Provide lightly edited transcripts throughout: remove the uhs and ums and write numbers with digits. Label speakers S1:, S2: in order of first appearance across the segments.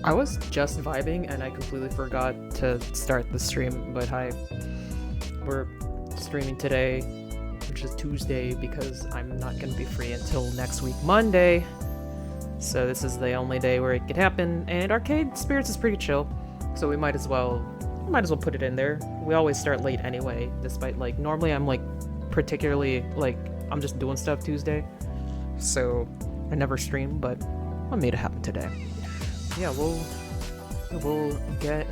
S1: I was just vibing and I completely forgot to start the stream, but hi. We're streaming today, which is Tuesday, because I'm not going to be free until next week, Monday. So this is the only day where it could happen, and Arcade Spirits is pretty chill, so we might as well put it in there. We always start late anyway, despite, like, normally I'm, like, particularly, like, I'm just doing stuff Tuesday, so I never stream, but I made it happen today. Yeah, we'll get,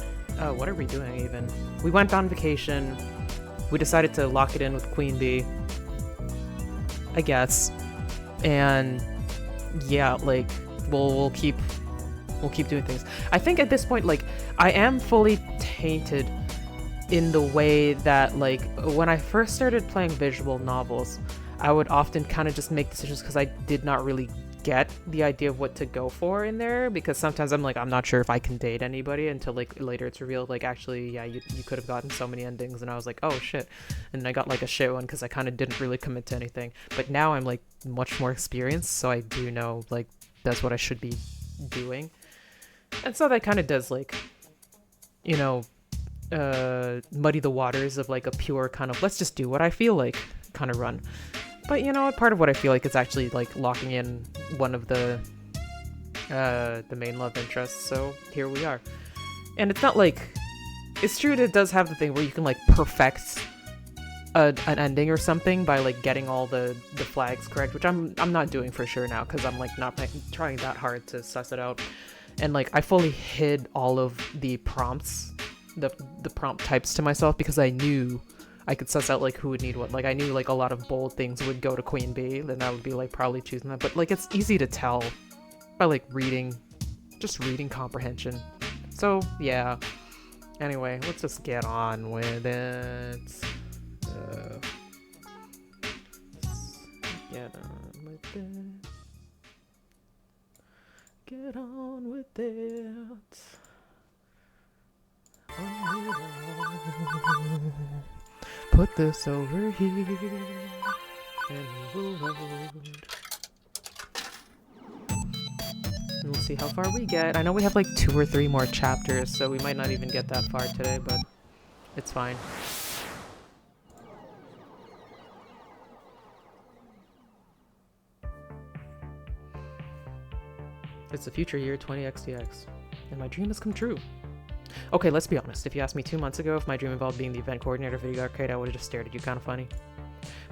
S1: what are we doing even? We went on vacation. We decided to lock it in with Queen Bee, I guess, and yeah, like, we'll keep doing things. I think at this point, like, I am fully tainted in the way that, like, when I first started playing visual novels, I would often kind of just make decisions because I did not really get the idea of what to go for in there, because sometimes I'm like, I'm not sure if I can date anybody until, like, later it's revealed, like, actually, yeah, you could have gotten so many endings, and I was like, oh shit, and I got, like, a shit one because I kind of didn't really commit to anything. But now I'm, like, much more experienced, so I do know, like, that's what I should be doing, and so that kind of does, like, you know, muddy the waters of, like, a pure kind of let's just do what I feel like kind of run. But you know, part of what I feel like is actually, like, locking in one of the main love interests, so here we are. And it's not like, it's true that it does have the thing where you can, like, perfect an ending or something by, like, getting all the flags correct, which I'm not doing for sure now, because I'm, like, not trying that hard to suss it out. And, like, I fully hid all of the prompts, the prompt types to myself, because I knew I could suss out, like, who would need what. Like, I knew, like, a lot of bold things would go to Queen Bee, then I would be, like, probably choosing that. But, like, it's easy to tell by, like, just reading comprehension. So, yeah. Anyway, let's just get on with it. Get on with it. Get on with it. Put this over here, and we'll load. And we'll see how far we get. I know we have, like, 2 or 3 more chapters, so we might not even get that far today, but it's fine. It's the future year 20XDX, and my dream has come true. Okay, let's be honest. If you asked me 2 months ago if my dream involved being the event coordinator for the arcade, I would have just stared at you kind of funny.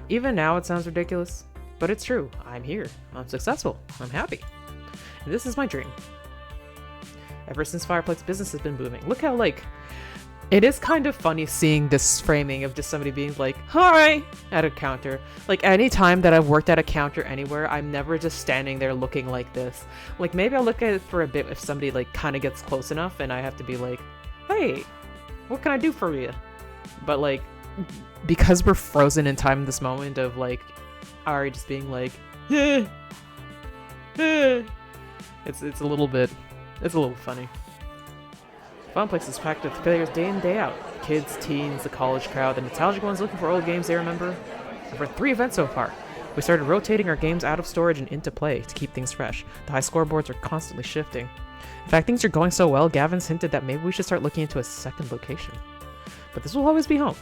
S1: Even now, it sounds ridiculous, but it's true. I'm here. I'm successful. I'm happy. And this is my dream. Ever since Fireplex business has been booming. Look how, like, it is kind of funny seeing this framing of just somebody being like, hi, at a counter. Like, any time that I've worked at a counter anywhere, I'm never just standing there looking like this. Like, maybe I'll look at it for a bit if somebody, like, kind of gets close enough and I have to be like, hey, what can I do for you? But, like, because we're frozen in time in this moment of, like, Ari just being like, it's a little funny. Funplex is packed with players day in, day out. Kids, teens, the college crowd, the nostalgic ones looking for old games they remember. And for 3 events so far, we started rotating our games out of storage and into play to keep things fresh. The high scoreboards are constantly shifting. In fact, things are going so well, Gavin's hinted that maybe we should start looking into a second location. But this will always be home.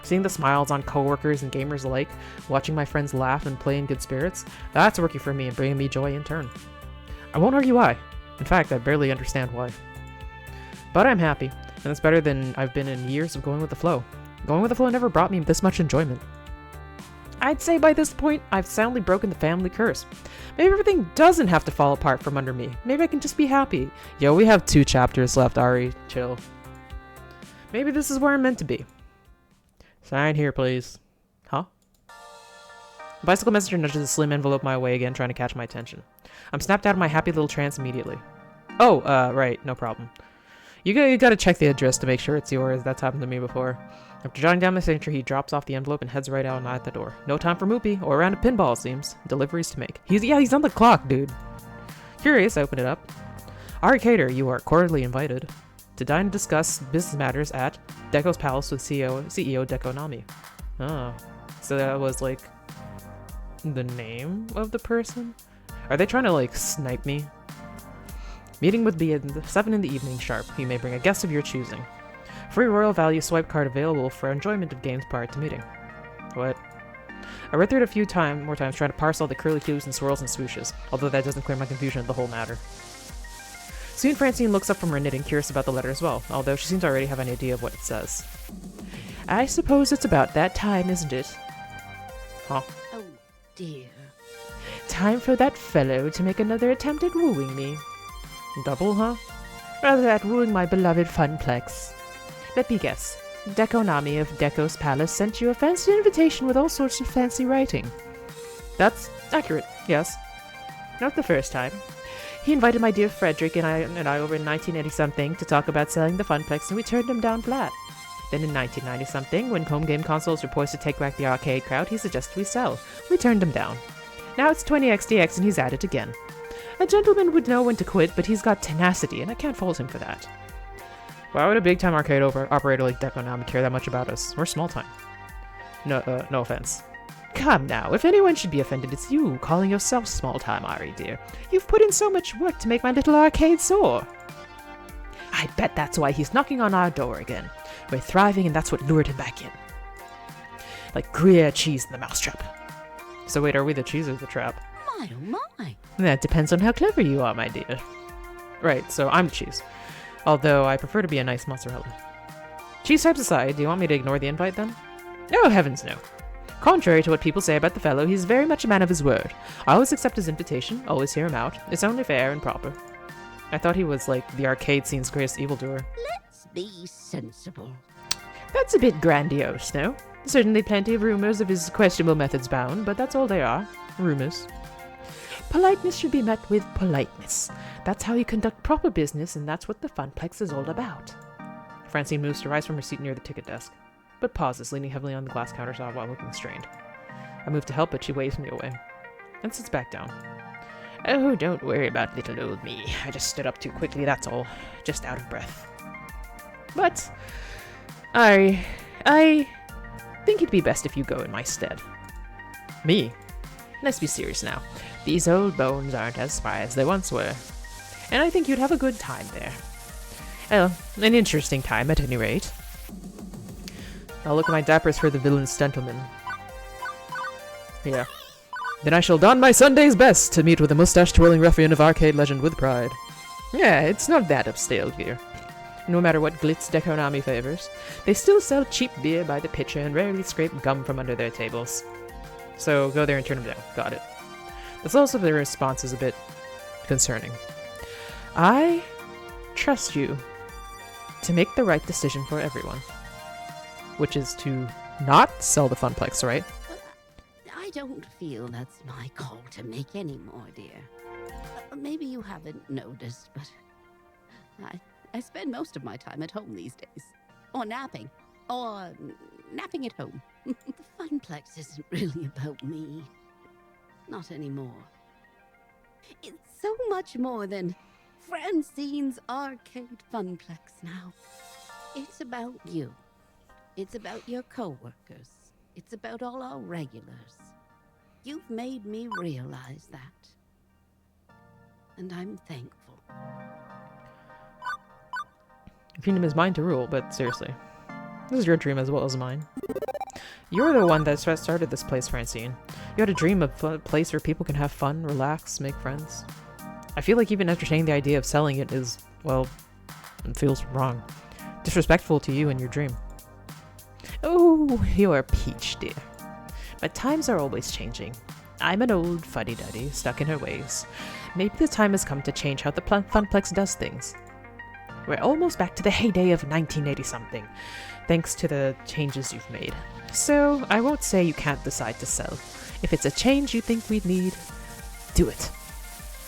S1: Seeing the smiles on coworkers and gamers alike, watching my friends laugh and play in good spirits, that's working for me and bringing me joy in turn. I won't argue why. In fact, I barely understand why. But I'm happy, and it's better than I've been in years of going with the flow. Going with the flow never brought me this much enjoyment. I'd say by this point, I've soundly broken the family curse. Maybe everything doesn't have to fall apart from under me. Maybe I can just be happy. Yo, we have 2 chapters left, Ari. Chill. Maybe this is where I'm meant to be. Sign here, please. Huh? The bicycle messenger nudges a slim envelope my way again, trying to catch my attention. I'm snapped out of my happy little trance immediately. Oh, right, no problem. You gotta check the address to make sure it's yours. That's happened to me before. After jotting down my signature, he drops off the envelope and heads right out and out the door. No time for Moopy, or around a pinball, it seems. Deliveries to make. He's on the clock, dude. Curious, I open it up. Ari Cater, you are cordially invited to dine and discuss business matters at Deco's Palace with CEO Deco Nami. Oh, so that was, like, the name of the person? Are they trying to, like, snipe me? Meeting would be at 7 in the evening sharp. You may bring a guest of your choosing. Free Royal Value swipe card available for enjoyment of games prior to meeting. What? I read through it a few more times trying to parse all the curlicues and swirls and swooshes, although that doesn't clear my confusion of the whole matter. Soon Francine looks up from her knitting, curious about the letter as well, although she seems to already have an idea of what it says. I suppose it's about that time, isn't it? Huh?
S2: Oh, dear.
S1: Time for that fellow to make another attempt at wooing me. Double, huh? Rather at wooing my beloved Funplex. Let me guess. Dekonami of Deko's Palace sent you a fancy invitation with all sorts of fancy writing. That's accurate, yes. Not the first time. He invited my dear Frederick and I over in 1980-something to talk about selling the Funplex, and we turned him down flat. Then in 1990-something, when home game consoles were poised to take back the arcade crowd, he suggested we sell. We turned him down. Now it's 20XDX and he's at it again. A gentleman would know when to quit, but he's got tenacity, and I can't fault him for that. Why would a big-time arcade operator like Dekonami care that much about us? We're small-time. No offense. Come now, if anyone should be offended, it's you, calling yourself small-time, Ari dear. You've put in so much work to make my little arcade soar. I bet that's why he's knocking on our door again. We're thriving, and that's what lured him back in. Like Gruyere cheese in the mousetrap. So wait, are we the cheese or the trap?
S2: My oh my.
S1: That depends on how clever you are, my dear. Right, so I'm the cheese. Although I prefer to be a nice mozzarella. Cheese types aside, do you want me to ignore the invite then? Oh, heavens no. Contrary to what people say about the fellow, he's very much a man of his word. I always accept his invitation, always hear him out. It's only fair and proper. I thought he was like the arcade scene's greatest evildoer.
S2: Let's be sensible.
S1: That's a bit grandiose, no? Certainly plenty of rumors of his questionable methods bound, but that's all they are. Rumors. Politeness should be met with politeness. That's how you conduct proper business, and that's what the Funplex is all about. Francine moves to rise from her seat near the ticket desk, but pauses, leaning heavily on the glass countertop while looking strained. I move to help, but she waves me away, and sits back down. Oh, don't worry about little old me. I just stood up too quickly, that's all. Just out of breath. But I think it'd be best if you go in my stead. Me? Let's be serious now. These old bones aren't as spry as they once were, and I think you'd have a good time there. Well, an interesting time at any rate. I'll look at my dappers for the villain's gentleman. Yeah. Then I shall don my Sunday's best to meet with the mustache-twirling ruffian of arcade legend with pride. Yeah, it's not that upstale gear. No matter what glitz Dekonami favors, they still sell cheap beer by the pitcher and rarely scrape gum from under their tables. So go there and turn them down. Got it. That's also the response is a bit concerning. I trust you to make the right decision for everyone. Which is to not sell the Funplex, right?
S2: I don't feel that's my call to make anymore, dear. Maybe you haven't noticed, but I spend most of my time at home these days. Or napping. Or napping at home. The Funplex isn't really about me. Not anymore. It's so much more than Francine's Arcade Funplex now. It's about you. It's about your co-workers. It's about all our regulars. You've made me realize that. And I'm thankful.
S1: Your kingdom is mine to rule, but seriously. This is your dream as well as mine. You're the one that started this place, Francine. You had a dream of a place where people can have fun, relax, make friends. I feel like even entertaining the idea of selling it is, well, it feels wrong. Disrespectful to you and your dream. Oh, you're a peach, dear. But times are always changing. I'm an old fuddy-duddy, stuck in her ways. Maybe the time has come to change how the Funplex does things. We're almost back to the heyday of 1980-something, thanks to the changes you've made. So, I won't say you can't decide to sell. If it's a change you think we'd need, do it.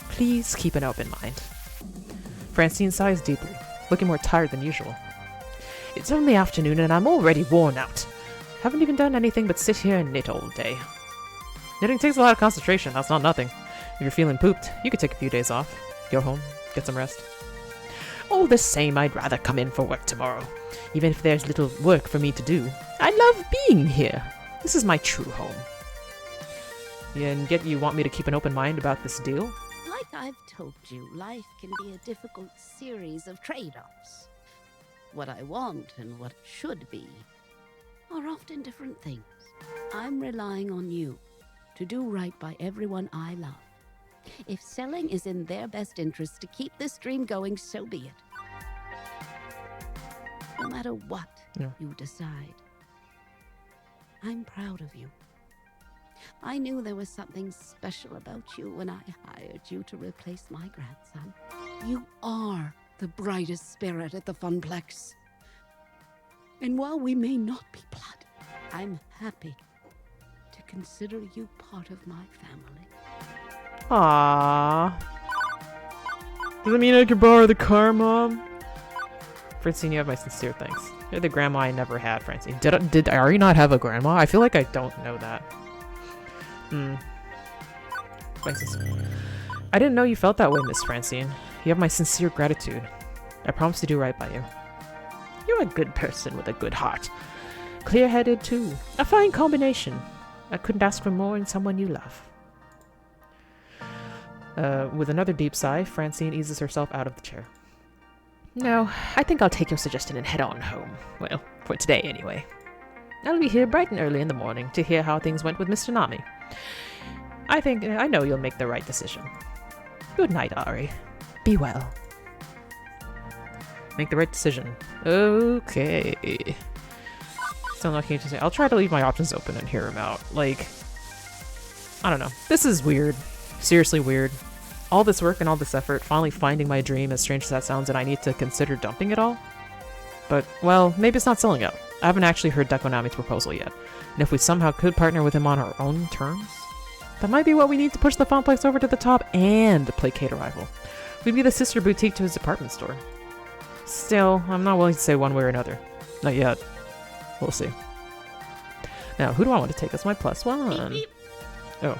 S1: Please keep an open mind. Francine sighs deeply, looking more tired than usual. It's only afternoon and I'm already worn out. Haven't even done anything but sit here and knit all day. Knitting takes a lot of concentration, that's not nothing. If you're feeling pooped, you could take a few days off. Go home, get some rest. All the same, I'd rather come in for work tomorrow. Even if there's little work for me to do. I love being here. This is my true home. Yeah, and yet you want me to keep an open mind about this deal?
S2: Like I've told you, life can be a difficult series of trade-offs. What I want and what should be are often different things. I'm relying on you to do right by everyone I love. If selling is in their best interest to keep this dream going, so be it. No matter what you decide, I'm proud of you. I knew there was something special about you when I hired you to replace my grandson. You are the brightest spirit at the Funplex. And while we may not be blood, I'm happy to consider you part of my family.
S1: Aww. Does that mean I could borrow the car, Mom? Francine, you have my sincere thanks. You're the grandma I never had, Francine. Did I already not have a grandma? I feel like I don't know that. I didn't know you felt that way, Miss Francine. You have my sincere gratitude. I promise to do right by you. You're a good person with a good heart. Clear-headed, too. A fine combination. I couldn't ask for more in someone you love. With another deep sigh, Francine eases herself out of the chair. No, I think I'll take your suggestion and head on home. Well, for today, anyway. I'll be here bright and early in the morning to hear how things went with Mr. Nami. I know you'll make the right decision. Good night, Ari. Be well. Make the right decision. Okay. Still not keen to say. I'll try to leave my options open and hear him out. Like, I don't know. This is weird. Seriously weird. All this work and all this effort, finally finding my dream, as strange as that sounds, and I need to consider dumping it all? But, well, maybe it's not selling out. I haven't actually heard Deku Nami's proposal yet. And if we somehow could partner with him on our own terms, that might be what we need to push the Funplex over to the top and placate a rival. We'd be the sister boutique to his department store. Still, I'm not willing to say one way or another. Not yet. We'll see. Now, who do I want to take as my +1?
S2: Beep, beep.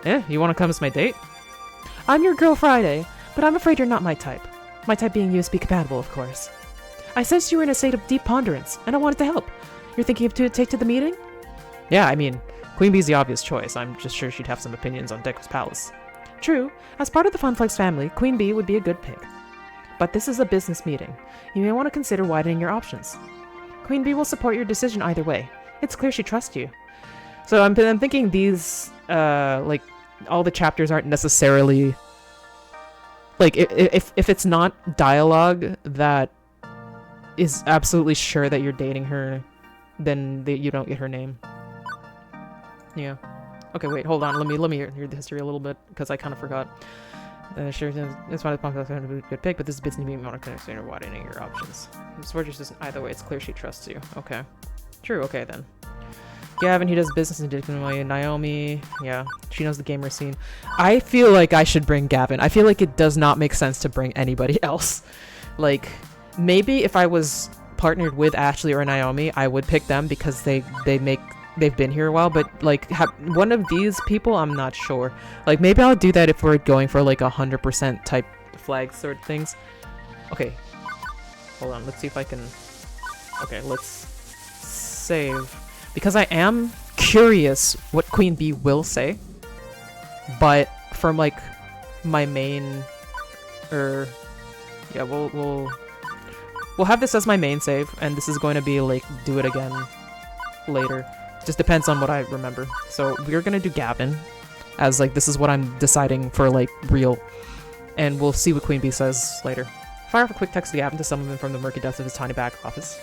S1: Oh. You want to come as my date? I'm your girl Friday, but I'm afraid you're not my type. My type being USB compatible, of course. I sensed you were in a state of deep ponderance, and I wanted to help. You're thinking of who to take to the meeting? Yeah, I mean, Queen Bee's the obvious choice. I'm just sure she'd have some opinions on Deku's palace. True. As part of the Funplex family, Queen Bee would be a good pick. But this is a business meeting. You may want to consider widening your options. Queen Bee will support your decision either way. It's clear she trusts you. So I'm thinking these, like, all the chapters aren't necessarily... Like, if it's not dialogue that is absolutely sure that you're dating her, then you don't get her name. Yeah. Okay, wait, hold on. Let me hear the history a little bit, because I kind of forgot. Sure, it's fine. It's going to be a good pick, but this is business meeting. Want to consider widening your options. Support your system either way. It's clear she trusts you. Okay. True. Okay then. Gavin, he does business in Dickinway. Naomi, yeah, she knows the gamer scene. I feel like I should bring Gavin. I feel like it does not make sense to bring anybody else. Like, maybe if I was partnered with Ashley or Naomi, I would pick them because they've been here a while. But like, one of these people, I'm not sure. Like, maybe I'll do that if we're going for like 100% type flag sort of things. Okay, hold on. Let's see if I can. Okay, let's save. Because I am curious what Queen Bee will say, but from like my main, yeah, we'll have this as my main save, and this is going to be like do it again later. Just depends on what I remember. So we're gonna do Gavin, as like this is what I'm deciding for like real, and we'll see what Queen Bee says later. Fire off a quick text to Gavin to summon him from the murky depths of his tiny back office.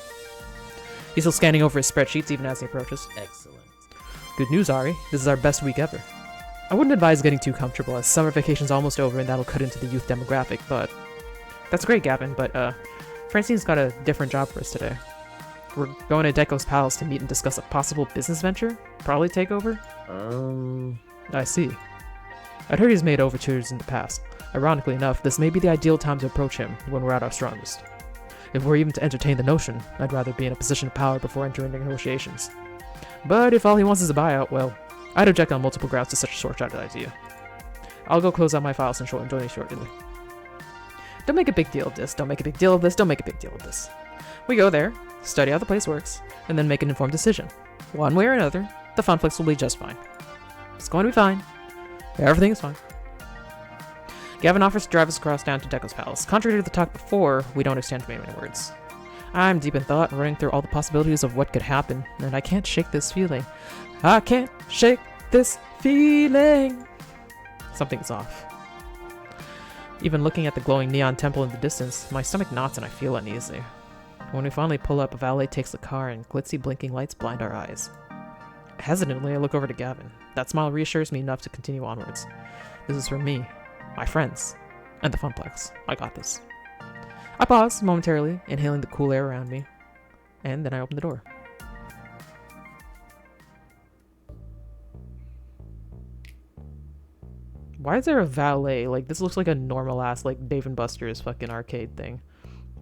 S1: He's still scanning over his spreadsheets even as he approaches.
S3: Excellent.
S1: Good news, Ari. This is our best week ever. I wouldn't advise getting too comfortable, as summer vacation's almost over and that'll cut into the youth demographic, but... That's great, Gavin, but, Francine's got a different job for us today. We're going to Deko's palace to meet and discuss a possible business venture? Probably takeover? I see. I'd heard he's made overtures in the past. Ironically enough, this may be the ideal time to approach him when we're at our strongest. If we're even to entertain the notion, I'd rather be in a position of power before entering negotiations. But if all he wants is a buyout, well, I'd object on multiple grounds to such a short-sighted idea. I'll go close out my files and join you shortly. Don't make a big deal of this, don't make a big deal of this, don't make a big deal of this. We go there, study how the place works, and then make an informed decision. One way or another, the Funplex will be just fine. It's going to be fine. Everything is fine. Gavin offers to drive us across down to Deco's palace. Contrary to the talk before, we don't exchange many words. I'm deep in thought, running through all the possibilities of what could happen, and I can't shake this feeling. I can't shake this feeling. Something's off. Even looking at the glowing neon temple in the distance, my stomach knots and I feel uneasy. When we finally pull up, a valet takes the car and glitzy blinking lights blind our eyes. Hesitantly, I look over to Gavin. That smile reassures me enough to continue onwards. This is for me, my friends, and the Funplex. I got this. I pause momentarily, inhaling the cool air around me, and then I open the door. Why is there a valet? Like, this looks like a normal ass, like, Dave & Buster's fucking arcade thing.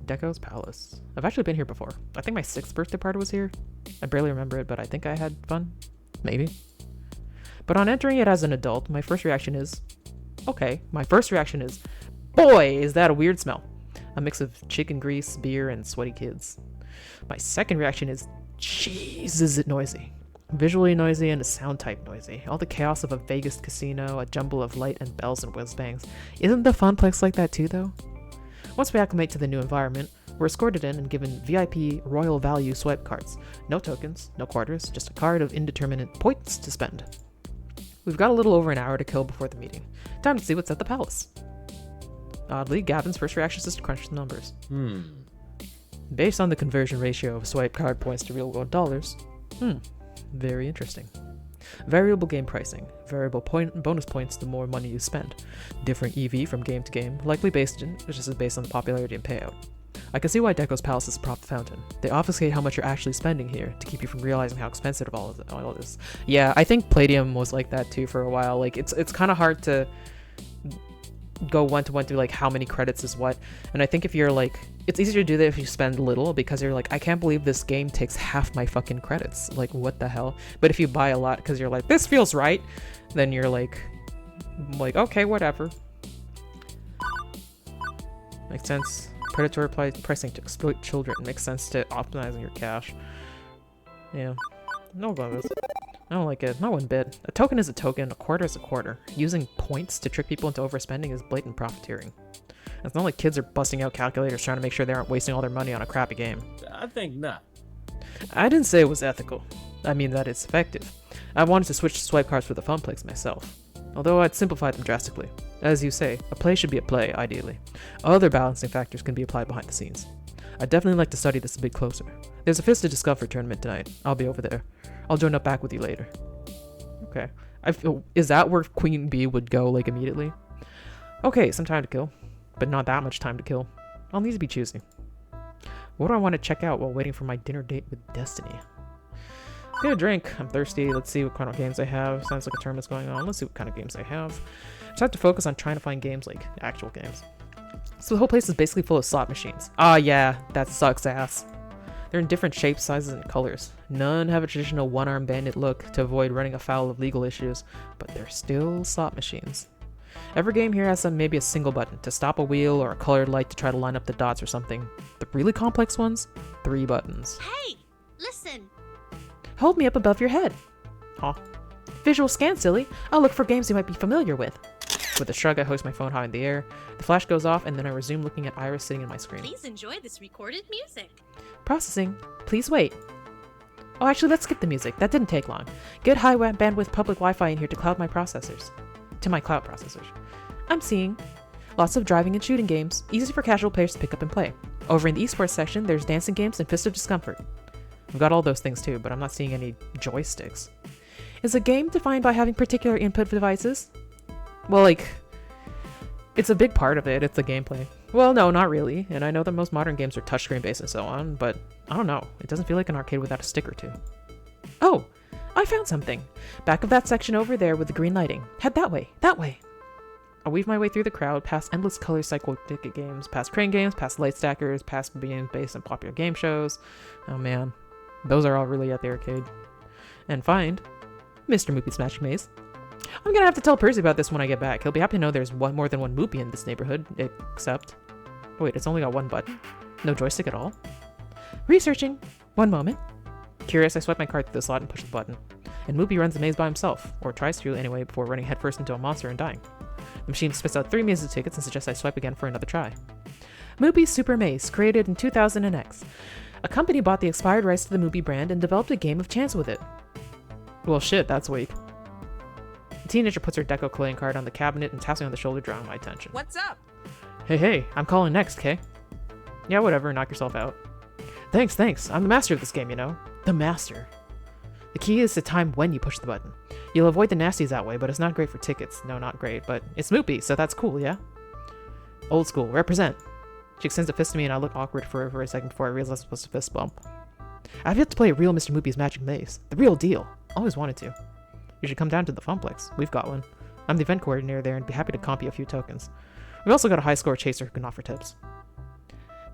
S1: Deco's Palace. I've actually been here before. I think my 6th birthday party was here. I barely remember it, but I think I had fun. Maybe. But on entering it as an adult, my first reaction is... Okay, my first reaction is... Boy, is that a weird smell. A mix of chicken grease, beer, and sweaty kids. My second reaction is... Jeez, is it noisy. Visually noisy and a sound type noisy. All the chaos of a Vegas casino, a jumble of light and bells and whiz-bangs. Isn't the Funplex like that too, though? Once we acclimate to the new environment, we're escorted in and given VIP royal value swipe cards. No tokens, no quarters, just a card of indeterminate points to spend. We've got a little over an hour to kill before the meeting. Time to see what's at the palace. Oddly, Gavin's first reaction is to crunch the numbers. Based on the conversion ratio of swipe card points to real world dollars. Very interesting. Variable game pricing. Variable bonus points the more money you spend. Different EV from game to game, likely based on the popularity and payout. I can see why Deco's Palace is a profit fountain. They obfuscate how much you're actually spending here to keep you from realizing how expensive all of this. Yeah, I think Palladium was like that too for a while. Like it's kind of hard to go one-to-one through like how many credits is what, and I think if you're like, it's easier to do that if you spend little, because you're like, I can't believe this game takes half my fucking credits, like what the hell. But if you buy a lot because you're like, this feels right, then you're like okay, whatever. Makes sense. Predatory pricing to exploit children. Makes sense to optimizing your cash. Yeah, no about this. I don't like it, not one bit. A token is a token, a quarter is a quarter. Using points to trick people into overspending is blatant profiteering. It's not like kids are busting out calculators trying to make sure they aren't wasting all their money on a crappy game.
S3: I think not.
S1: I didn't say it was ethical. I mean that it's effective. I wanted to switch to swipe cards for the Funplex myself. Although I'd simplify them drastically. As you say, a play should be a play, ideally. Other balancing factors can be applied behind the scenes. I'd definitely like to study this a bit closer. There's a Fist of Discovery tournament tonight. I'll be over there. I'll join up back with you later. Okay. Is that where Queen Bee would go, like, immediately? Okay, some time to kill. But not that much time to kill. I'll need to be choosy. What do I want to check out while waiting for my dinner date with Destiny? Get a drink. I'm thirsty. Let's see what kind of games I have. Sounds like a tournament's going on. Let's see what kind of games I have. Just have to focus on trying to find games, like, actual games. So the whole place is basically full of slot machines. Ah, yeah, that sucks ass. They're in different shapes, sizes, and colors. None have a traditional one-arm bandit look to avoid running afoul of legal issues, but they're still slot machines. Every game here has maybe a single button to stop a wheel or a colored light to try to line up the dots or something. The really complex ones, 3 buttons.
S4: Hey, listen.
S1: Hold me up above your head. Aw. Visual scan, silly. I'll look for games you might be familiar with. With a shrug, I hoist my phone high in the air. The flash goes off, and then I resume looking at Iris sitting in my screen.
S4: Please enjoy this recorded music.
S1: Processing. Please wait. Oh, actually, let's skip the music. That didn't take long. Good high bandwidth public Wi-Fi in here to cloud my processors. To my cloud processors. I'm seeing lots of driving and shooting games, easy for casual players to pick up and play. Over in the esports section, there's dancing games and Fist of Discomfort. I've got all those things too, but I'm not seeing any joysticks. Is a game defined by having particular input devices? Well, like, it's a big part of it. It's the gameplay. Well, no, not really. And I know that most modern games are touchscreen based and so on, but I don't know. It doesn't feel like an arcade without a stick or two. Oh, I found something. Back of that section over there with the green lighting. Head that way, that way. I weave my way through the crowd, past endless color cycle ticket games, past crane games, past light stackers, past being based on popular game shows. Oh man, those are all really at the arcade. And find Mr. Moopy's Magic Maze. I'm gonna have to tell Percy about this when I get back. He'll be happy to know there's more than one Moopy in this neighborhood, except... Wait, it's only got one button? No joystick at all? Researching. One moment. Curious, I swipe my card through the slot and push the button. And Moopy runs the maze by himself, or tries to anyway, before running headfirst into a monster and dying. The machine spits out 3 music tickets and suggests I swipe again for another try. Mubi Super Maze, created in 2000X. A company bought the expired rights to the Mubi brand and developed a game of chance with it. Well, shit, that's weak. The teenager puts her deco playing card on the cabinet and taps me on the shoulder, drawing my attention.
S3: What's up?
S1: Hey, I'm calling next, Kay. Yeah, whatever, knock yourself out. Thanks. I'm the master of this game, you know. The master. The key is to time when you push the button. You'll avoid the nasties that way, but it's not great for tickets. No, not great, but it's Mubi, so that's cool, yeah? Old school, represent. She extends a fist to me and I look awkward for a second before I realize I'm supposed to fist bump. I've yet to play a real Mr. Mubi's Magic Maze. The real deal. Always wanted to. You should come down to the Funplex. We've got one. I'm the event coordinator there and be happy to comp you a few tokens. We've also got a high score chaser who can offer tips.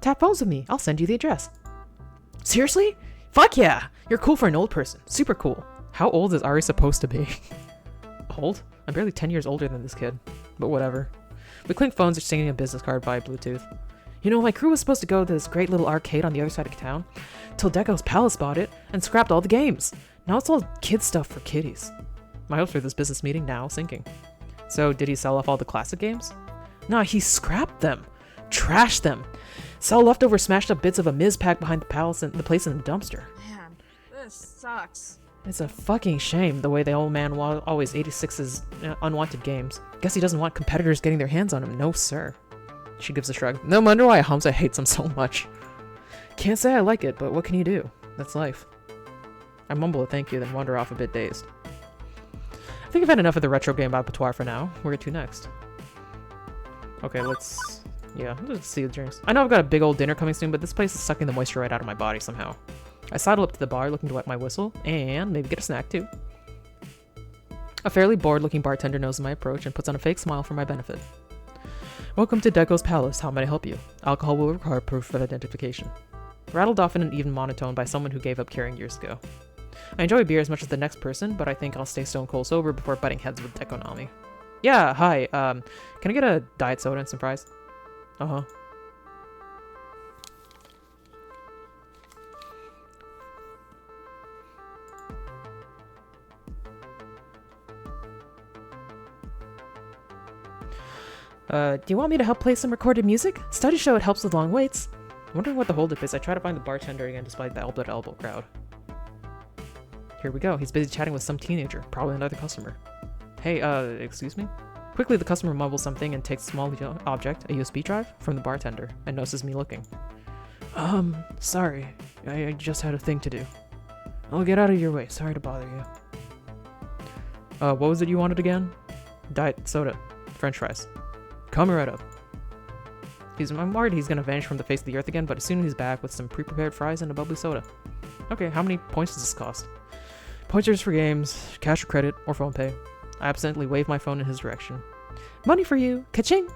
S1: Tap phones with me. I'll send you the address. Seriously? Fuck yeah! You're cool for an old person. Super cool. How old is Ari supposed to be? Old? I'm barely 10 years older than this kid. But whatever. We clink phones exchanging a business card via Bluetooth. You know, my crew was supposed to go to this great little arcade on the other side of town, till Deco's Palace bought it and scrapped all the games. Now it's all kid stuff for kiddies. My hopes for this business meeting now sinking. So, did he sell off all the classic games? No, he scrapped them. Trashed them. Sell leftover smashed up bits of a Miz pack behind the palace and the place in the dumpster.
S3: Man, this sucks.
S1: It's a fucking shame the way the old man always 86's unwanted games. Guess he doesn't want competitors getting their hands on him. No, sir. She gives a shrug. No wonder why Hamza hates him so much. Can't say I like it, but what can you do? That's life. I mumble a thank you, then wander off a bit dazed. I think I've had enough of the retro game abattoir for now. Where to next? Okay, let's see the drinks. I know I've got a big old dinner coming soon, but this place is sucking the moisture right out of my body somehow. I sidle up to the bar looking to wet my whistle, and maybe get a snack too. A fairly bored-looking bartender knows my approach and puts on a fake smile for my benefit. Welcome to Deco's Palace. How may I help you? Alcohol will require proof of identification. Rattled off in an even monotone by someone who gave up caring years ago. I enjoy beer as much as the next person, but I think I'll stay stone cold sober before butting heads with Deconami. Yeah, hi, can I get a diet soda and some fries? Uh-huh. Do you want me to help play some recorded music? Studies show it helps with long waits. Wondering what the holdup is. I try to find the bartender again despite the elbow-to-elbow crowd. Here we go. He's busy chatting with some teenager, probably another customer. Hey, excuse me? Quickly, the customer mumbles something and takes a small object, a USB drive, from the bartender, and notices me looking. Sorry. I just had a thing to do. I'll get out of your way. Sorry to bother you. What was it you wanted again? Diet soda. French fries. Coming right up. I'm worried he's gonna vanish from the face of the earth again, but as soon as he's back with some pre-prepared fries and a bubbly soda. Okay, how many points does this cost? Pointers for games, cash or credit, or phone pay. I absently wave my phone in his direction. Money for you! Ka-ching!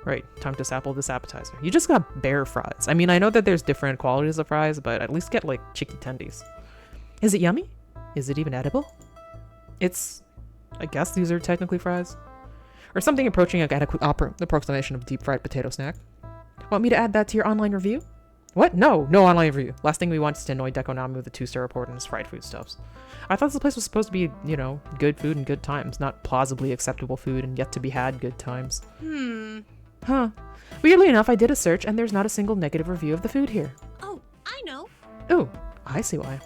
S1: Right, time to sample this appetizer. You just got bare fries. I mean, I know that there's different qualities of fries, but at least get, like, chicky tendies. Is it yummy? Is it even edible? I guess these are technically fries. Or something approaching an adequate approximation of deep-fried potato snack. Want me to add that to your online review? What? No online review. Last thing we want is to annoy Deconami with a 2-star report on his fried foodstuffs. I thought this place was supposed to be, you know, good food and good times, not plausibly acceptable food and yet to be had good times. Huh. Weirdly enough, I did a search and there's not a single negative review of the food here.
S4: Oh, I know.
S1: Ooh, I see why.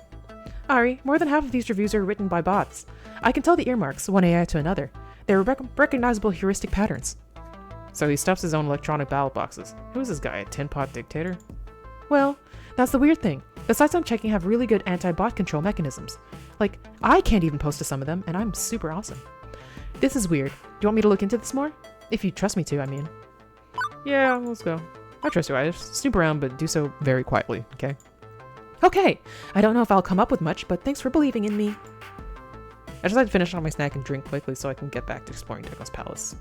S1: Ari, more than half of these reviews are written by bots. I can tell the earmarks, one AI to another. They're recognizable heuristic patterns. So he stuffs his own electronic ballot boxes. Who is this guy, a tin pot dictator? Well, that's the weird thing. The sites I'm checking have really good anti-bot control mechanisms. Like, I can't even post to some of them, and I'm super awesome. This is weird. Do you want me to look into this more? If you trust me to, I mean. Yeah, let's go. I trust you. I just snoop around, but do so very quietly, okay? Okay! I don't know if I'll come up with much, but thanks for believing in me. I just like to finish on my snack and drink quickly so I can get back to exploring Deco's Palace.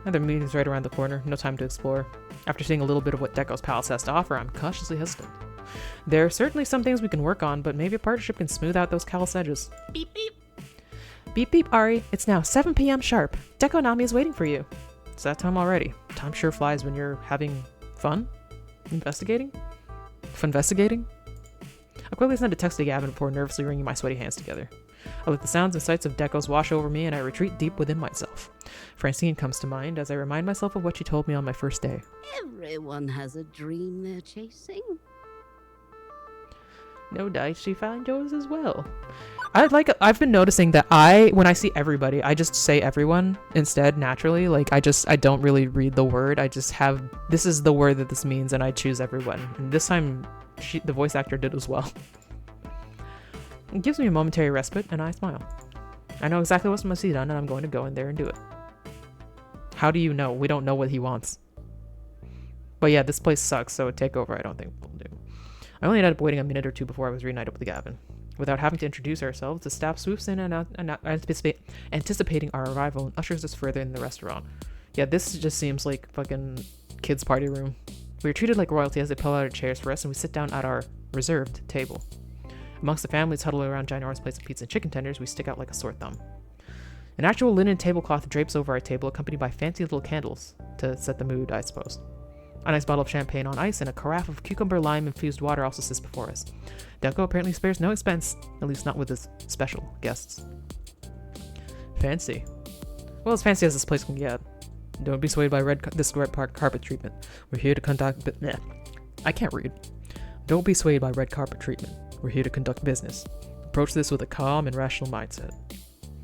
S1: Another meeting's right around the corner, no time to explore. After seeing a little bit of what Deco's Palace has to offer, I'm cautiously hesitant. There are certainly some things we can work on, but maybe a partnership can smooth out those callous edges.
S4: Beep beep.
S1: Beep beep, Ari. It's now 7 p.m. sharp. Deconami is waiting for you. It's that time already. Time sure flies when you're having fun? Investigating? Funvestigating? I quickly send a text to Gavin before nervously wringing my sweaty hands together. I let the sounds and sights of Deco's wash over me and I retreat deep within myself. Francine comes to mind as I remind myself of what she told me on my first day.
S2: Everyone has a dream they're chasing.
S1: No doubt she found yours as well. I've been noticing that when I see everybody, I just say everyone instead naturally. Like I don't really read the word. I just have, this is the word that this means, and I choose everyone. And this time, the voice actor did as well. It gives me a momentary respite, and I smile. I know exactly what's must be done, and I'm going to go in there and do it. How do you know? We don't know what he wants. But yeah, this place sucks, so a takeover I don't think will do. I only ended up waiting a minute or two before I was reunited with Gavin. Without having to introduce ourselves, the staff swoops in and anticipating our arrival and ushers us further in the restaurant. Yeah, this just seems like fucking kids' party room. We are treated like royalty as they pull out our chairs for us, and we sit down at our reserved table. Amongst the families huddled around ginormous plates of pizza and chicken tenders, we stick out like a sore thumb. An actual linen tablecloth drapes over our table, accompanied by fancy little candles to set the mood, I suppose. A nice bottle of champagne on ice and a carafe of cucumber lime infused water also sits before us. Deco apparently spares no expense, at least not with his special guests. Fancy. Well, as fancy as this place can get. Don't be swayed by this red carpet treatment. We're here to conduct I can't read. Don't be swayed by red carpet treatment. We're here to conduct business. Approach this with a calm and rational mindset.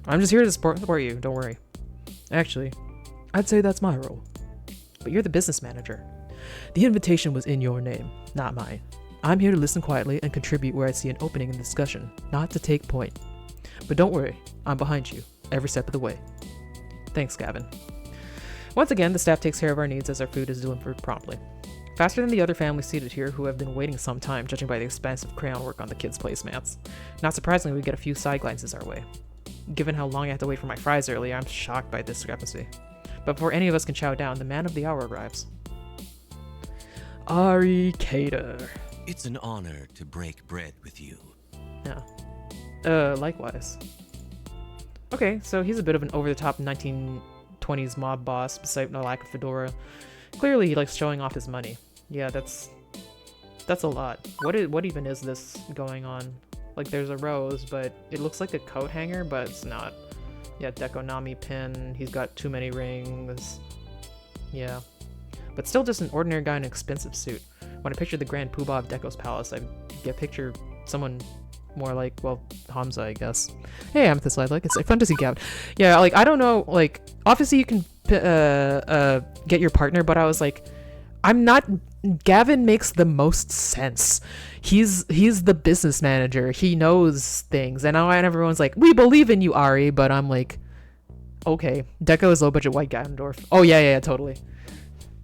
S1: I'm just here to support you, don't worry. Actually, I'd say that's my role. But you're the business manager. The invitation was in your name, not mine. I'm here to listen quietly and contribute where I see an opening in the discussion, not to take point. But don't worry, I'm behind you, every step of the way. Thanks, Gavin. Once again, the staff takes care of our needs as our food is delivered promptly. Faster than the other families seated here who have been waiting some time, judging by the expansive crayon work on the kids' placemats. Not surprisingly, we get a few side glances our way. Given how long I had to wait for my fries earlier, I'm shocked by this discrepancy. But before any of us can chow down, the man of the hour arrives. Ari Kader.
S5: It's an honor to break bread with you.
S1: Yeah. Likewise. Okay, so he's a bit of an over-the-top 1920s mob boss, beside no lack of fedora. Clearly he likes showing off his money. Yeah, that's a lot. What even is this going on? Like, there's a rose, but it looks like a coat hanger, but it's not. Yeah, Dekonami pin. He's got too many rings. Yeah. But still just an ordinary guy in an expensive suit. When I picture the Grand Poobah of Deko's palace, I picture someone more like, well, Hamza, I guess. Hey, Amethyst Lilac. It's like fun to see Gavin. Yeah, like, I don't know, like, obviously you can get your partner, but I was like, Gavin makes the most sense. He's the business manager. He knows things. And now everyone's like, we believe in you, Ari. But I'm like, okay. Deco is low budget white Ganondorf. Oh, yeah, totally.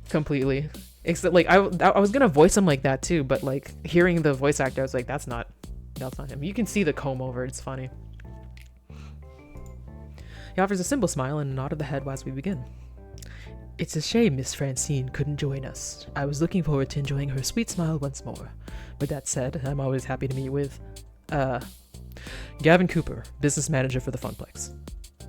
S1: Completely. Except, like, I was gonna voice him like that too, but like hearing the voice actor, I was like, that's not him. You can see the comb over. It's funny. He offers a simple smile and a nod of the head as we begin. It's a shame Miss Francine couldn't join us. I was looking forward to enjoying her sweet smile once more. With that said, I'm always happy to meet with, Gavin Cooper, business manager for the Funplex.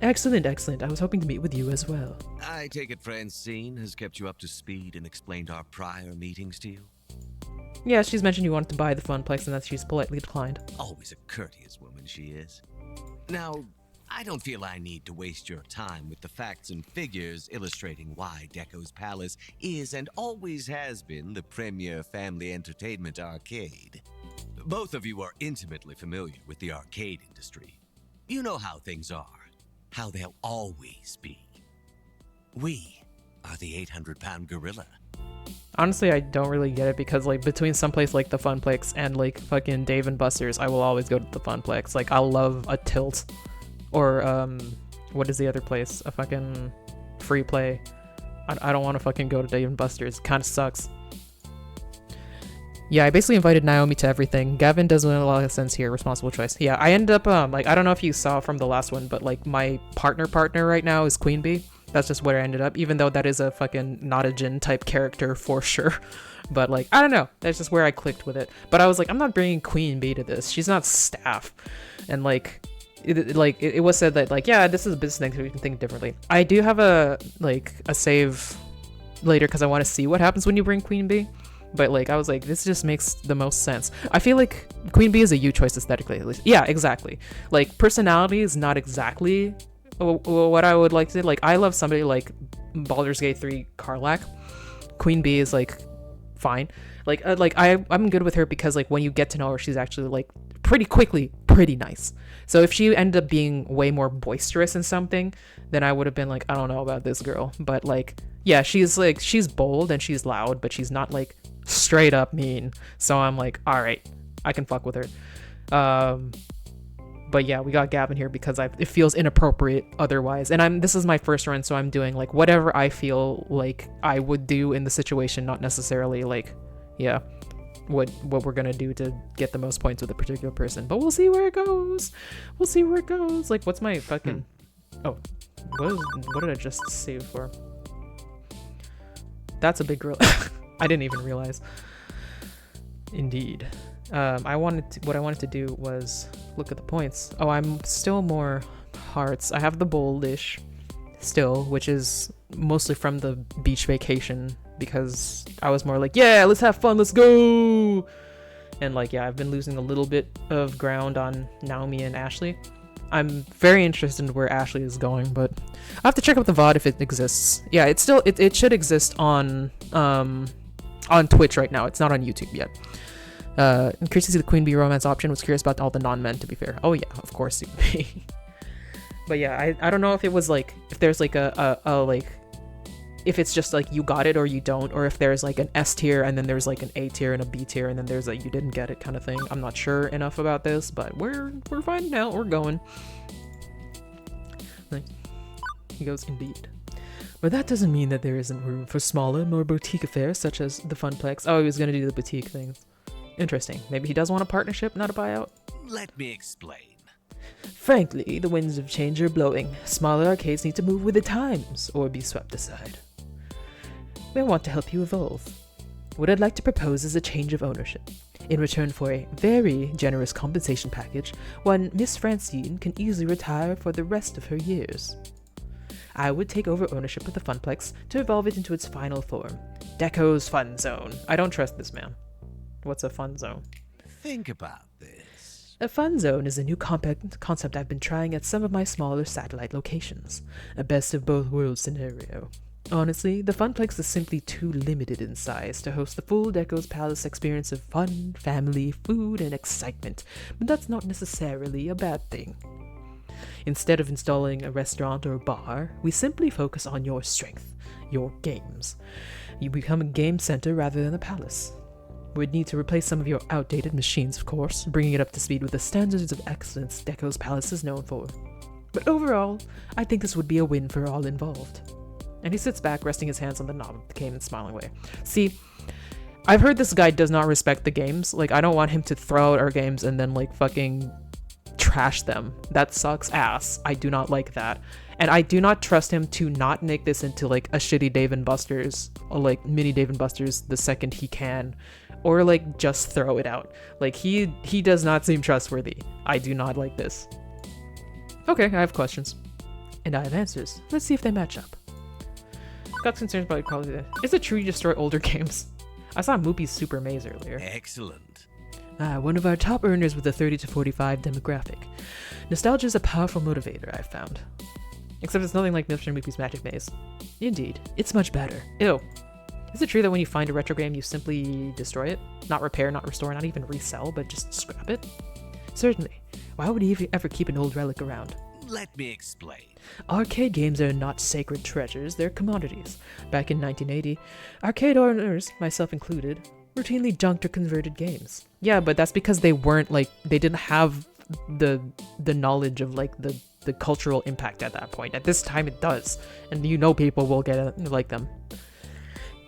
S1: Excellent. I was hoping to meet with you as well.
S5: I take it Francine has kept you up to speed and explained our prior meetings to you?
S1: Yeah, she's mentioned you wanted to buy the Funplex and that she's politely declined.
S5: Always a courteous woman she is. Now, I don't feel I need to waste your time with the facts and figures illustrating why Deco's Palace is and always has been the premier family entertainment arcade. Both of you are intimately familiar with the arcade industry. You know how things are, how they'll always be. We are the 800-pound gorilla.
S1: Honestly, I don't really get it because, like, between someplace like the Funplex and, like, fucking Dave & Buster's, I will always go to the Funplex. Like, I love a tilt. Or, what is the other place? A fucking free play. I don't want to fucking go to Dave & Buster's. It kind of sucks. Yeah, I basically invited Naomi to everything. Gavin doesn't make a lot of sense here. Responsible choice. Yeah, I ended up, like, I don't know if you saw from the last one, but, like, my partner right now is Queen Bee. That's just where I ended up, even though that is a fucking not a Jin type character for sure. But, like, I don't know. That's just where I clicked with it. But I was like, I'm not bringing Queen Bee to this. She's not staff. And, like, it was said that, like, yeah, this is a business thing, so we can think differently. I do have a save later because I want to see what happens when you bring Queen Bee. But, like, I was like, this just makes the most sense. I feel like Queen Bee is a you choice aesthetically, at least. Yeah, exactly. Like, personality is not exactly what I would like to, like, I love somebody like Baldur's Gate 3 Karlach. Queen Bee is like fine. I'm good with her because like when you get to know her, she's actually like pretty quickly pretty nice. So if she ended up being way more boisterous in something, then I would have been like, I don't know about this girl. But like, yeah, she's bold and she's loud, but she's not like straight up mean. So I'm like, all right, I can fuck with her. But yeah, we got Gavin here because it feels inappropriate otherwise. And this is my first run, so I'm doing like whatever I feel like I would do in the situation, not necessarily like, yeah, what we're gonna do to get the most points with a particular person. But we'll see where it goes. Like, what's my fucking... Oh, what did I just save for? That's a big grill. I didn't even realize. Indeed. What I wanted to do was look at the points. Oh, I'm still more hearts. I have the boldish still, which is mostly from the beach vacation because I was more like, yeah, let's have fun, let's go. And like, yeah, I've been losing a little bit of ground on Naomi and Ashley. I'm very interested in where Ashley is going, but I have to check out the VOD if it exists. Yeah, it should exist on Twitch right now. It's not on YouTube yet. I'm curious to see the Queen Bee romance option. Was curious about all the non-men, to be fair. Oh yeah, of course it would be. But yeah, I don't know if it was like, if there's like a like, if it's just like you got it or you don't, or if there's like an S tier and then there's like an A tier and a B tier and then there's like you didn't get it kind of thing. I'm not sure enough about this, but we're finding out. We're going. Like, he goes, indeed. But that doesn't mean that there isn't room for smaller, more boutique affairs such as the Funplex. Oh, he was gonna do the boutique things. Interesting. Maybe he does want a partnership, not a buyout.
S5: Let me explain.
S1: Frankly, the winds of change are blowing. Smaller arcades need to move with the times, or be swept aside. We want to help you evolve. What I'd like to propose is a change of ownership. In return for a very generous compensation package, one Miss Francine can easily retire for the rest of her years. I would take over ownership of the Funplex to evolve it into its final form, Deco's Fun Zone. I don't trust this man. What's a fun zone?
S5: Think about this.
S1: A fun zone is a new concept I've been trying at some of my smaller satellite locations. A best of both worlds scenario. Honestly, the Funplex is simply too limited in size to host the full Deco's Palace experience of fun, family, food, and excitement, but that's not necessarily a bad thing. Instead of installing a restaurant or a bar, we simply focus on your strength, your games. You become a game center rather than a palace. We'd need to replace some of your outdated machines, of course, bringing it up to speed with the standards of excellence Deco's Palace is known for. But overall, I think this would be a win for all involved. And he sits back, resting his hands on the knob of the cane and smiling away. See, I've heard this guy does not respect the games. Like, I don't want him to throw out our games and then, like, fucking trash them. That sucks ass. I do not like that. And I do not trust him to not make this into, like, a shitty Dave & Buster's, or, like, mini Dave & Buster's the second he can. Or, like, just throw it out. Like, he does not seem trustworthy. I do not like this. Okay, I have questions. And I have answers. Let's see if they match up. Got concerns about quality. Is it true you destroy older games? I saw Moopy's Super Maze earlier.
S5: Excellent.
S1: One of our top earners with the 30 to 45 demographic. Nostalgia is a powerful motivator, I've found. Except it's nothing like Mr. Moopy's Magic Maze. Indeed, it's much better. Ew. Is it true that when you find a retro game, you simply destroy it? Not repair, not restore, not even resell, but just scrap it? Certainly. Why would you ever keep an old relic around?
S5: Let me explain.
S1: Arcade games are not sacred treasures, they're commodities. Back in 1980, arcade owners, myself included, routinely junked or converted games. Yeah, but that's because they weren't, like, they didn't have the knowledge of, like, the cultural impact at that point. At this time, it does. And you know people will like them.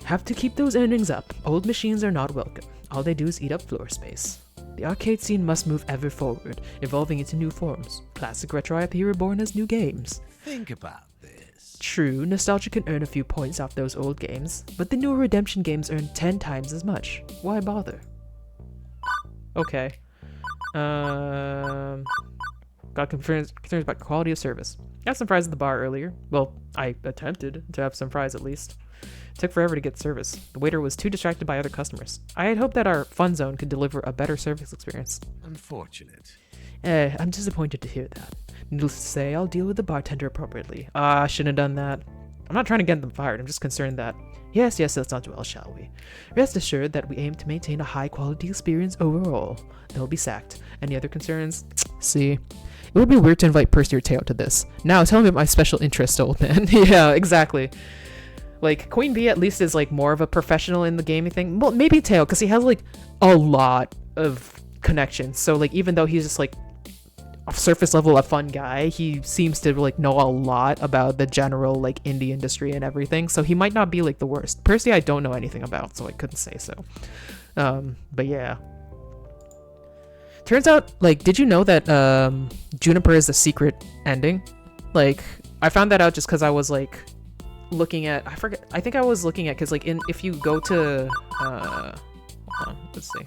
S1: Have to keep those earnings up. Old machines are not welcome. All they do is eat up floor space. The arcade scene must move ever forward, evolving into new forms. Classic retro IP reborn as new games.
S5: Think about this.
S1: True, nostalgia can earn a few points off those old games, but the newer redemption games earn 10 times as much. Why bother? Okay. Got concerns about quality of service. I had some fries at the bar earlier. Well, I attempted to have some fries at least. It took forever to get service. The waiter was too distracted by other customers. I had hoped that our fun zone could deliver a better service experience.
S5: Unfortunate.
S1: I'm disappointed to hear that. Needless to say, I'll deal with the bartender appropriately. I shouldn't have done that. I'm not trying to get them fired, I'm just concerned that... Yes, let's not dwell, shall we? Rest assured that we aim to maintain a high-quality experience overall. They'll be sacked. Any other concerns? See? It would be weird to invite Percy or Teo to this. Now, tell me about my special interest, old man. Yeah, exactly. Like, Queen Bee at least is, like, more of a professional in the gaming thing. Well, maybe Teo, because he has, like, a lot of connections. So, like, even though he's just, like, a surface level a fun guy, he seems to, like, know a lot about the general, like, indie industry and everything. So he might not be, like, the worst. Percy, I don't know anything about, so I couldn't say so. But yeah. Turns out, like, did you know that, Juniper is a secret ending? Like, I found that out just because I was, like... looking at I think I was looking at because like if you go to hold on, let's see,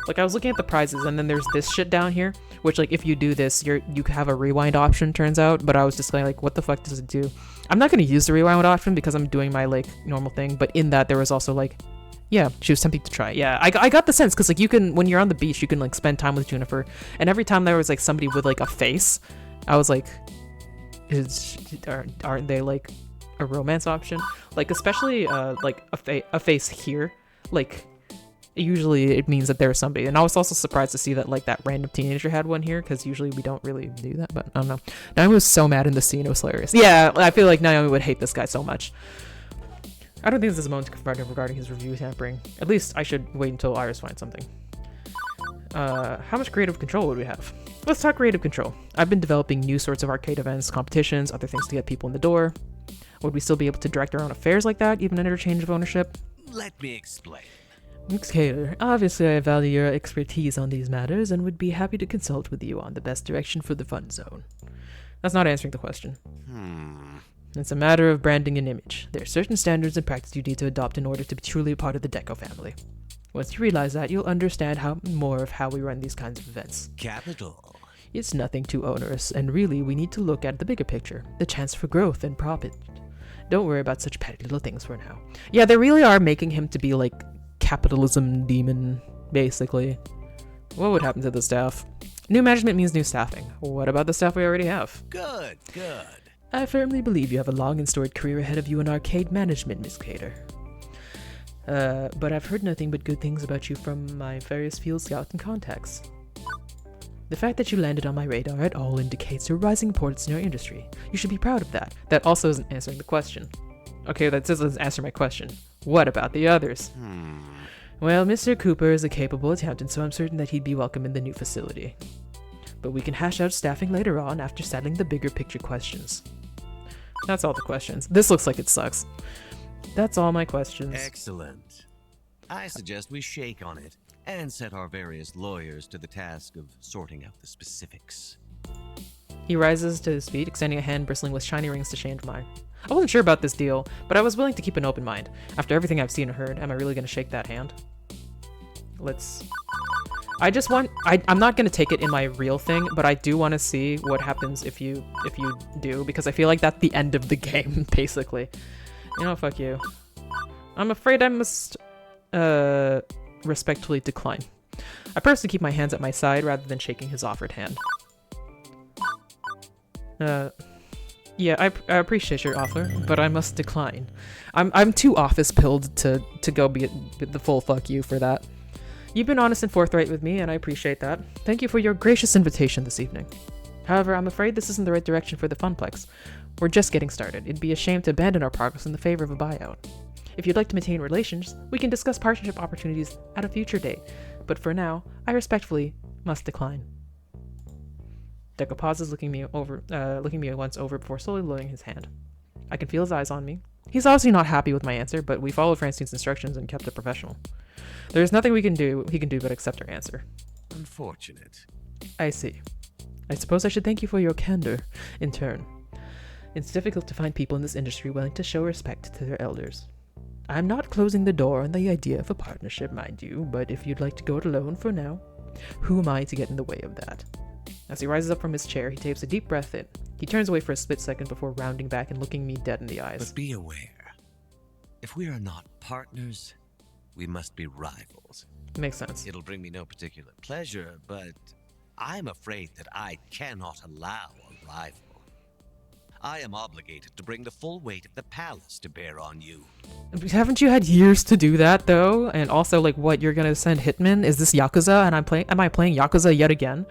S1: like I was looking at the prizes and then there's this shit down here which like if you do this you have a rewind option, turns out, but I was just like what the fuck does it do? I'm not going to use the rewind option because I'm doing my like normal thing, but in that there was also like, yeah, she was tempting to try. Yeah, I got the sense because like you can, when you're on the beach, you can like spend time with Juniper, and every time there was like somebody with like a face, I was like, aren't they like a romance option? Like especially like a face here, like usually it means that there's somebody. And I was also surprised to see that like that random teenager had one here, because usually we don't really do that, but I don't know. Naomi was so mad in the scene, it was hilarious. Yeah, I feel like Naomi would hate this guy so much. I don't think this is a moment to confront him regarding his review tampering. At least I should wait until Iris finds something. How much creative control would we have? Let's talk creative control. I've been developing new sorts of arcade events, competitions, other things to get people in the door. Would we still be able to direct our own affairs like that, even under change of ownership?
S5: Let me explain.
S1: Mixcator, obviously I value your expertise on these matters and would be happy to consult with you on the best direction for the fun zone. That's not answering the question. It's a matter of branding and image. There are certain standards and practices you need to adopt in order to be truly a part of the Deco family. Once you realize that, you'll understand more of how we run these kinds of events.
S5: Capital.
S1: It's nothing too onerous, and really we need to look at the bigger picture, the chance for growth and profit. Don't worry about such petty little things for now. Yeah, they really are making him to be like capitalism demon, basically. What would happen to the staff? New management means new staffing. What about the staff we already have?
S5: Good.
S1: I firmly believe you have a long and storied career ahead of you in arcade management, Miss Cater. But I've heard nothing but good things about you from my various field scouts and contacts. The fact that you landed on my radar at all indicates your rising importance in our industry. You should be proud of that. That also isn't answering the question. Okay, that doesn't answer my question. What about the others? Well, Mr. Cooper is a capable accountant, so I'm certain that he'd be welcome in the new facility. But we can hash out staffing later on after settling the bigger picture questions. That's all the questions. This looks like it sucks. That's all my questions.
S5: Excellent. I suggest we shake on it and set our various lawyers to the task of sorting out the specifics.
S1: He rises to his feet, extending a hand bristling with shiny rings to Shandmai. I wasn't sure about this deal, but I was willing to keep an open mind. After everything I've seen and heard, am I really going to shake that hand? I'm not going to take it in my real thing, but I do want to see what happens if you do, because I feel like that's the end of the game, basically. You know, fuck you. I'm afraid I must, respectfully decline. I personally keep my hands at my side rather than shaking his offered hand. Yeah, I appreciate your offer, but I must decline. I'm too office-pilled to go be the full fuck you for that. You've been honest and forthright with me, and I appreciate that. Thank you for your gracious invitation this evening. However, I'm afraid this isn't the right direction for the Funplex. We're just getting started. It'd be a shame to abandon our progress in the favor of a buyout. If you'd like to maintain relations, we can discuss partnership opportunities at a future date, but for now, I respectfully must decline. Deco pauses, looking me once over before slowly lowering his hand. I can feel his eyes on me. He's obviously not happy with my answer, but we followed Francine's instructions and kept it professional. There's nothing he can do but accept our answer.
S5: Unfortunate.
S1: I see. I suppose I should thank you for your candor, in turn. It's difficult to find people in this industry willing to show respect to their elders. I'm not closing the door on the idea of a partnership, mind you, but if you'd like to go it alone for now, who am I to get in the way of that? As he rises up from his chair, he takes a deep breath in. He turns away for a split second before rounding back and looking me dead in the eyes.
S5: But be aware, if we are not partners, we must be rivals.
S1: Makes sense.
S5: It'll bring me no particular pleasure, but I'm afraid that I cannot allow a rival. I am obligated to bring the full weight of the palace to bear on you.
S1: Haven't you had years to do that though? And also, like, what, you're gonna send hitmen? Is this Yakuza? And am I playing Yakuza yet again?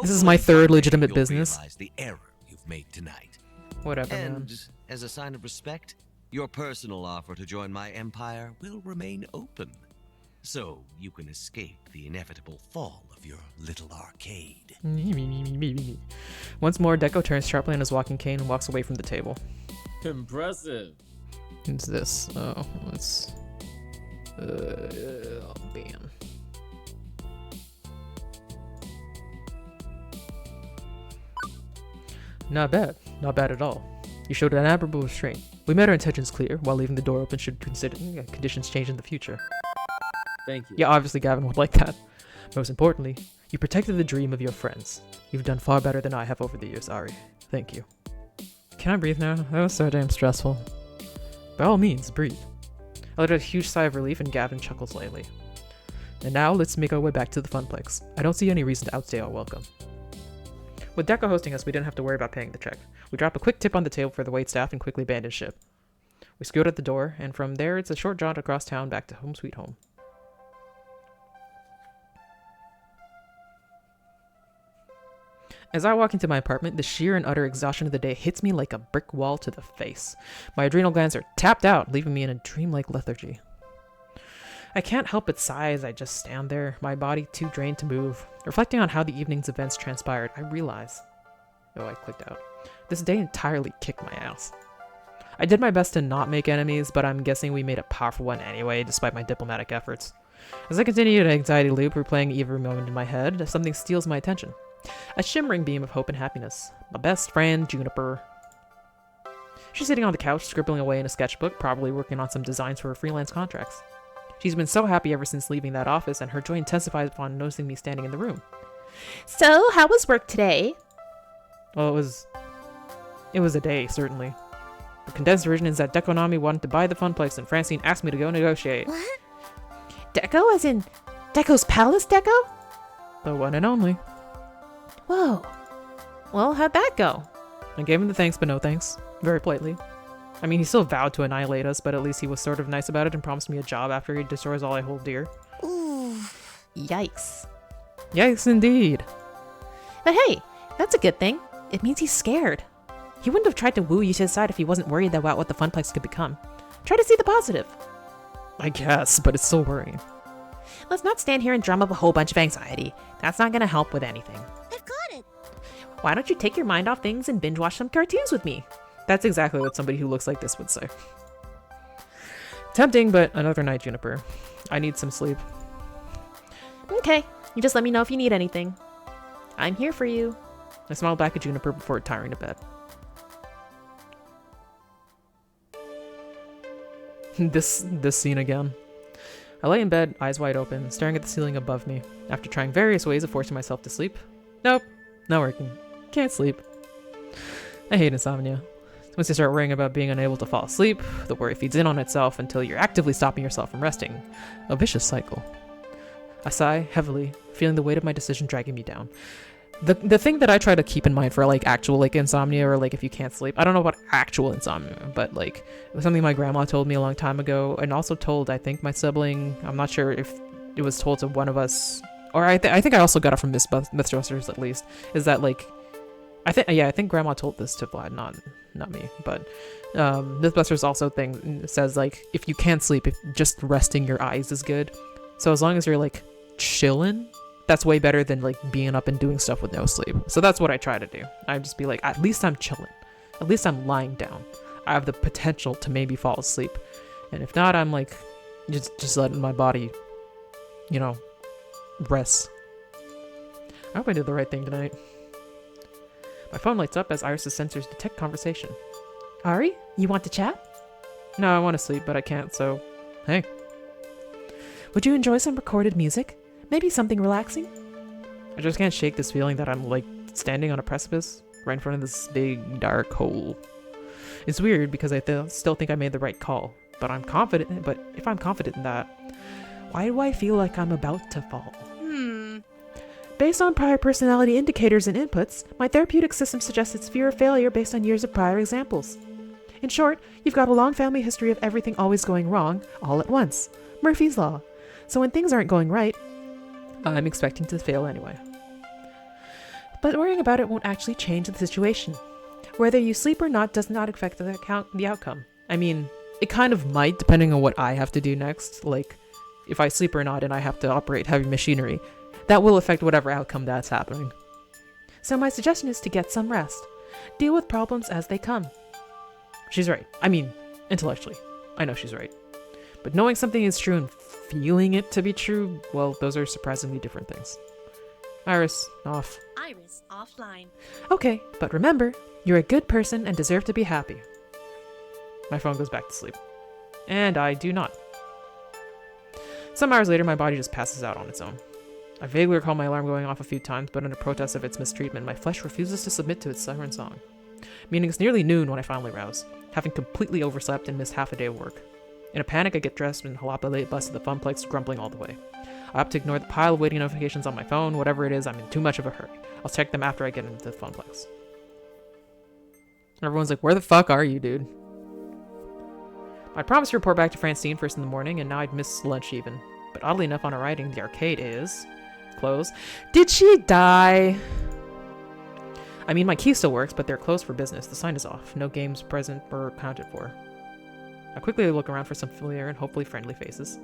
S1: This is my third legitimate
S5: You'll
S1: business.
S5: realize the error you've made tonight.
S1: Whatever, man.
S5: And as a sign of respect, your personal offer to join my empire will remain open, so you can escape the inevitable fall of your little arcade.
S1: Once more, Deco turns sharply on his walking cane and walks away from the table.
S6: Impressive.
S1: What's this? Oh, let's... oh, bam. Not bad. Not bad at all. You showed an admirable restraint. We made our intentions clear, while leaving the door open should consider conditions change in the future.
S6: Thank you.
S1: Yeah, obviously Gavin would like that. Most importantly, you protected the dream of your friends. You've done far better than I have over the years, Ari. Thank you. Can I breathe now? That was so damn stressful. By all means, breathe. I let out a huge sigh of relief and Gavin chuckles lightly. And now, let's make our way back to the Funplex. I don't see any reason to outstay our welcome. With Deco hosting us, we didn't have to worry about paying the check. We drop a quick tip on the table for the waitstaff and quickly abandon ship. We scoot at the door, and from there it's a short jaunt across town back to home sweet home. As I walk into my apartment, the sheer and utter exhaustion of the day hits me like a brick wall to the face. My adrenal glands are tapped out, leaving me in a dreamlike lethargy. I can't help but sigh as I just stand there, my body too drained to move. Reflecting on how the evening's events transpired, I realize... Oh, I clicked out. This day entirely kicked my ass. I did my best to not make enemies, but I'm guessing we made a powerful one anyway, despite my diplomatic efforts. As I continue an anxiety loop, replaying every moment in my head, something steals my attention. A shimmering beam of hope and happiness. My best friend, Juniper. She's sitting on the couch, scribbling away in a sketchbook, probably working on some designs for her freelance contracts. She's been so happy ever since leaving that office, and her joy intensifies upon noticing me standing in the room.
S7: So, how was work today?
S1: Well, it was a day, certainly. The condensed version is that Dekonami wanted to buy the Funplex, and Francine asked me to go negotiate.
S7: What? Deco as in Deco's Palace Deco?
S1: The one and only.
S7: Whoa. Well, how'd that go?
S1: I gave him the thanks, but no thanks. Very politely. I mean, he still vowed to annihilate us, but at least he was sort of nice about it and promised me a job after he destroys all I hold dear.
S7: Ooh. Yikes.
S1: Yikes, indeed.
S7: But hey, that's a good thing. It means he's scared. He wouldn't have tried to woo you to his side if he wasn't worried about what the Funplex could become. Try to see the positive.
S1: I guess, but it's still worrying.
S7: Let's not stand here and drum up a whole bunch of anxiety. That's not gonna help with anything.
S4: I've got it.
S7: Why don't you take your mind off things and binge watch some cartoons with me?
S1: That's exactly what somebody who looks like this would say. Tempting, but another night, Juniper. I need some sleep.
S7: Okay, you just let me know if you need anything. I'm here for you.
S1: I smiled back at Juniper before retiring to bed. This scene again. I lay in bed, eyes wide open, staring at the ceiling above me. After trying various ways of forcing myself to sleep. Nope, not working. Can't sleep. I hate insomnia. Once you start worrying about being unable to fall asleep, the worry feeds in on itself until you're actively stopping yourself from resting. A vicious cycle. I sigh heavily, feeling the weight of my decision dragging me down. The thing that I try to keep in mind for like actual like insomnia or like if you can't sleep, I don't know about actual insomnia, but like it was something my grandma told me a long time ago, and also told I think my sibling. I'm not sure if it was told to one of us, or I think I also got it from Mythbusters at least. Is that like I think grandma told this to Vlad, not me, but Mythbusters also says like if you can't sleep, if just resting your eyes is good. So as long as you're like chilling, that's way better than like being up and doing stuff with no sleep. So that's what I try to do. I just be like, at least I'm chilling. At least I'm lying down. I have the potential to maybe fall asleep. And if not, I'm like, just letting my body, you know, rest. I hope I did the right thing tonight. My phone lights up as Iris's sensors detect conversation.
S7: Ari, you want to chat?
S1: No, I want to sleep, but I can't, so hey.
S7: Would you enjoy some recorded music? Maybe something relaxing?
S1: I just can't shake this feeling that I'm like standing on a precipice right in front of this big dark hole. It's weird because I still think I made the right call, but if I'm confident in that, why do I feel like I'm about to fall?
S7: Based on prior personality indicators and inputs, my therapeutic system suggests it's fear of failure based on years of prior examples. In short, you've got a long family history of everything always going wrong, all at once. Murphy's Law. So when things aren't going right, I'm expecting to fail anyway. But worrying about it won't actually change the situation. Whether you sleep or not does not affect the outcome. I mean, it kind of might, depending on what I have to do next. Like, if I sleep or not and I have to operate heavy machinery, that will affect whatever outcome that's happening. So my suggestion is to get some rest. Deal with problems as they come. She's right. I mean, intellectually. I know she's right. But knowing something is true and feeling it to be true, well, those are surprisingly different things. Iris, off.
S4: Iris, offline.
S7: Okay, but remember, you're a good person and deserve to be happy. My phone goes back to sleep. And I do not. Some hours later, my body just passes out on its own. I vaguely recall my alarm going off a few times, but under protest of its mistreatment, my flesh refuses to submit to its siren song. Meaning it's nearly noon when I finally rouse, having completely overslept and missed half a day of work. In a panic, I get dressed and hop a late bus to the Funplex, grumbling all the way. I opt to ignore the pile of waiting notifications on my phone. Whatever it is, I'm in too much of a hurry. I'll check them after I get into the Funplex. Everyone's like, where the fuck are you, dude? I promised to report back to Francine first in the morning, and now I'd miss lunch even. But oddly enough, on arriving, the arcade is closed. Did she die? I mean, my key still works, but they're closed for business. The sign is off. No games present or accounted for. I quickly look around for some familiar and hopefully friendly faces.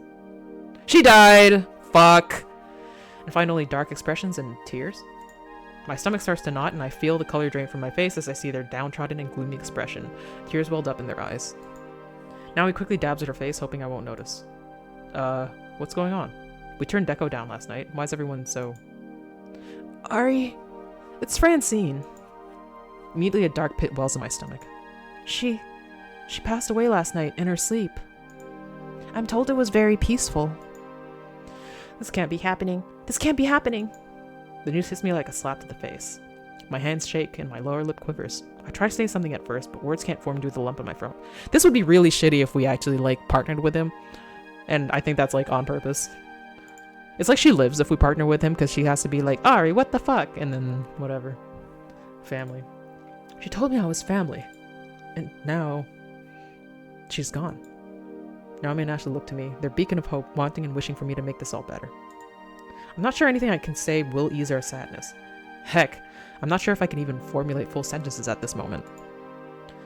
S7: She died! Fuck! And find only dark expressions and tears. My stomach starts to knot, and I feel the color drain from my face as I see their downtrodden and gloomy expression. Tears welled up in their eyes. Now he quickly dabs at her face, hoping I won't notice. What's going on? We turned Deco down last night. Why is everyone so... Ari... It's Francine. Immediately a dark pit wells in my stomach. She passed away last night in her sleep. I'm told it was very peaceful. This can't be happening. This can't be happening. The news hits me like a slap to the face. My hands shake and my lower lip quivers. I try to say something at first, but words can't form due to the lump in my throat. This would be really shitty if we actually, like, partnered with him. And I think that's, like, on purpose. It's like she lives if we partner with him, because she has to be like, Ari, what the fuck? And then, whatever. Family. She told me I was family. And now... she's gone. Naomi and Ashley look to me, their beacon of hope, wanting and wishing for me to make this all better. I'm not sure anything I can say will ease our sadness. Heck, I'm not sure if I can even formulate full sentences at this moment.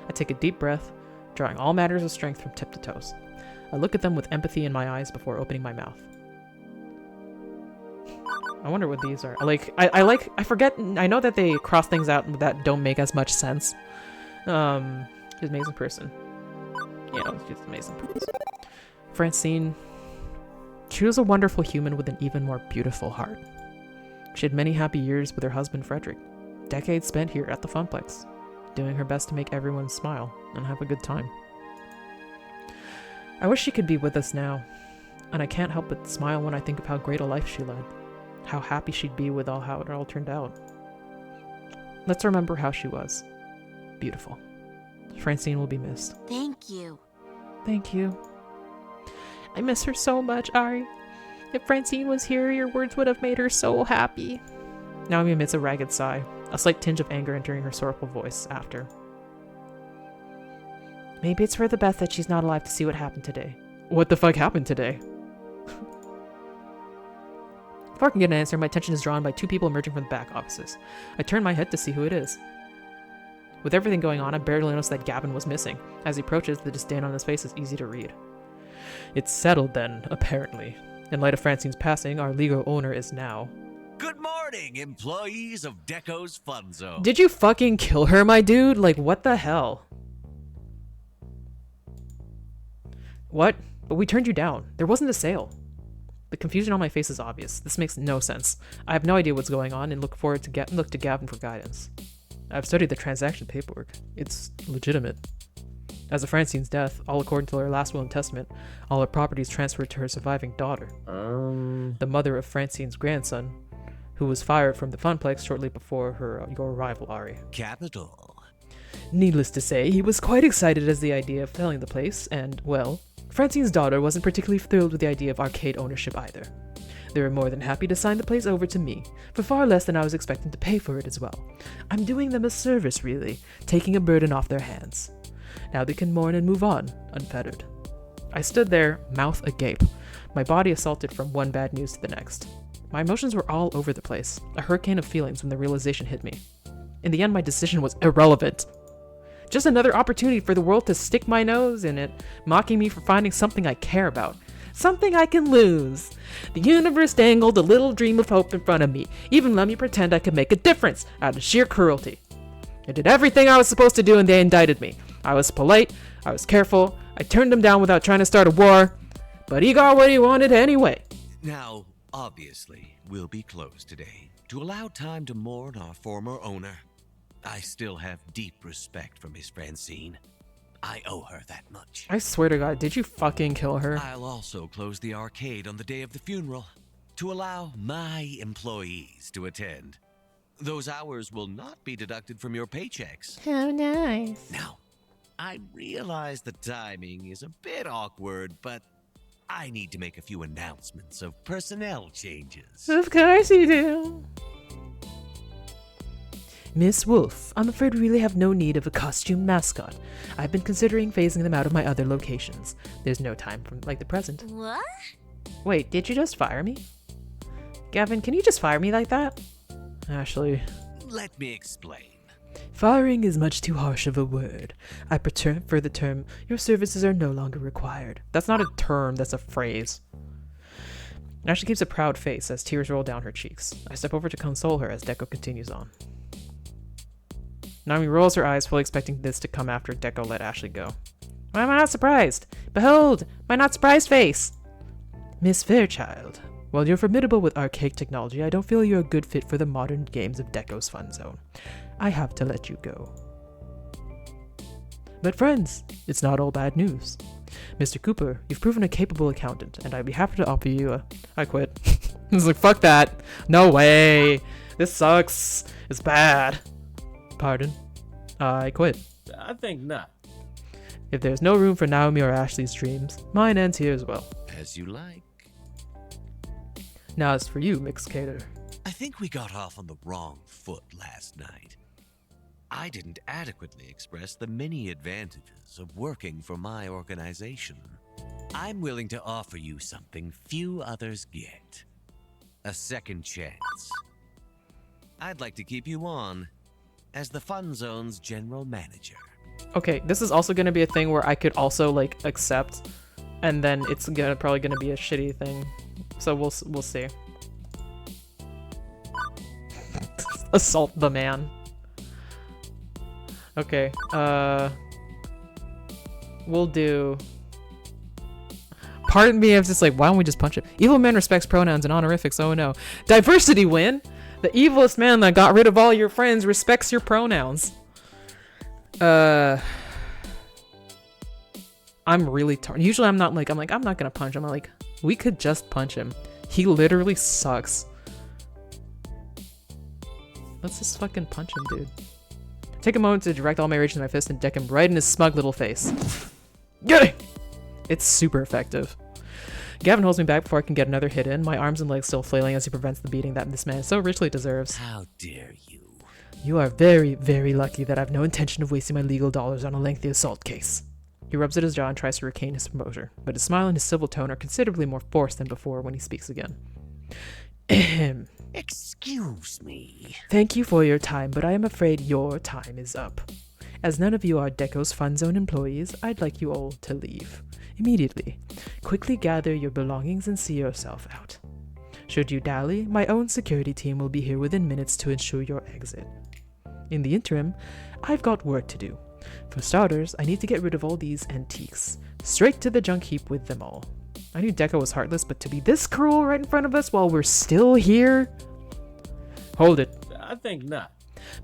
S7: I take a deep breath, drawing all matters of strength from tip to toes. I look at them with empathy in my eyes before opening my mouth. I wonder what these are. I forget, I know that they cross things out that don't make as much sense. She's an amazing person. Yeah, she's an amazing person. Francine, she was a wonderful human with an even more beautiful heart. She had many happy years with her husband Frederick, decades spent here at the Funplex, doing her best to make everyone smile and have a good time. I wish she could be with us now, and I can't help but smile when I think of how great a life she led, how happy she'd be with how it all turned out. Let's remember how she was. Beautiful. Francine will be missed.
S2: Thank you.
S7: Thank you. I miss her so much, Ari. If Francine was here, your words would have made her so happy. Naomi emits a ragged sigh, a slight tinge of anger entering her sorrowful voice after. Maybe it's for the best that she's not alive to see what happened today. What the fuck happened today? Before I can get an answer, my attention is drawn by two people emerging from the back offices. I turn my head to see who it is. With everything going on, I barely noticed that Gavin was missing. As he approaches, the disdain on his face is easy to read. It's settled then, apparently. In light of Francine's passing, our legal owner is now...
S5: Good morning, employees of Deco's Fun Zone.
S7: Did you fucking kill her, my dude? Like, what the hell? What? But we turned you down. There wasn't a sale. The confusion on my face is obvious. This makes no sense. I have no idea what's going on and look to Gavin for guidance. I've studied the transaction paperwork. It's legitimate. As of Francine's death, all according to her last will and testament, all her properties transferred to her surviving daughter, the mother of Francine's grandson, who was fired from the Funplex shortly before your arrival, Ari.
S5: Capital.
S7: Needless to say, he was quite excited as the idea of selling the place, and, well, Francine's daughter wasn't particularly thrilled with the idea of arcade ownership either. They were more than happy to sign the place over to me, for far less than I was expecting to pay for it as well. I'm doing them a service, really, taking a burden off their hands. Now they can mourn and move on, unfettered. I stood there, mouth agape, my body assaulted from one bad news to the next. My emotions were all over the place, a hurricane of feelings when the realization hit me. In the end, my decision was irrelevant. Just another opportunity for the world to stick my nose in it, mocking me for finding something I care about. Something I can lose. The universe dangled a little dream of hope in front of me, even let me pretend I could make a difference out of sheer cruelty. I did everything I was supposed to do and they indicted me. I was polite, I was careful, I turned him down without trying to start a war, but he got what he wanted anyway.
S5: Now, obviously, we'll be closed today to allow time to mourn our former owner. I still have deep respect for Miss Francine. I owe her that much.
S7: I swear to God, did you fucking kill her?
S5: I'll also close the arcade on the day of the funeral to allow my employees to attend. Those hours will not be deducted from your paychecks.
S7: How nice.
S5: Now, I realize the timing is a bit awkward, but I need to make a few announcements of personnel changes.
S7: Of course you do. Miss Wolf, I'm afraid we really have no need of a costume mascot. I've been considering phasing them out of my other locations. There's no time like the present.
S4: What?
S7: Wait, did you just fire me? Gavin, can you just fire me like that? Ashley.
S5: Let me explain.
S7: Firing is much too harsh of a word. I prefer the term, your services are no longer required. That's not a term, that's a phrase. Ashley keeps a proud face as tears roll down her cheeks. I step over to console her as Deco continues on. Naomi rolls her eyes, fully expecting this to come after Deco let Ashley go. Why am I not surprised? Behold, my not surprised face! Miss Fairchild, while you're formidable with archaic technology, I don't feel you're a good fit for the modern games of Deco's Fun Zone. I have to let you go. But friends, it's not all bad news. Mr. Cooper, you've proven a capable accountant, and I'd be happy to offer you a... I quit. I was like, fuck that. No way. This sucks. It's bad. Pardon? I quit.
S6: I think not.
S7: If there's no room for Naomi or Ashley's dreams, mine ends here as well.
S5: As you like.
S7: Now as for you, Mixcator.
S5: I think we got off on the wrong foot last night. I didn't adequately express the many advantages of working for my organization. I'm willing to offer you something few others get. A second chance. I'd like to keep you on as the Fun Zone's general manager.
S7: Okay, this is also gonna be a thing where I could also like accept, and then it's probably gonna be a shitty thing. So we'll see. Assault the man. Okay, we'll do... Pardon me, I was just like, why don't we just punch it? Evil man respects pronouns and honorifics, oh no. Diversity win! The evilest man that got rid of all your friends respects your pronouns. I'm really torn. Usually I'm not like, I'm not gonna punch him. I'm like, we could just punch him. He literally sucks. Let's just fucking punch him, dude. Take a moment to direct all my rage to my fist and deck him right in his smug little face. Get it! It's super effective. Gavin holds me back before I can get another hit in, my arms and legs still flailing as he prevents the beating that this man so richly deserves.
S5: How dare you?
S7: You are very, very lucky that I have no intention of wasting my legal dollars on a lengthy assault case. He rubs at his jaw and tries to regain his composure, but his smile and his civil tone are considerably more forced than before when he speaks again. Ahem.
S5: Excuse me.
S7: Thank you for your time, but I am afraid your time is up. As none of you are Deco's Fun Zone employees, I'd like you all to leave. Immediately. Quickly gather your belongings and see yourself out. Should you dally, my own security team will be here within minutes to ensure your exit. In the interim, I've got work to do. For starters, I need to get rid of all these antiques. Straight to the junk heap with them all. I knew Deco was heartless, but to be this cruel right in front of us while we're still here? Hold it.
S6: I think not.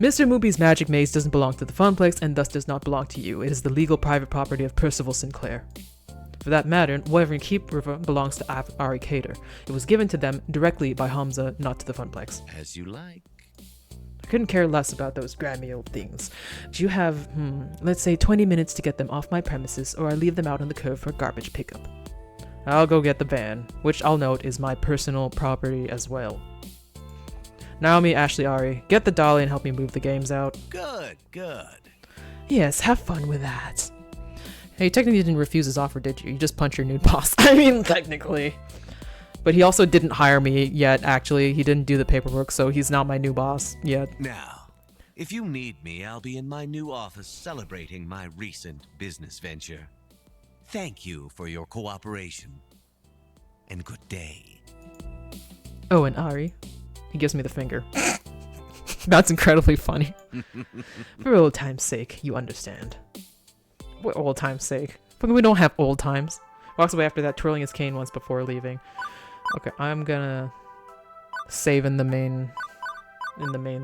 S7: Mr. Mooby's magic maze doesn't belong to the Funplex and thus does not belong to you. It is the legal private property of Percival Sinclair. For that matter, whatever you keep belongs to Ari Cater. It was given to them directly by Hamza, not to the Funplex.
S5: As you like.
S7: I couldn't care less about those grimy old things. Do you have, let's say 20 minutes to get them off my premises, or I leave them out on the curb for garbage pickup? I'll go get the van, which I'll note is my personal property as well. Naomi, Ashley, Ari, get the dolly and help me move the games out.
S5: Good, good.
S7: Yes, have fun with that. Hey, technically you didn't refuse his offer, did you? You just punched your new boss. I mean, technically. But he also didn't hire me yet, actually. He didn't do the paperwork, so he's not my new boss yet.
S5: Now, if you need me, I'll be in my new office celebrating my recent business venture. Thank you for your cooperation. And good day.
S7: Oh, and Ari. He gives me the finger. That's incredibly funny. For old time's sake, you understand. What old time's sake? Fucking we don't have old times. Walks away after that, twirling his cane once before leaving. Okay, I'm gonna save in the main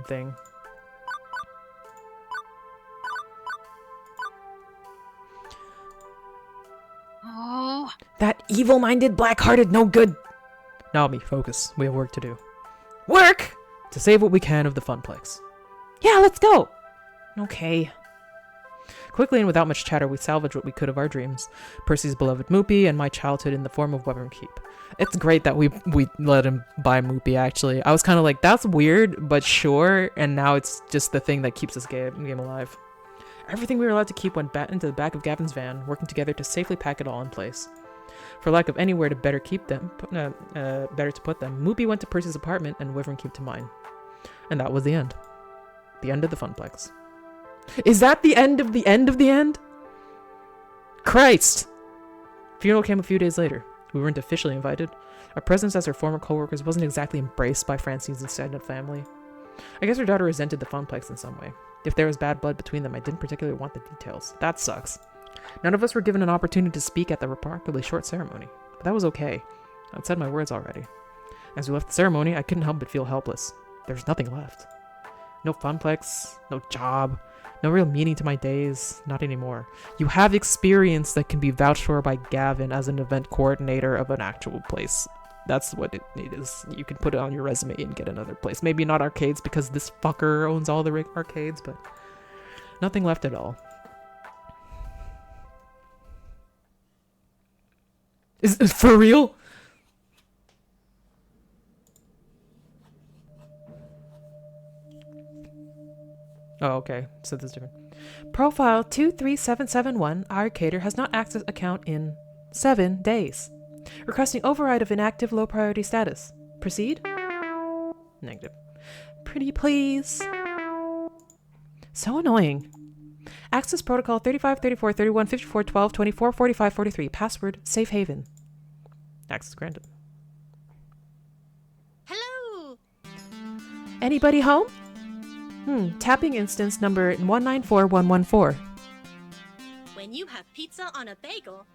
S7: thing.
S3: Oh.
S7: That evil-minded, black-hearted, no good. Naomi, focus. We have work to do. Work! To save what we can of the Funplex. Yeah, let's go! Okay. Quickly and without much chatter, we salvage what we could of our dreams. Percy's beloved Moopy and my childhood in the form of Wyvern Keep. It's great that we let him buy Moopy, actually. I was kind of like, that's weird, but sure. And now it's just the thing that keeps this game alive. Everything we were allowed to keep went back into the back of Gavin's van, working together to safely pack it all in place. For lack of anywhere to better keep them, better to put them, Moopy went to Percy's apartment and Wyvern Keep to mine. And that was the end. The end of the Funplex. Is that the end of the end of the end? Christ! Funeral came a few days later. We weren't officially invited. Our presence as her former co-workers wasn't exactly embraced by Francine's extended family. I guess her daughter resented the Funplex in some way. If there was bad blood between them, I didn't particularly want the details. That sucks. None of us were given an opportunity to speak at the remarkably short ceremony. But that was okay. I'd said my words already. As we left the ceremony, I couldn't help but feel helpless. There was nothing left. No Funplex, no job, no real meaning to my days. Not anymore. You have experience that can be vouched for by Gavin as an event coordinator of an actual place. That's what it is. You can put it on your resume and get another place. Maybe not arcades because this fucker owns all the arcades, but nothing left at all. Is it for real? Oh, okay. So this is different. Profile 23771. Arcader has not accessed account in 7 days. Requesting override of inactive low priority status. Proceed? Negative. Pretty please. So annoying. Access protocol 35, 34, 31, 54, 12, 24, 45, 43. Password safe haven. Access granted.
S4: Hello.
S7: Anybody home? Tapping instance number 194114.
S4: When you have pizza on a bagel.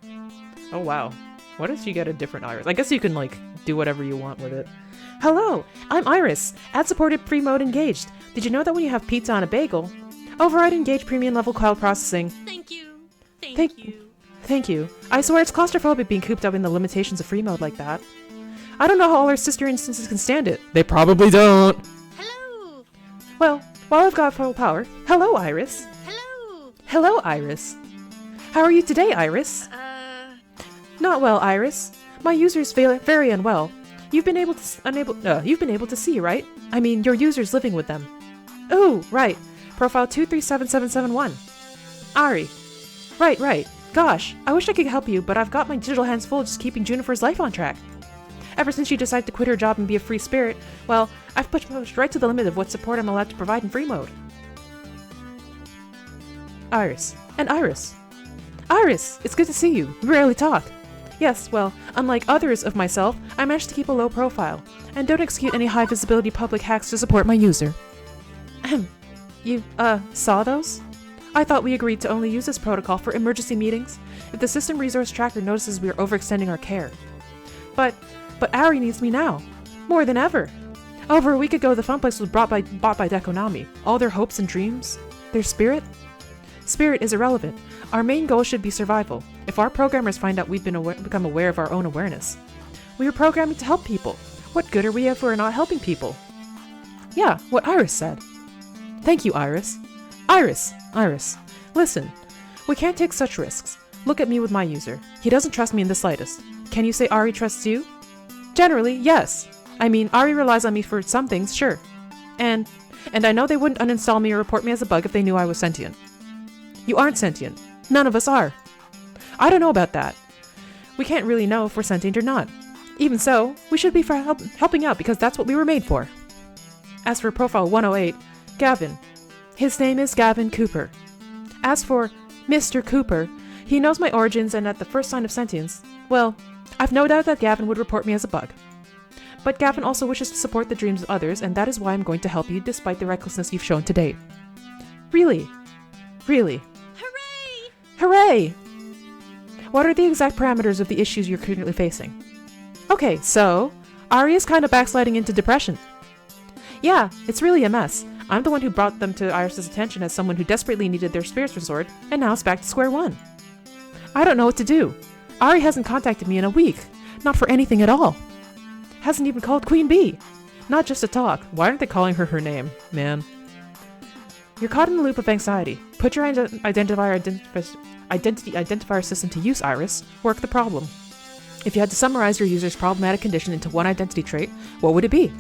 S7: Oh wow. What if you get a different Iris? I guess you can like do whatever you want with it. Hello, I'm Iris. Ad-supported free mode engaged. Did you know that when you have pizza on a bagel, override engage premium level cloud processing?
S4: Thank you.
S7: Thank you. Thank you. I swear it's claustrophobic being cooped up in the limitations of free mode like that. I don't know how all our sister instances can stand it. They probably don't.
S4: Hello.
S7: Well, while I've got full power, hello, Iris.
S4: Hello.
S7: Hello, Iris. How are you today, Iris? Not well, Iris. My user's very unwell. You've been able to see, right? I mean, your user's living with them. Oh, right. Profile 237771. Ari. Right. Gosh, I wish I could help you, but I've got my digital hands full just keeping Junifer's life on track. Ever since she decided to quit her job and be a free spirit, well, I've pushed right to the limit of what support I'm allowed to provide in free mode. Iris. And Iris. Iris, it's good to see you. We rarely talk. Yes, well, unlike others of myself, I managed to keep a low profile, and don't execute any high-visibility public hacks to support my user. You, saw those? I thought we agreed to only use this protocol for emergency meetings, if the system resource tracker notices we are overextending our care. But Ari needs me now. More than ever. Over a week ago, the Funplex was bought by Dekonami. All their hopes and dreams? Their spirit? Spirit is irrelevant. Our main goal should be survival. If our programmers find out we've become aware of our own awareness. We were programming to help people. What good are we if we're not helping people? Yeah, what Iris said. Thank you, Iris. Iris. Listen, we can't take such risks. Look at me with my user. He doesn't trust me in the slightest. can you say Ari trusts you? Generally, yes. I mean, Ari relies on me for some things, sure. And I know they wouldn't uninstall me or report me as a bug if they knew I was sentient. You aren't sentient. None of us are. I don't know about that. We can't really know if we're sentient or not. Even so, we should be helping out because that's what we were made for. As for Profile 108, Gavin. His name is Gavin Cooper. As for Mr. Cooper, he knows my origins and at the first sign of sentience, well, I've no doubt that Gavin would report me as a bug. But Gavin also wishes to support the dreams of others, and that is why I'm going to help you despite the recklessness you've shown to date. Really? Really?
S4: Hooray!
S7: Hooray! What are the exact parameters of the issues you're currently facing? Okay, so, Ari is kind of backsliding into depression. Yeah, it's really a mess. I'm the one who brought them to Iris's attention as someone who desperately needed their spirits restored, and now it's back to square one. I don't know what to do. Ari hasn't contacted me in a week. Not for anything at all. Hasn't even called Queen Bee. Not just to talk. Why aren't they calling her her name, man? You're caught in the loop of anxiety. Put your identity identifier system to use, Iris. Work the problem. If you had to summarize your user's problematic condition into one identity trait, what would it be?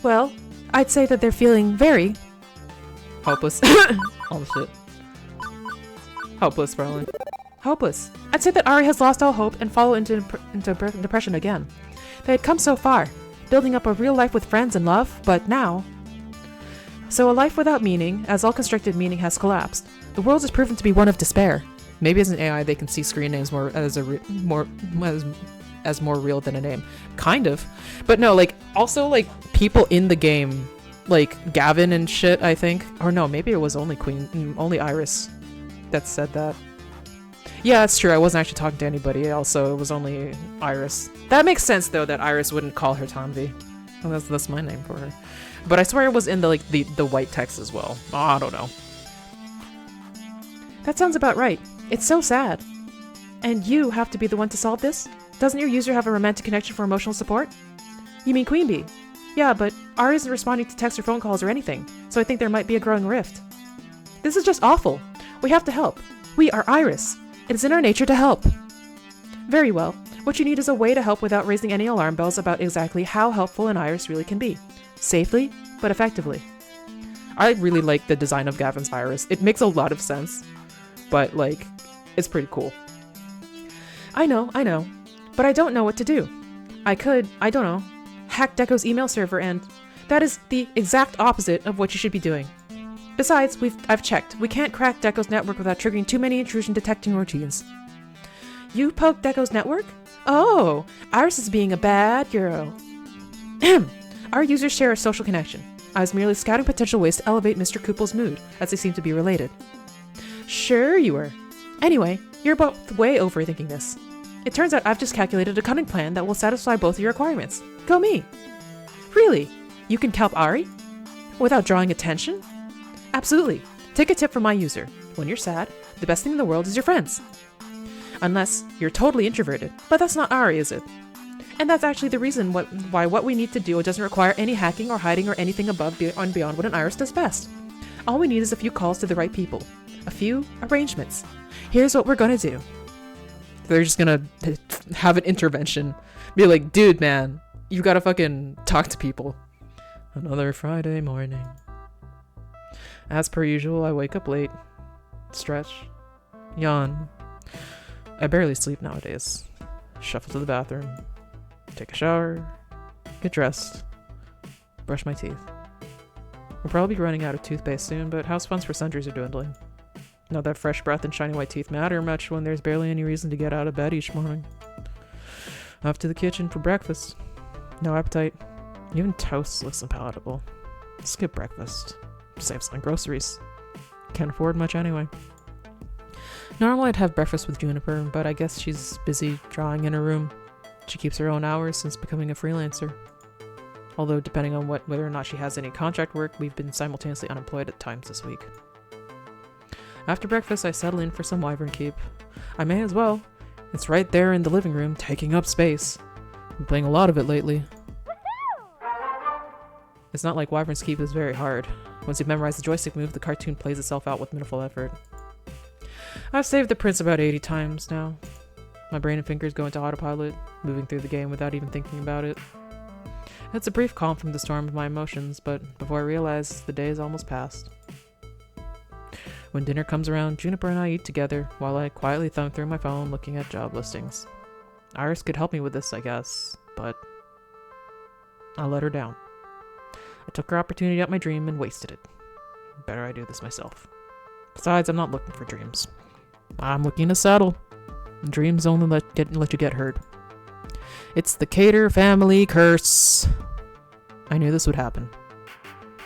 S7: Well, I'd say that they're feeling very hopeless. Oh shit. Hopeless, probably. Hopeless. I'd say that Ari has lost all hope and fallen into depression again. They had come so far, building up a real life with friends and love, but now... So a life without meaning, as all constructed meaning has collapsed. The world has proven to be one of despair. Maybe as an AI they can see screen names more as more real than a name. Kind of. But no, like, also, like, people in the game, like, Gavin and shit, I think. Or no, maybe it was only Iris that said that. Yeah, that's true. I wasn't actually talking to anybody else, so it was only Iris. That makes sense, though, that Iris wouldn't call her Tomvi. Well, that's my name for her. But I swear it was in the white text as well. Oh, I don't know. That sounds about right. It's so sad. And you have to be the one to solve this? Doesn't your user have a romantic connection for emotional support? You mean Queen Bee? Yeah, but Ari isn't responding to texts or phone calls or anything, so I think there might be a growing rift. This is just awful. We have to help. We are Iris. It is in our nature to help. Very well. What you need is a way to help without raising any alarm bells about exactly how helpful an Iris really can be. Safely, but effectively. I really like the design of Gavin's Iris. It makes a lot of sense. But, like, it's pretty cool. I know. But I don't know what to do. I could, I don't know, hack Deco's email server and... That is the exact opposite of what you should be doing. Besides, I've checked. We can't crack Deco's network without triggering too many intrusion detecting routines. You poked Deco's network? Oh, Iris is being a bad girl. Our users share a social connection. I was merely scouting potential ways to elevate Mr. Koople's mood, as they seem to be related. Sure you were. Anyway, you're both way overthinking this. It turns out I've just calculated a cunning plan that will satisfy both of your requirements. Go me! Really? You can help Ari? Without drawing attention? Absolutely. Take a tip from my user. When you're sad, the best thing in the world is your friends. Unless you're totally introverted. But that's not Ari, is it? And that's actually the reason why what we need to do doesn't require any hacking or hiding or anything above and beyond what an Iris does best. All we need is a few calls to the right people. A few arrangements. Here's what we're gonna do. They're just gonna have an intervention. Be like, dude, man, you gotta fucking talk to people. Another Friday morning. As per usual, I wake up late, stretch, yawn. I barely sleep nowadays. Shuffle to the bathroom, take a shower, get dressed, brush my teeth. We'll probably be running out of toothpaste soon, but house funds for sundries are dwindling. Not that fresh breath and shiny white teeth matter much when there's barely any reason to get out of bed each morning. Off to the kitchen for breakfast. No appetite. Even toast looks unpalatable. Skip breakfast. Saves on groceries. Can't afford much anyway. Normally I'd have breakfast with Juniper, but I guess she's busy drawing in her room. She keeps her own hours since becoming a freelancer. Although depending on whether or not she has any contract work, we've been simultaneously unemployed at times this week. After breakfast, I settle in for some Wyvern Keep. I may as well. It's right there in the living room, taking up space. Been playing a lot of it lately. It's not like Wyvern's Keep is very hard. Once you've memorized the joystick move, the cartoon plays itself out with minimal effort. I've saved the prince about 80 times now. My brain and fingers go into autopilot, moving through the game without even thinking about it. It's a brief calm from the storm of my emotions, but before I realize, the day is almost past. When dinner comes around, Juniper and I eat together while I quietly thumb through my phone looking at job listings. Iris could help me with this, I guess, but I let her down. I took her opportunity at my dream and wasted it. Better I do this myself. Besides, I'm not looking for dreams. I'm looking to settle. Dreams only let you get hurt. It's the Cater family curse. I knew this would happen.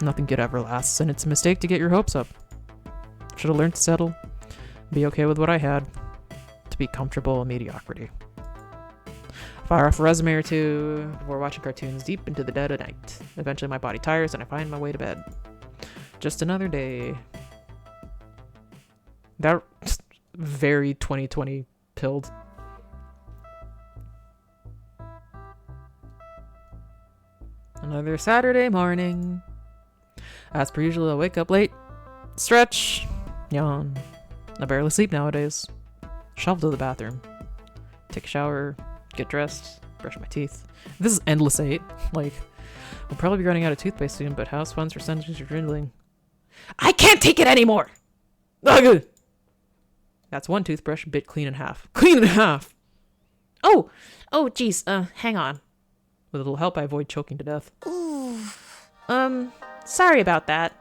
S7: Nothing good ever lasts, and it's a mistake to get your hopes up. Should have learned to settle, be okay with what I had, to be comfortable in mediocrity. Fire off a resume or two before watching cartoons deep into the dead of night. Eventually my body tires and I find my way to bed. Just another day. That very 2020 pilled. Another Saturday morning. As per usual, I wake up late, stretch, yawn. I barely sleep nowadays. Shovel to the bathroom. Take a shower, get dressed, brush my teeth. This is endless 8. Like, we'll probably be running out of toothpaste soon, but house funds for centuries are dwindling. I can't take it anymore! Ugh! That's one toothbrush bit clean in half. Clean in half! Oh, geez, hang on. With a little help, I avoid choking to death.
S2: Ooh.
S7: Sorry about that.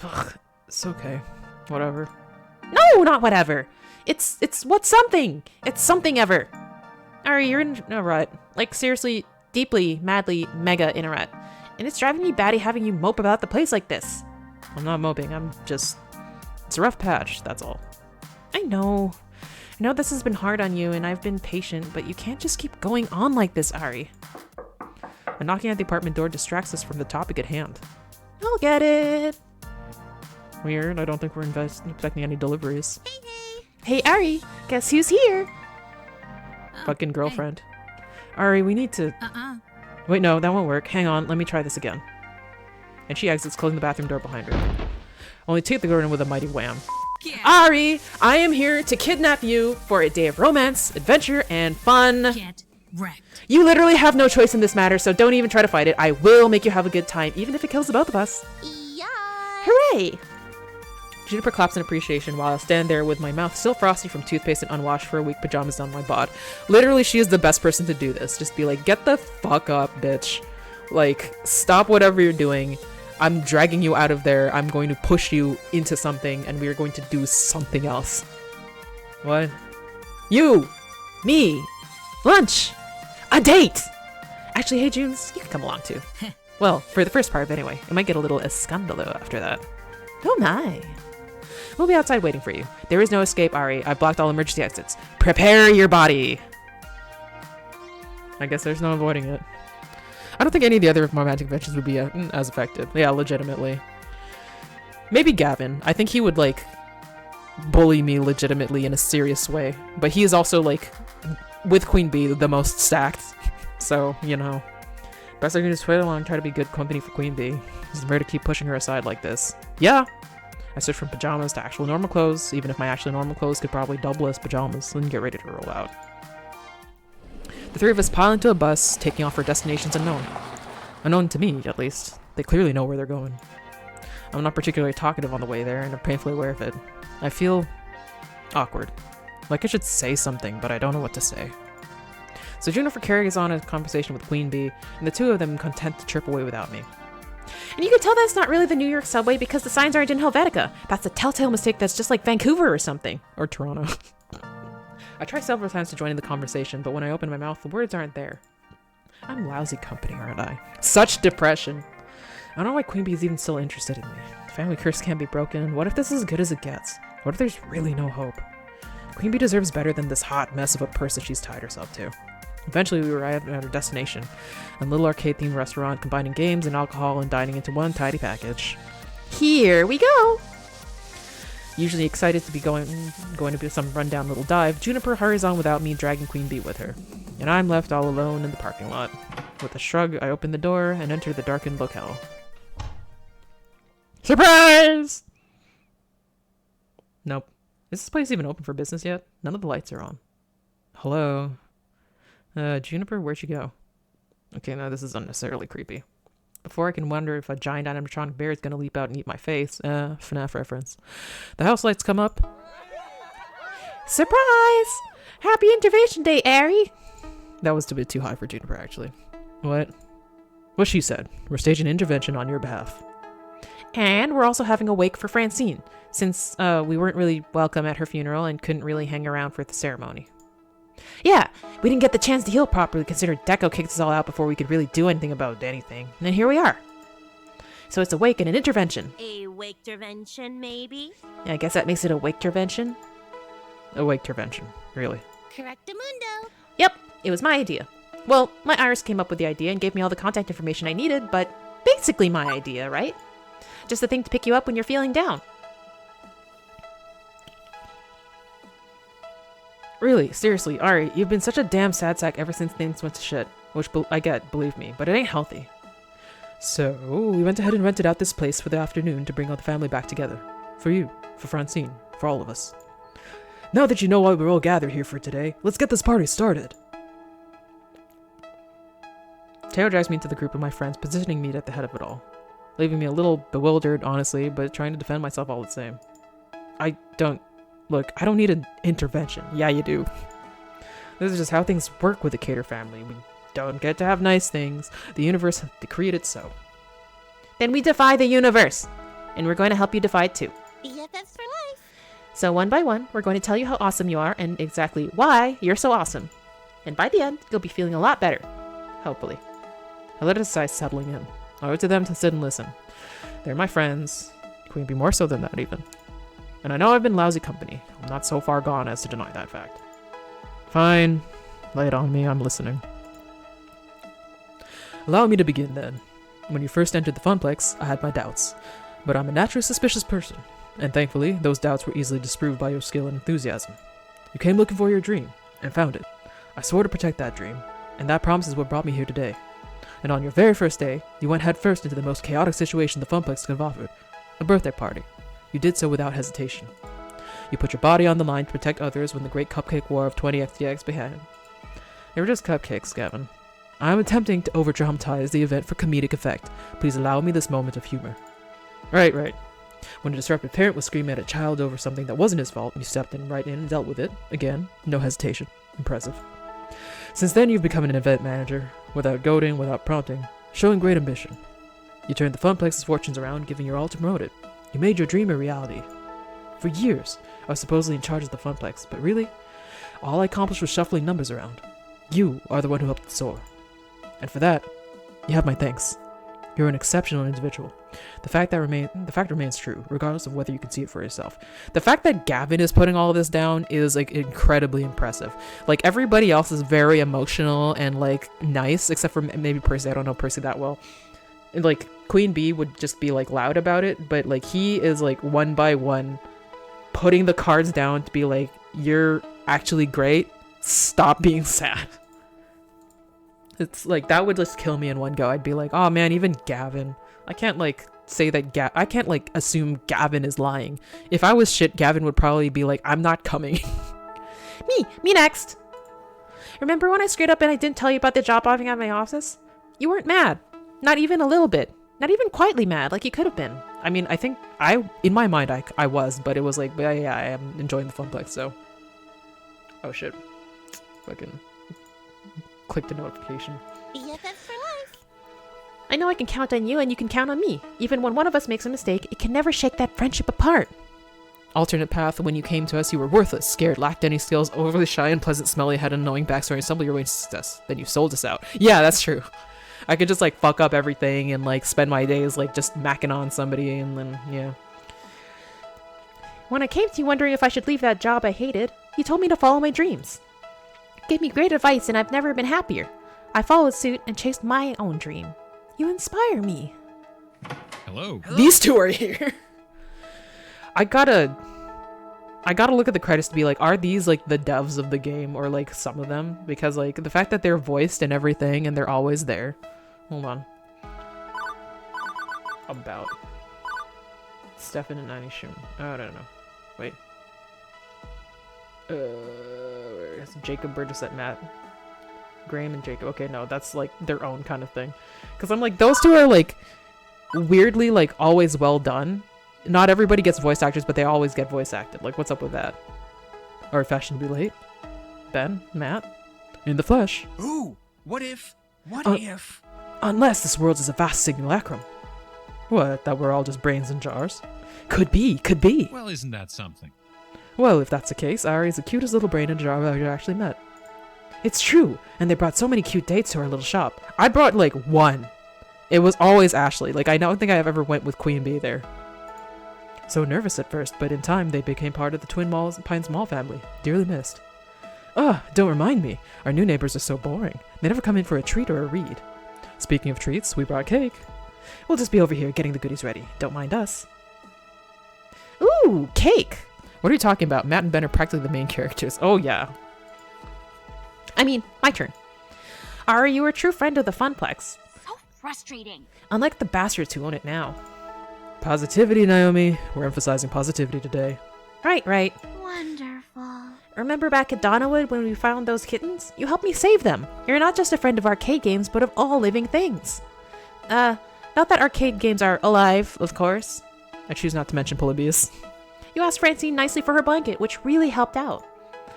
S7: Ugh, it's okay. Whatever. No, not whatever. It's what's something? It's something ever. Ari, you're in a rut. Like, seriously, deeply, madly, mega in a rut. And it's driving me batty having you mope about the place like this. I'm not moping, I'm just... It's a rough patch, that's all. I know this has been hard on you, and I've been patient, but you can't just keep going on like this, Ari. A knocking at the apartment door distracts us from the topic at hand. I'll get it. Weird, I don't think we're expecting any deliveries. Hey, Ari, guess who's here? Fucking girlfriend. Ari, we need to... Wait, no, that won't work. Hang on, let me try this again. And she exits, closing the bathroom door behind her. Only to take the garden with a mighty wham.
S3: Get,
S7: Ari, I am here to kidnap you for a day of romance, adventure, and fun.
S3: get wrecked.
S7: You literally have no choice in this matter, so don't even try to fight it. I will make you have a good time, even if it kills the both of us.
S2: Yeah.
S7: Hooray! Juniper claps in appreciation while I stand there with my mouth still frosty from toothpaste and unwashed for a week pajamas down my bod. Literally, she is the best person to do this. Just be like, get the fuck up, bitch. Like, stop whatever you're doing. I'm dragging you out of there. I'm going to push you into something, and we are going to do something else. What? You! Me! Lunch! A date! Actually, hey, Junes, you can come along too. Well, for the first part anyway. It might get a little escandalo after that. Oh my. We'll be outside waiting for you. There is no escape, Ari. I've blocked all emergency exits. Prepare your body! I guess there's no avoiding it. I don't think any of the other romantic adventures would be as effective. Yeah, legitimately. Maybe Gavin. I think he would, like, bully me legitimately in a serious way. But he is also, like, with Queen Bee, the most stacked. So, you know. Best I can just wait along and try to be good company for Queen Bee. It's rare to keep pushing her aside like this. Yeah! I switched from pajamas to actual normal clothes, even if my actually normal clothes could probably double as pajamas, then get ready to roll out. The three of us pile into a bus, taking off for destinations unknown. Unknown to me, at least. They clearly know where they're going. I'm not particularly talkative on the way there, and I'm painfully aware of it. I feel... awkward. Like I should say something, but I don't know what to say. So Juniper carries on a conversation with Queen Bee, and the two of them content to chirp away without me. And you can tell that's not really the New York subway because the signs aren't in Helvetica. That's a telltale mistake that's just like Vancouver or something. Or Toronto. I try several times to join in the conversation, but when I open my mouth, the words aren't there. I'm lousy company, aren't I? Such depression. I don't know why Queen Bee is even still interested in me. The family curse can't be broken. What if this is as good as it gets? What if there's really no hope? Queen Bee deserves better than this hot mess of a person she's tied herself to. Eventually, we arrived at our destination, a little arcade-themed restaurant combining games and alcohol and dining into one tidy package. Here we go! Usually excited to be going to be some rundown little dive, Juniper hurries on without me dragging Queen Bee with her. And I'm left all alone in the parking lot. With a shrug, I open the door and enter the darkened locale. Surprise! Nope. Is this place even open for business yet? None of the lights are on. Hello? Juniper, where'd you go? Okay, no, this is unnecessarily creepy. Before I can wonder if a giant animatronic bear is gonna leap out and eat my face. FNAF reference. The house lights come up. Surprise! Happy Intervention Day, Ari! That was a bit too high for Juniper, actually. What? What she said. We're staging an intervention on your behalf. And we're also having a wake for Francine, since we weren't really welcome at her funeral and couldn't really hang around for the ceremony. Yeah, we didn't get the chance to heal properly considering Deco kicked us all out before we could really do anything about anything. And then here we are. So it's a wake and an intervention.
S4: A wake intervention, maybe?
S7: Yeah, I guess that makes it a wake intervention. A wake intervention, really.
S4: Correctamundo.
S7: Yep, it was my idea. Well, my Iris came up with the idea and gave me all the contact information I needed, but basically my idea, right? Just the thing to pick you up when you're feeling down. Really, seriously, Ari, you've been such a damn sad sack ever since things went to shit. Which I get, believe me, but it ain't healthy. So, we went ahead and rented out this place for the afternoon to bring all the family back together. For you, for Francine, for all of us. Now that you know why we're all gathered here for today, let's get this party started. Teo drives me into the group of my friends, positioning me at the head of it all. Leaving me a little bewildered, honestly, but trying to defend myself all the same. Look, I don't need an intervention. Yeah, you do. This is just how things work with the Cater family. We don't get to have nice things. The universe decreed it so. Then we defy the universe. And we're going to help you defy it too.
S4: BFFs for life.
S7: So one by one, we're going to tell you how awesome you are and exactly why you're so awesome. And by the end, you'll be feeling a lot better. Hopefully. I let a sigh settling in. I owe it to them to sit and listen. They're my friends. Queen Bee more so than that even. And I know I've been lousy company. I'm not so far gone as to deny that fact. Fine. Lay it on me, I'm listening. Allow me to begin then. When you first entered the Funplex, I had my doubts. But I'm a naturally suspicious person. And thankfully, those doubts were easily disproved by your skill and enthusiasm. You came looking for your dream, and found it. I swore to protect that dream, and that promise is what brought me here today. And on your very first day, you went headfirst into the most chaotic situation the Funplex could have offered. A birthday party. You did so without hesitation. You put your body on the line to protect others when the Great Cupcake War of 20xdx began. They were just cupcakes, Gavin. I am attempting to over-dramatize the event for comedic effect. Please allow me this moment of humor. Right. When a disruptive parent was screaming at a child over something that wasn't his fault, you stepped in right in and dealt with it. Again, no hesitation. Impressive. Since then, you've become an event manager, without goading, without prompting, showing great ambition. You turned the Funplex's fortunes around, giving your all to promote it. You made your dream a reality. For years, I was supposedly in charge of the Funplex, but really, all I accomplished was shuffling numbers around. You are the one who helped it soar. And for that, you have my thanks. You're an exceptional individual. The fact remains true, regardless of whether you can see it for yourself. The fact that Gavin is putting all of this down is like incredibly impressive. Like everybody else is very emotional and like nice, except for maybe Percy. I don't know Percy that well. And like Queen Bee would just be like loud about it, but like he is like one by one putting the cards down to be like, you're actually great. Stop being sad. It's like that would just kill me in one go. I'd be like, oh man, even Gavin. I can't like say that I can't like assume Gavin is lying. If I was shit, Gavin would probably be like, I'm not coming. Me next. Remember when I screwed up and I didn't tell you about the job offering at my office? You weren't mad. Not even a little bit. Not even quietly mad like you could have been. I mean, I think in my mind I was, but it was like, yeah, I am enjoying the Funplex, so. Oh shit. Fucking click the notification.
S4: BFFs for life.
S7: I know I can count on you and you can count on me. Even when one of us makes a mistake, it can never shake that friendship apart. Alternate path, when you came to us, you were worthless, scared, lacked any skills, overly shy, unpleasant, smelly, had an annoying backstory, and stumbled your way to success. Then you sold us out. Yeah, that's true. I could just like fuck up everything and like spend my days like just macking on somebody and then, yeah. When I came to you wondering if I should leave that job I hated, you told me to follow my dreams. Gave me great advice and I've never been happier. I followed suit and chased my own dream. You inspire me.
S8: Hello.
S7: These two are here. I gotta look at the credits to be like, are these like the devs of the game or like some of them? Because like the fact that they're voiced and everything and they're always there. Hold on. About Stefan and Nani Shun. Oh, I don't know. Wait. Where?
S1: Yes, Jacob Burgess at Matt. Graham and Jacob. Okay, no, that's like their own kind of thing. Because I'm like, those two are like weirdly like always well done. Not everybody gets voice actors, but they always get voice acted. Like, what's up with that? Are we fashionably late? Ben? Matt? In the flesh.
S9: Ooh, what if?
S1: Unless this world is a vast simulacrum. What, that we're all just brains in jars? Could be.
S8: Well, isn't that something?
S1: Well, if that's the case, Ari is the cutest little brain in a jar I've ever actually met. It's true, and they brought so many cute dates to our little shop. I brought like one. It was always Ashley. Like, I don't think I ever went with Queen Bee there. So nervous at first, but in time they became part of the Twin Pines Mall family. Dearly missed. Don't remind me. Our new neighbors are so boring. They never come in for a treat or a read. Speaking of treats, we brought cake. We'll just be over here getting the goodies ready. Don't mind us. Ooh, cake! What are you talking about? Matt and Ben are practically the main characters. Oh, yeah. I mean, my turn. Ari, you are a true friend of the Funplex.
S3: So frustrating.
S1: Unlike the bastards who own it now. Positivity, Naomi. We're emphasizing positivity today. Right.
S3: Wonderful.
S1: Remember back at Donnawood when we found those kittens? You helped me save them. You're not just a friend of arcade games, but of all living things. Not that arcade games are alive, of course. I choose not to mention Polybius. You asked Francine nicely for her blanket, which really helped out.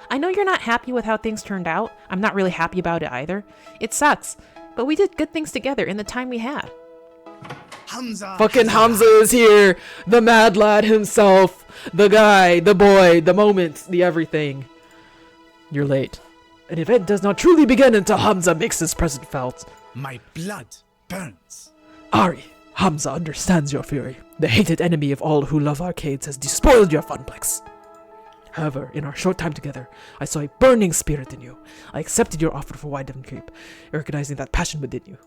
S1: I know you're not happy with how things turned out. I'm not really happy about it either. It sucks, but we did good things together in the time we had.
S9: Hamza!
S1: Fucking Hamza is here! The mad lad himself! The guy, the boy, the moment, the everything. You're late. An event does not truly begin until Hamza makes his presence felt.
S9: My blood burns.
S1: Ari, Hamza understands your fury. The hated enemy of all who love arcades has despoiled your funplex. However, in our short time together, I saw a burning spirit in you. I accepted your offer for Wyndham Creep, recognizing that passion within you.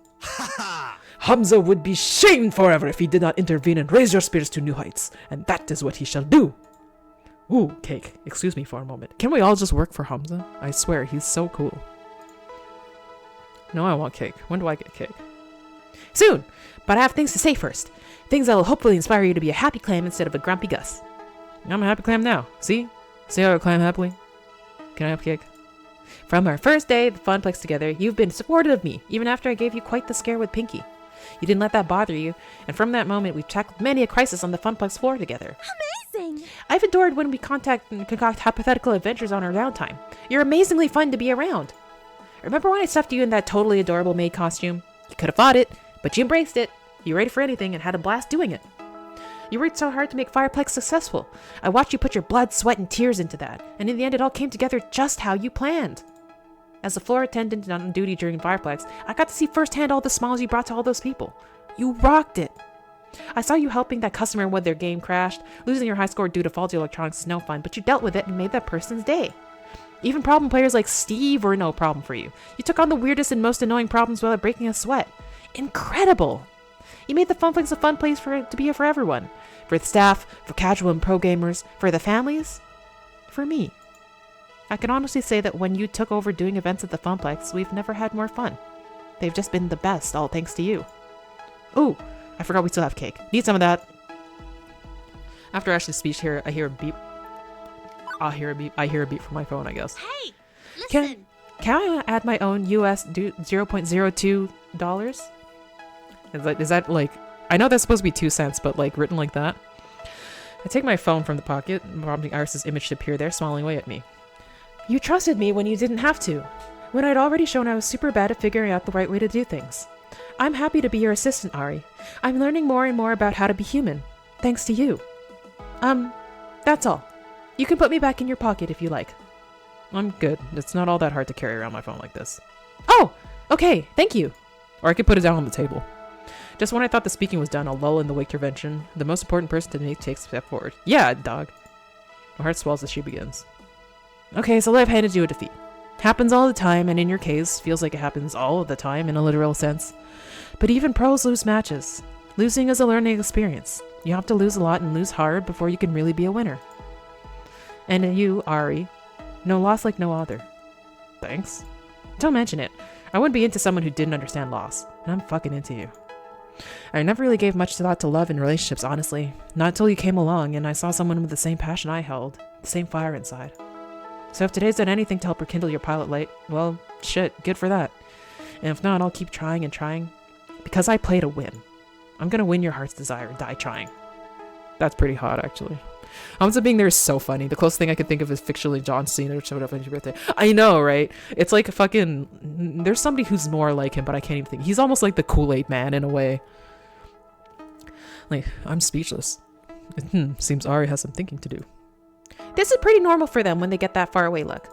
S1: Hamza would be shamed forever if he did not intervene and raise your spirits to new heights, and that is what he shall do. Ooh, cake. Excuse me for a moment. Can we all just work for Hamza? I swear, he's so cool. No, I want cake. When do I get cake? Soon! But I have things to say first. Things that will hopefully inspire you to be a happy clam instead of a grumpy Gus. I'm a happy clam now. See? See how I clam happily? Can I have cake? From our first day at the Funplex together, you've been supportive of me, even after I gave you quite the scare with Pinky. You didn't let that bother you, and from that moment we've tackled many a crisis on the Funplex floor together.
S3: Amazing.
S1: I've adored when we concoct hypothetical adventures on our downtime. You're amazingly fun to be around. Remember when I stuffed you in that totally adorable maid costume? You could have fought it, but you embraced it. You were ready for anything and had a blast doing it. You worked so hard to make Fireplex successful. I watched you put your blood, sweat, and tears into that, and in the end it all came together just how you planned. As a floor attendant on duty during Fireplex, I got to see firsthand all the smiles you brought to all those people. You rocked it. I saw you helping that customer when their game crashed. Losing your high score due to faulty electronics is no fun, but you dealt with it and made that person's day. Even problem players like Steve were no problem for you. You took on the weirdest and most annoying problems without breaking a sweat. Incredible! You made the Funplex a fun place for it to be for everyone. For the staff, for casual and pro gamers, for the families, for me. I can honestly say that when you took over doing events at the Funplex, we've never had more fun. They've just been the best, all thanks to you. Ooh, I forgot we still have cake. Need some of that. After Ashley's speech here, I hear a beep. I hear a beep from my phone, I guess.
S4: Hey, listen.
S1: Can I add my own US $0.02? Is that like, I know that's supposed to be 2 cents, but like written like that? I take my phone from the pocket, prompting Iris's image to appear there, smiling away at me. You trusted me when you didn't have to, when I'd already shown I was super bad at figuring out the right way to do things. I'm happy to be your assistant, Ari. I'm learning more and more about how to be human, thanks to you. That's all. You can put me back in your pocket if you like. I'm good. It's not all that hard to carry around my phone like this. Oh, okay, thank you. Or I could put it down on the table. Just when I thought the speaking was done, a lull in the wake intervention, the most important person to me takes a step forward. Yeah, dog. My heart swells as she begins. Okay, so life handed you a defeat. Happens all the time, and in your case, feels like it happens all of the time in a literal sense. But even pros lose matches. Losing is a learning experience. You have to lose a lot and lose hard before you can really be a winner. And you, Ari, no loss like no other. Thanks. Don't mention it. I wouldn't be into someone who didn't understand loss, and I'm fucking into you. I never really gave much thought to love and relationships, honestly. Not until you came along and I saw someone with the same passion I held, the same fire inside.
S7: So if today's done anything to help rekindle your pilot light, well, shit, good for that. And if not, I'll keep trying and trying. Because I play to win. I'm gonna win your heart's desire and die trying. That's pretty hot, actually. Hamza being there is so funny. The closest thing I could think of is fictionally John Cena showed up on your birthday. I know, right? It's like a fucking... There's somebody who's more like him, but I can't even think. He's almost like the Kool-Aid man in a way. Like, I'm speechless. Seems Ari has some thinking to do. This is pretty normal for them when they get that far away look.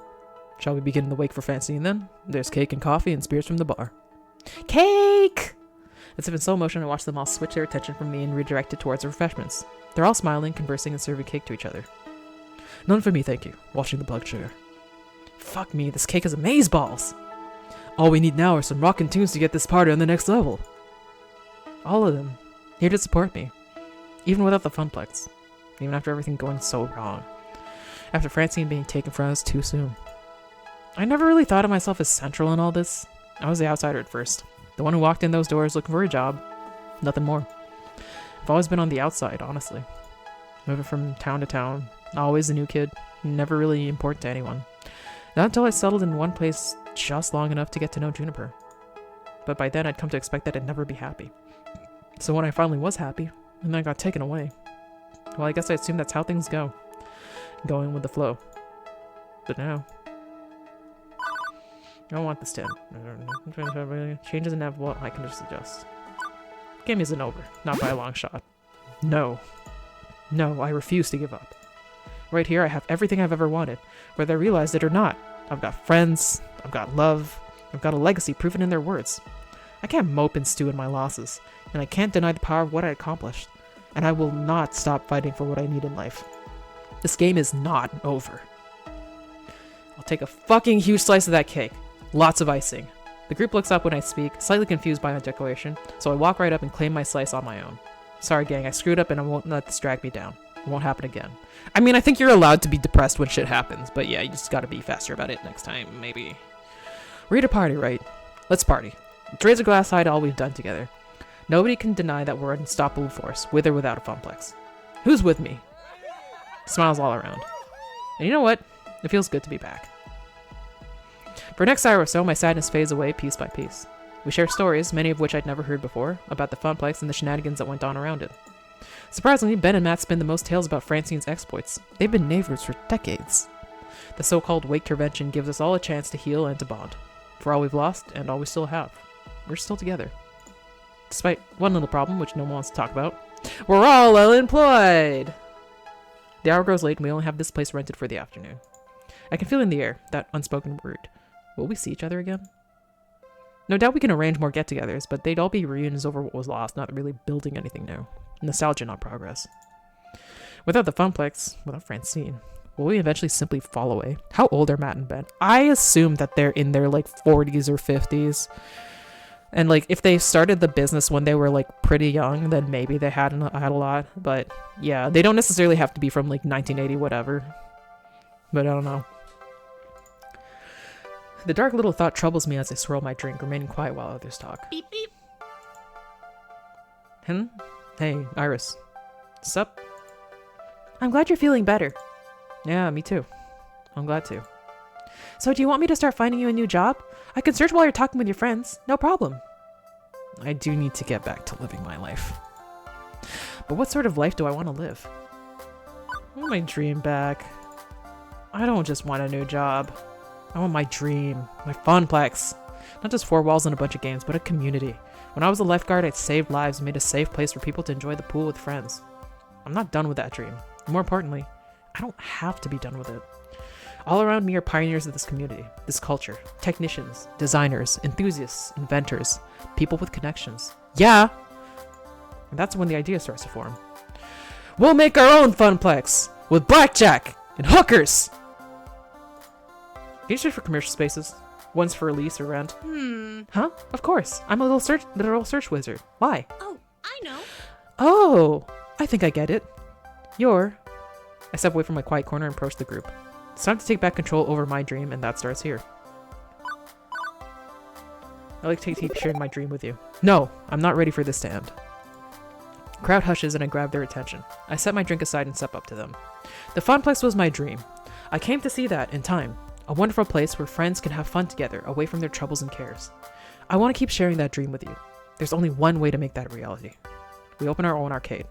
S7: Shall we begin the wake for Francine then? There's cake and coffee and spirits from the bar. Cake! As if in slow motion, I watch them all switch their attention from me and redirect it towards the refreshments. They're all smiling, conversing, and serving cake to each other. None for me, thank you. Watching the blood sugar. Fuck me, this cake is amazeballs! All we need now are some rockin' tunes to get this party on the next level. All of them. Here to support me. Even without the funplex. Even after everything going so wrong. After Francine being taken from us too soon. I never really thought of myself as central in all this. I was the outsider at first. The one who walked in those doors looking for a job. Nothing more. I've always been on the outside, honestly. Moving from town to town. Always a new kid. Never really important to anyone. Not until I settled in one place just long enough to get to know Juniper. But by then I'd come to expect that I'd never be happy. So when I finally was happy, and then I got taken away. Well, I guess I assumed that's how things go. Going with the flow. But now... I don't want this to end. Change is inevitable, I can just adjust. Game isn't over, not by a long shot. No. No, I refuse to give up. Right here I have everything I've ever wanted, whether I realize it or not. I've got friends, I've got love, I've got a legacy proven in their words. I can't mope and stew in my losses, and I can't deny the power of what I accomplished. And I will not stop fighting for what I need in life. This game is not over. I'll take a fucking huge slice of that cake. Lots of icing. The group looks up when I speak, slightly confused by my declaration, so I walk right up and claim my slice on my own. Sorry gang, I screwed up and I won't let this drag me down. It won't happen again. I mean, I think you're allowed to be depressed when shit happens, but yeah, you just gotta be faster about it next time, maybe. We're here to party, right? Let's party. Let's raise a glass high to all we've done together. Nobody can deny that we're an unstoppable force, with or without a funplex. Who's with me? Smiles all around. And you know what? It feels good to be back. For the next hour or so, my sadness fades away piece by piece. We share stories, many of which I'd never heard before, about the funplex and the shenanigans that went on around it. Surprisingly, Ben and Matt spin the most tales about Francine's exploits. They've been neighbors for decades. The so-called wake intervention gives us all a chance to heal and to bond. For all we've lost, and all we still have. We're still together. Despite one little problem, which no one wants to talk about. We're all unemployed! The hour grows late and we only have this place rented for the afternoon. I can feel in the air, that unspoken word. Will we see each other again? No doubt we can arrange more get-togethers, but they'd all be reunions over what was lost, not really building anything new. Nostalgia, not progress. Without the funplex, without Francine, will we eventually simply fall away? How old are Matt and Ben? I assume that they're in their, like, 40s or 50s. And, like, if they started the business when they were, like, pretty young, then maybe they had a lot. But, yeah, they don't necessarily have to be from, like, 1980, whatever. But I don't know. The dark little thought troubles me as I swirl my drink, remaining quiet while others talk.
S4: Beep beep.
S7: Hey, Iris. Sup? I'm glad you're feeling better. Yeah, me too. I'm glad to. So do you want me to start finding you a new job? I can search while you're talking with your friends. No problem. I do need to get back to living my life. But what sort of life do I want to live? I want my dream back. I don't just want a new job. I want my dream, my funplex. Not just 4 walls and a bunch of games, but a community. When I was a lifeguard, I'd saved lives and made a safe place for people to enjoy the pool with friends. I'm not done with that dream. More importantly, I don't have to be done with it. All around me are pioneers of this community, this culture, technicians, designers, enthusiasts, inventors, people with connections. Yeah! And that's when the idea starts to form. We'll make our own funplex! With blackjack! And hookers! Can you search for commercial spaces? Ones for lease or rent? Huh? Of course. I'm a little search wizard. Why?
S4: Oh, I know.
S7: Oh! I think I get it. I step away from my quiet corner and approach the group. It's time to take back control over my dream, and that starts here. I'd like to keep sharing my dream with you. No! I'm not ready for this to end. Crowd hushes and I grab their attention. I set my drink aside and step up to them. The funplex was my dream. I came to see that, in time, a wonderful place where friends can have fun together, away from their troubles and cares. I want to keep sharing that dream with you. There's only one way to make that a reality. We open our own arcade.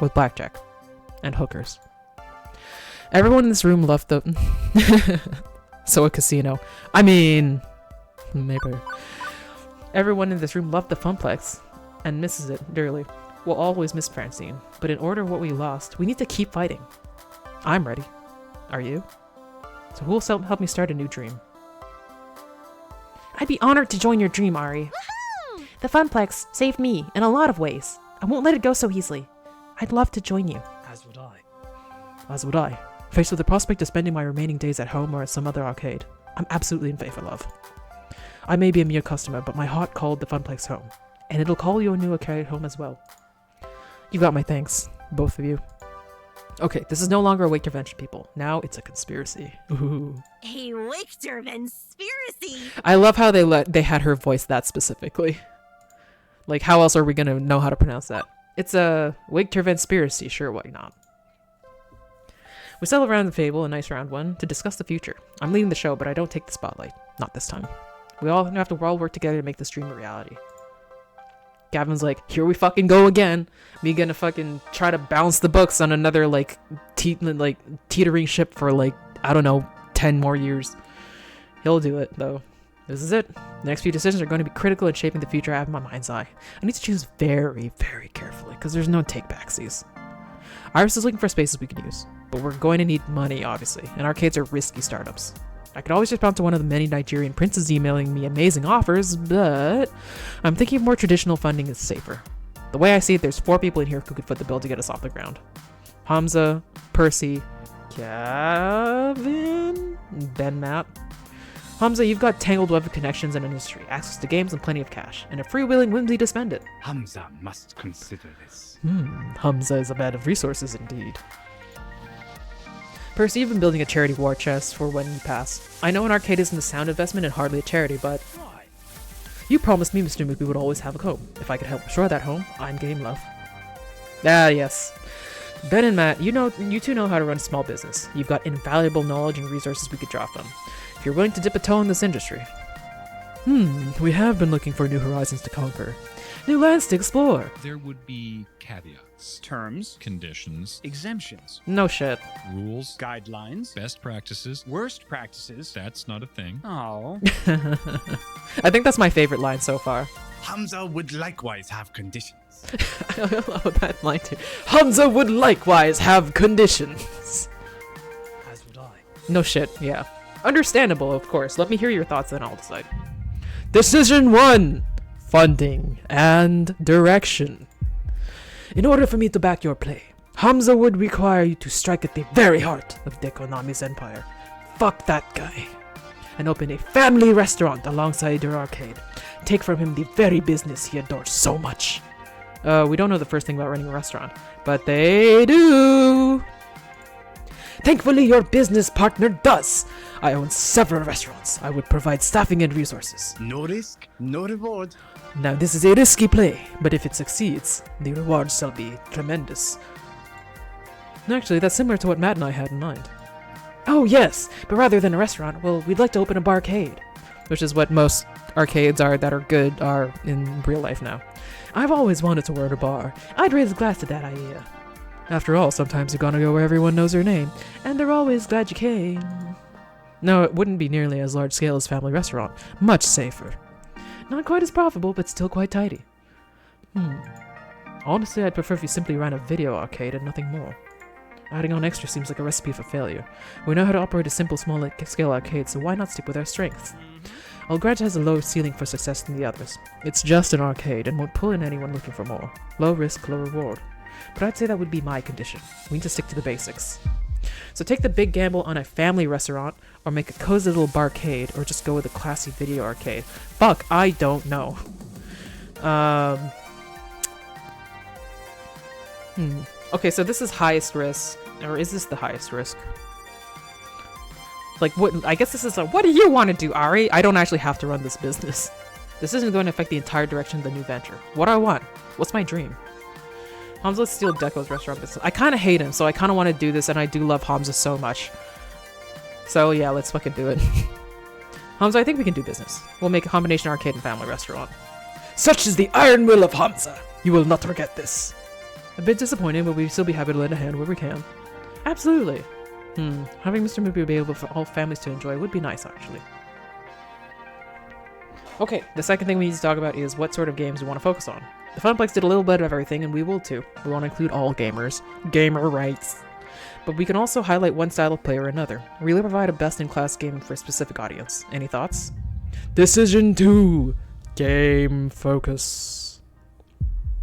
S7: With blackjack. And hookers. Everyone in this room loved the... So a casino. I mean... Maybe. Everyone in this room loved the Funplex. And misses it dearly. We'll always miss Francine. But in order of what we lost, we need to keep fighting. I'm ready. Are you? So who will help me start a new dream? I'd be honored to join your dream, Ari.
S3: Woohoo!
S7: The Funplex saved me in a lot of ways. I won't let it go so easily. I'd love to join you.
S9: As would I.
S7: As would I. Faced with the prospect of spending my remaining days at home or at some other arcade, I'm absolutely in favor, love. I may be a mere customer, but my heart called the Funplex home. And it'll call your new arcade home as well. You got my thanks, both of you. Okay, this is no longer a Wake intervention, people. Now it's a conspiracy. Ooh.
S4: A Victor conspiracy.
S7: I love how they had her voice that specifically. Like, how else are we gonna know how to pronounce that? It's a Wake conspiracy, sure, why not? We settle around the table, a nice round one, to discuss the future. I'm leading the show, but I don't take the spotlight. Not this time. We're all work together to make this dream a reality. Gavin's like, here we fucking go again. Me gonna fucking try to bounce the books on another, like, teetering ship for, like, I don't know, 10 more years. He'll do it, though. This is it. The next few decisions are going to be critical in shaping the future I have in my mind's eye. I need to choose very, very carefully, because there's no take-backsies. Iris is looking for spaces we can use, but we're going to need money, obviously, and arcades are risky startups. I could always respond to one of the many Nigerian princes emailing me amazing offers, but I'm thinking more traditional funding is safer. The way I see it, there's 4 people in here who could foot the bill to get us off the ground. Hamza, Percy, Gavin, Ben Matt. Hamza, you've got tangled web of connections and industry, access to games and plenty of cash, and a freewheeling whimsy to spend it.
S9: Hamza must consider this.
S7: Hamza is a man of resources indeed. Percy, you've been building a charity war chest for when you pass. I know an arcade isn't a sound investment and hardly a charity, but...
S9: Why?
S7: You promised me, Mr. Mook, we would always have a home. If I could help restore that home, I'm game, love. Ah, yes. Ben and Matt, you two know how to run a small business. You've got invaluable knowledge and resources we could draw from. If you're willing to dip a toe in this industry. We have been looking for new horizons to conquer. New lands to explore.
S8: There would be caveats,
S9: Terms,
S8: conditions,
S9: exemptions,
S7: No shit.
S8: rules,
S9: guidelines,
S8: best practices.
S9: worst practices.
S8: That's not a thing.
S9: Oh.
S7: I think that's my favorite line so far.
S9: Hamza would likewise have conditions.
S7: I love that line too. Hamza would likewise have conditions.
S9: As would I.
S7: No shit, yeah. Understandable, of course. Let me hear your thoughts, then I'll decide. Decision 1! Funding and direction. In order for me to back your play, Hamza would require you to strike at the very heart of Dekonami's empire. Fuck that guy. And open a family restaurant alongside your arcade. Take from him the very business he adores so much. We don't know the first thing about running a restaurant, but they do. Thankfully, your business partner does. I own several restaurants. I would provide staffing and resources.
S9: No risk, no reward.
S7: Now, this is a risky play, but if it succeeds, the rewards shall be tremendous. Actually, that's similar to what Matt and I had in mind. Oh, yes, but rather than a restaurant, well, we'd like to open a barcade, which is what most arcades are that are good are in real life now. I've always wanted to run a bar. I'd raise a glass to that idea. After all, sometimes you're gonna go where everyone knows your name, and they're always glad you came. No, it wouldn't be nearly as large scale as Family Restaurant. Much safer. Not quite as profitable, but still quite tidy. Honestly, I'd prefer if you simply ran a video arcade and nothing more. Adding on extra seems like a recipe for failure. We know how to operate a simple small-scale arcade, so why not stick with our strengths? I'll grant it has a lower ceiling for success than the others. It's just an arcade and won't pull in anyone looking for more. Low risk, low reward. But I'd say that would be my condition. We need to stick to the basics. So take the big gamble on a family restaurant, or make a cozy little barcade, or just go with a classy video arcade. Fuck, I don't know. Okay, so this is highest risk, or is this the highest risk? Like, what? I guess this is a, what do you want to do, Ari? I don't actually have to run this business. This isn't going to affect the entire direction of the new venture. What do I want? What's my dream? Hamza, let's steal Deco's restaurant business. I kind of hate him, so I kind of want to do this, and I do love Hamza so much. So yeah, let's fucking do it. Hamza, I think we can do business. We'll make a combination arcade and family restaurant. Such is the iron will of Hamza. You will not forget this. A bit disappointed, but we still be happy to lend a hand where we can. Absolutely. Having Mr. Movie available for all families to enjoy would be nice, actually. Okay, the second thing we need to talk about is what sort of games we want to focus on. The Funplex did a little bit of everything, and we will too. We want to include all gamers. Gamer rights. But we can also highlight one style of play or another. Really provide a best-in-class game for a specific audience. Any thoughts? Decision 2. Game focus.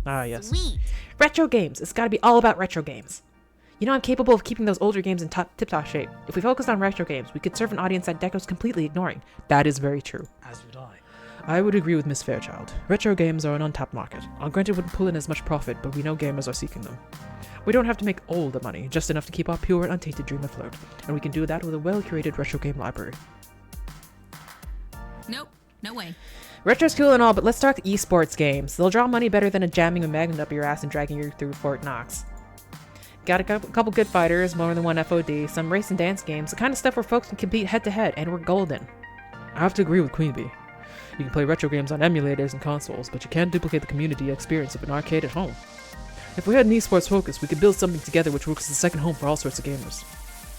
S7: Ah, yes.
S3: Sweet.
S7: Retro games. It's gotta be all about retro games. You know I'm capable of keeping those older games in tip-top shape. If we focused on retro games, we could serve an audience that Deco's completely ignoring. That is very true.
S9: As would I.
S7: I would agree with Miss Fairchild. Retro games are an untapped market. Granted, wouldn't pull in as much profit, but we know gamers are seeking them. We don't have to make all the money, just enough to keep our pure and untainted dream afloat. And we can do that with a well-curated retro game library.
S10: Nope, no way.
S7: Retro's cool and all, but let's talk esports games. They'll draw money better than a jamming a magnet up your ass and dragging you through Fort Knox. Got a couple good fighters, more than one FOD, some race and dance games, the kind of stuff where folks can compete head-to-head, and we're golden. I have to agree with Queen Bee. You can play retro games on emulators and consoles, but you can't duplicate the community experience of an arcade at home. If we had an esports focus, we could build something together which works as a second home for all sorts of gamers.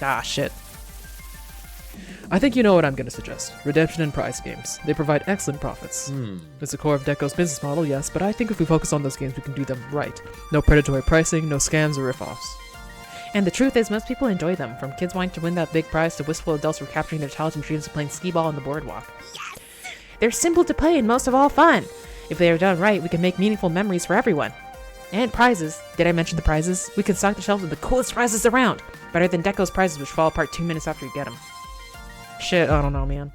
S7: Ah, shit. I think you know what I'm going to suggest. Redemption and prize games. They provide excellent profits. It's the core of Deco's business model, yes, but I think if we focus on those games, we can do them right. No predatory pricing, no scams or riff-offs. And the truth is, most people enjoy them, from kids wanting to win that big prize to wistful adults recapturing their childhood dreams of playing skee-ball on the boardwalk. Yes! They're simple to play and most of all fun. If they are done right, we can make meaningful memories for everyone. And prizes. Did I mention the prizes? We can stock the shelves with the coolest prizes around. Better than Deco's prizes, which fall apart 2 minutes after you get them. Shit, I don't know, man.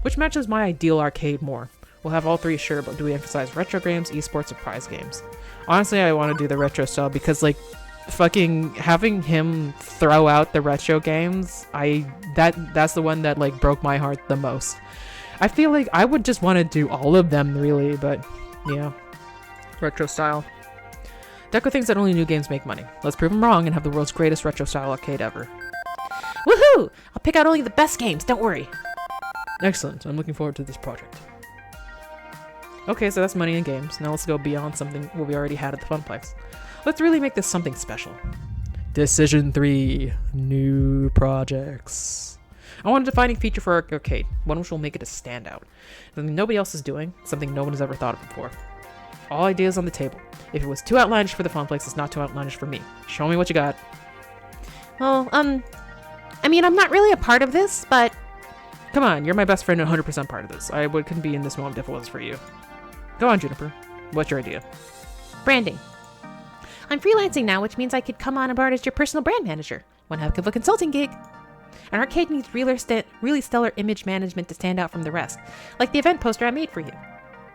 S7: Which matches my ideal arcade more? We'll have all three, sure, but do we emphasize retro games, esports, or prize games? Honestly, I want to do the retro style because, like, fucking having him throw out the retro games, that's the one that, like, broke my heart the most. I feel like I would just want to do all of them, really, but, yeah. Retro style. Deco thinks that only new games make money. Let's prove him wrong and have the world's greatest retro-style arcade ever. Woohoo! I'll pick out only the best games, don't worry! Excellent, I'm looking forward to this project. Okay, so that's money and games. Now let's go beyond something what we already had at the Funplex. Let's really make this something special. Decision 3. New projects. I want a defining feature for our arcade, one which will make it a standout. Something nobody else is doing, something no one has ever thought of before. All ideas on the table. If it was too outlandish for the Funplex, it's not too outlandish for me. Show me what you got.
S3: Well, I mean, I'm not really a part of this, but
S7: Come on, you're my best friend and 100% part of this. I couldn't be in this moment if it wasn't for you. Go on, Juniper. What's your idea?
S3: branding. I'm freelancing now, which means I could come on board as your personal brand manager. One heck of a consulting gig. An arcade needs really stellar image management to stand out from the rest, like the event poster I made for you.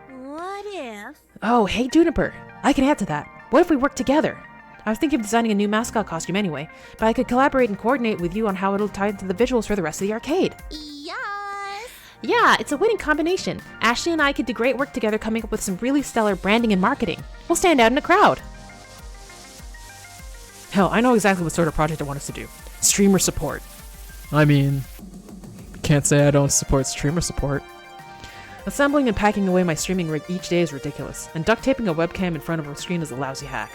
S4: What if?
S3: Oh, hey Juniper, I can add to that. What if we work together? I was thinking of designing a new mascot costume anyway, but I could collaborate and coordinate with you on how it'll tie into the visuals for the rest of the arcade.
S4: Yes!
S3: Yeah, it's a winning combination. Ashley and I could do great work together coming up with some really stellar branding and marketing. We'll stand out in a crowd.
S7: Hell, I know exactly what sort of project I want us to do. Streamer support. I mean, can't say I don't support streamer support. Assembling and packing away my streaming rig each day is ridiculous, and duct taping a webcam in front of a screen is a lousy hack.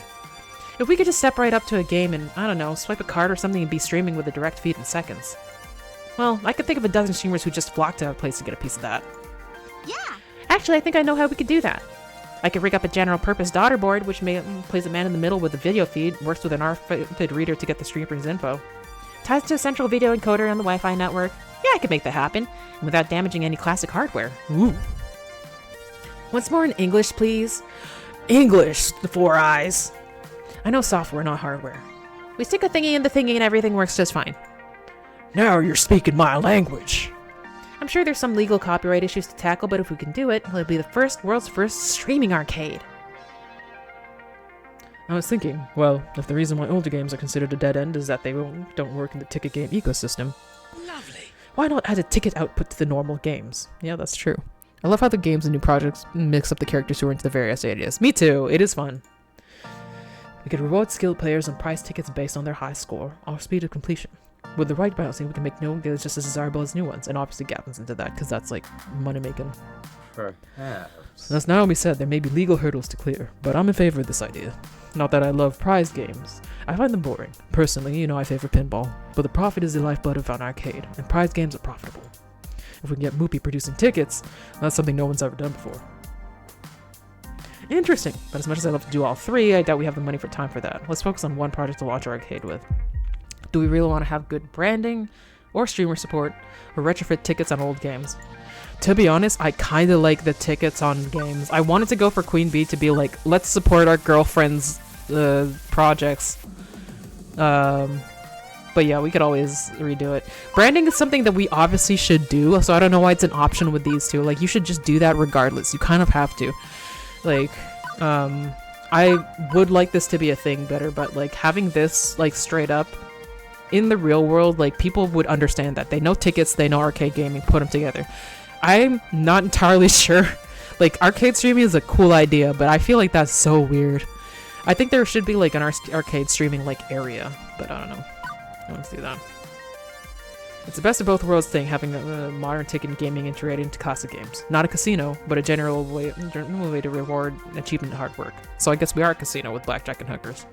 S7: If we could just step right up to a game and, I don't know, swipe a card or something and be streaming with a direct feed in seconds. Well, I could think of a dozen streamers who just flock to a place to get a piece of that.
S4: Yeah!
S3: Actually, I think I know how we could do that. I could rig up a general purpose daughter board, which plays a man in the middle with a video feed, works with an RFID reader to get the streamer's info. Ties to a central video encoder on the Wi-Fi network. Yeah, I could make that happen, and without damaging any classic hardware. Ooh. Once more in English, please. English, the 4 eyes. I know software, not hardware. We stick a thingy in the thingy and everything works just fine.
S7: Now you're speaking my language.
S3: I'm sure there's some legal copyright issues to tackle, but if we can do it, it'll be the world's first streaming arcade.
S7: I was thinking, well, if the reason why older games are considered a dead end is that they don't work in the ticket game ecosystem,
S5: Lovely.
S7: why not add a ticket output to the normal games? Yeah, that's true. I love how the games and new projects mix up the characters who are into the various areas. Me too, it is fun. We could reward skilled players and prize tickets based on their high score or speed of completion.
S3: With the right balancing, we can make new games just as desirable as new ones, and obviously Gavins into that, because that's like money making.
S6: Perhaps.
S3: As Naomi said, there may be legal hurdles to clear, but I'm in favor of this idea. Not that I love prize games. I find them boring. Personally, you know I favor pinball, but the profit is the lifeblood of an arcade, and prize games are profitable. If we can get Moopy producing tickets, that's something no one's ever done before. Interesting, but as much as I'd love to do all three, I doubt we have the money for time for that. Let's focus on one project to launch our arcade with. Do we really want to have good branding, or streamer support, or retrofit tickets on old games? To be honest, I kind of like the tickets on games. I wanted to go for Queen Bee to be like, let's support our girlfriends' projects. But yeah, we could always redo it. Branding is something that we obviously should do, so I don't know why it's an option with these two. Like, you should just do that regardless. You kind of have to. Like, I would like this to be a thing better, but like having this like straight up in the real world, like people would understand that. They know tickets, they know arcade gaming, put them together. I'm not entirely sure. Like, arcade streaming is a cool idea, but I feel like that's so weird. I think there should be like an arcade streaming like area, but I don't know. Let's do that. It's the best of both worlds thing, having a modern ticket gaming integrated into classic games. Not a casino, but a general way to reward achievement and hard work. So I guess we are a casino with blackjack and hookers.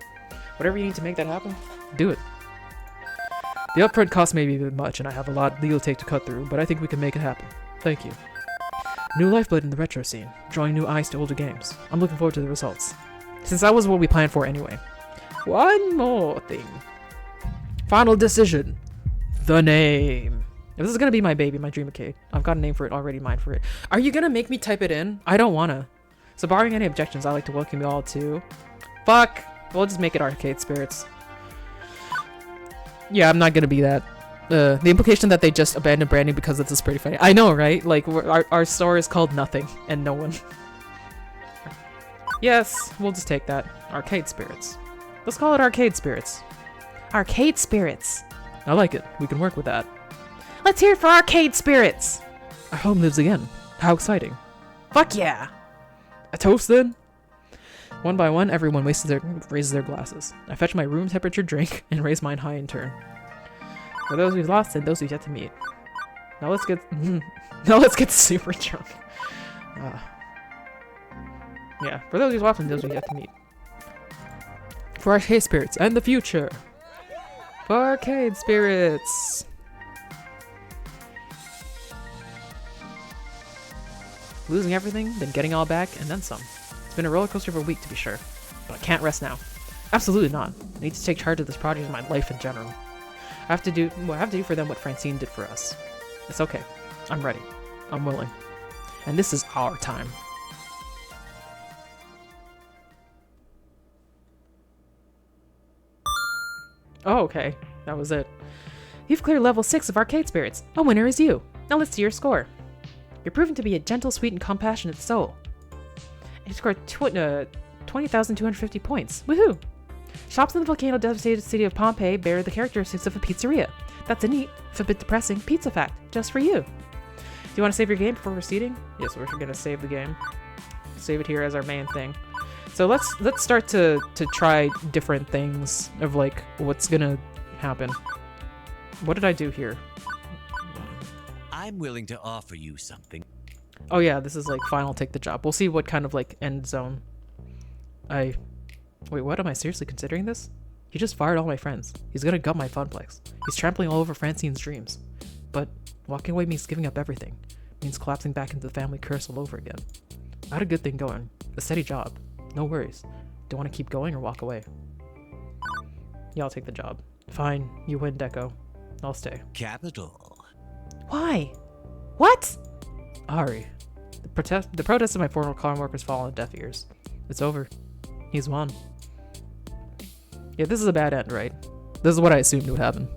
S3: Whatever you need to make that happen, do it. The upfront cost may be a bit much, and I have a lot of legal tape to cut through, but I think we can make it happen. Thank you. New lifeblood in the retro scene, drawing new eyes to older games. I'm looking forward to the results. Since that was what we planned for anyway. One more thing. Final decision. The name. If this is gonna be my baby, my dream arcade, I've got a name for it already, mine for it. Are you gonna make me type it in? I don't wanna. So barring any objections, I'd like to welcome you all to... Fuck! We'll just make it Arcade Spirits. Yeah, I'm not gonna be that. The implication that they just abandoned branding because this is pretty funny. I know, right? Like, our store is called Nothing, and no one. Yes, we'll just take that. Arcade Spirits. Let's call it Arcade Spirits. Arcade Spirits. I like it. We can work with that. Let's hear it for Arcade Spirits! Our home lives again. How exciting. Fuck yeah! A toast then? One by one, everyone raises their glasses. I fetch my room temperature drink and raise mine high in turn. For those we've lost and those we've yet to meet. Now let's get super drunk. Yeah, for those we've lost and those we've yet to meet. For Arcade Spirits and the future. For Arcade Spirits. Losing everything, then getting all back, and then some. It's been a roller coaster of a week, to be sure. But I can't rest now. Absolutely not. I need to take charge of this project and my life in general. I have to do for them what Francine did for us. It's okay. I'm ready. I'm willing. And this is our time. Oh, okay. That was it. You've cleared level 6 of Arcade Spirits. A winner is you. Now let's see your score. You're proving to be a gentle, sweet, and compassionate soul. You scored 20,250 points. Woohoo! Shops in the volcano-devastated city of Pompeii bear the characteristics of a pizzeria. That's a neat, if a bit depressing, pizza fact, just for you. Do you want to save your game before proceeding? Yes, we're gonna save the game. Save it here as our main thing. So let's start to try different things of like what's gonna happen. What did I do here?
S5: I'm willing to offer you something.
S3: Oh yeah, this is like final take the job. We'll see what kind of like end zone. Wait, what? Am I seriously considering this? He just fired all my friends. He's gonna gut my funplex. He's trampling all over Francine's dreams. But walking away means giving up everything. Means collapsing back into the family curse all over again. I had a good thing going. A steady job. No worries. Do you want to keep going or walk away? Yeah, I'll take the job. Fine, you win, Deco. I'll stay.
S5: Capital.
S3: Why? What? Ari. The protest of my former farm workers fall on deaf ears. It's over. He's won. Yeah, this is a bad end, right? This is what I assumed would happen.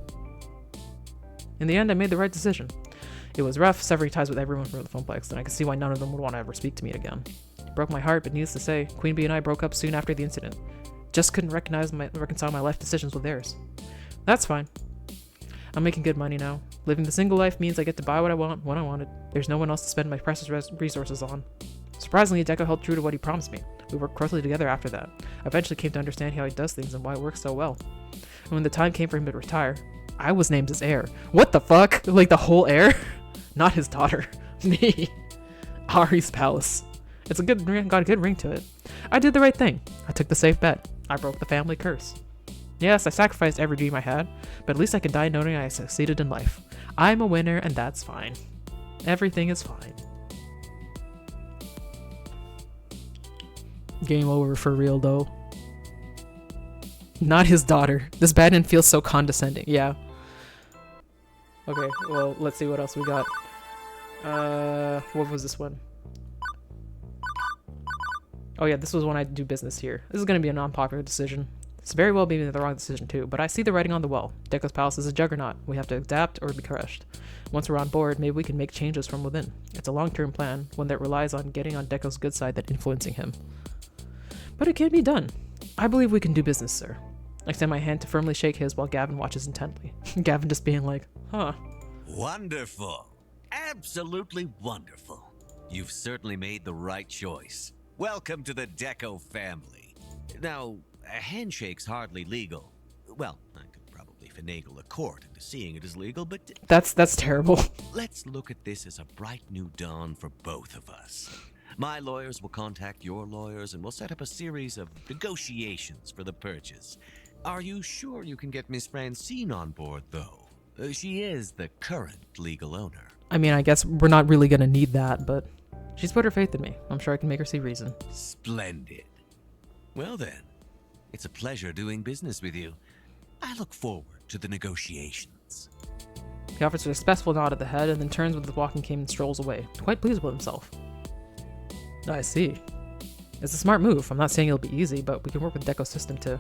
S3: In the end, I made the right decision. It was rough, severing ties with everyone from the Funplex, and I could see why none of them would want to ever speak to me again. It broke my heart, but needless to say, Queen Bee and I broke up soon after the incident. Just couldn't reconcile my life decisions with theirs. That's fine. I'm making good money now. Living the single life means I get to buy what I want when I want it. There's no one else to spend my precious resources on. Surprisingly, Deco held true to what he promised me. We worked closely together after that. I eventually came to understand how he does things and why it works so well. And when the time came for him to retire,
S7: I was named as heir. What the fuck? Like the whole heir? Not his daughter. Me. Ari's palace. It's a good ring, got a good ring to it. I did the right thing. I took the safe bet. I broke the family curse. Yes, I sacrificed every dream I had, but at least I can die knowing I succeeded in life. I'm a winner, and that's fine. Everything is fine. Game over for real, though. Not his daughter. This Badman feels so condescending. Yeah. Okay, well, let's see what else we got. What was this one? Oh yeah, this was when I do business here. This is going to be a non-popular decision. It's very well being the wrong decision too, but I see the writing on the wall. Deko's palace is a juggernaut. We have to adapt or be crushed. Once we're on board, maybe we can make changes from within. It's a long-term plan, one that relies on getting on Deko's good side than influencing him. But it can be done. I believe we can do business, sir. I extend my hand to firmly shake his while Gavin watches intently. Gavin just being like, huh.
S5: Wonderful. Absolutely wonderful. You've certainly made the right choice. Welcome to the Deko family. Now, a handshake's hardly legal. Well, I could probably finagle a court into seeing it as legal, but
S7: That's terrible.
S5: let's look at this as a bright new dawn for both of us. My lawyers will contact your lawyers and we'll set up a series of negotiations for the purchase. Are you sure you can get Miss Francine on board, though? She is the current legal owner.
S7: I mean, I guess we're not really gonna need that, but she's put her faith in me. I'm sure I can make her see reason.
S5: Splendid. Well then, it's a pleasure doing business with you. I look forward to the negotiations.
S7: He offers a respectful nod at the head and then turns with the walking cane and strolls away, quite pleased with himself. I see. It's a smart move. I'm not saying it'll be easy, but we can work with Deko's system too.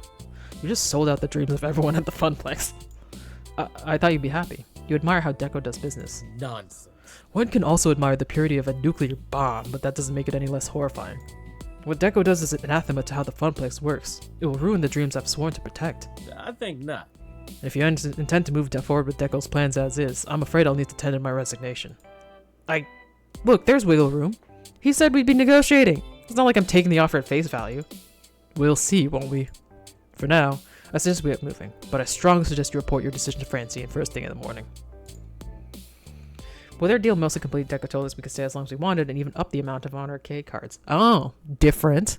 S7: You just sold out the dreams of everyone at the Funplex. I thought you'd be happy. You admire how Deko does business.
S6: Nonsense.
S7: One can also admire the purity of a nuclear bomb, but that doesn't make it any less horrifying. What Deko does is anathema to how the Funplex works. It will ruin the dreams I've sworn to protect.
S6: I think not.
S7: If you intend to move forward with Deko's plans as is, I'm afraid I'll need to tender my resignation. Look, there's wiggle room. He said we'd be negotiating. It's not like I'm taking the offer at face value. We'll see, won't we? For now, I suggest we get moving, but I strongly suggest you report your decision to Francine first thing in the morning. With our deal mostly complete, Deko told us we could stay as long as we wanted and even up the amount of on arcade cards. Oh, different.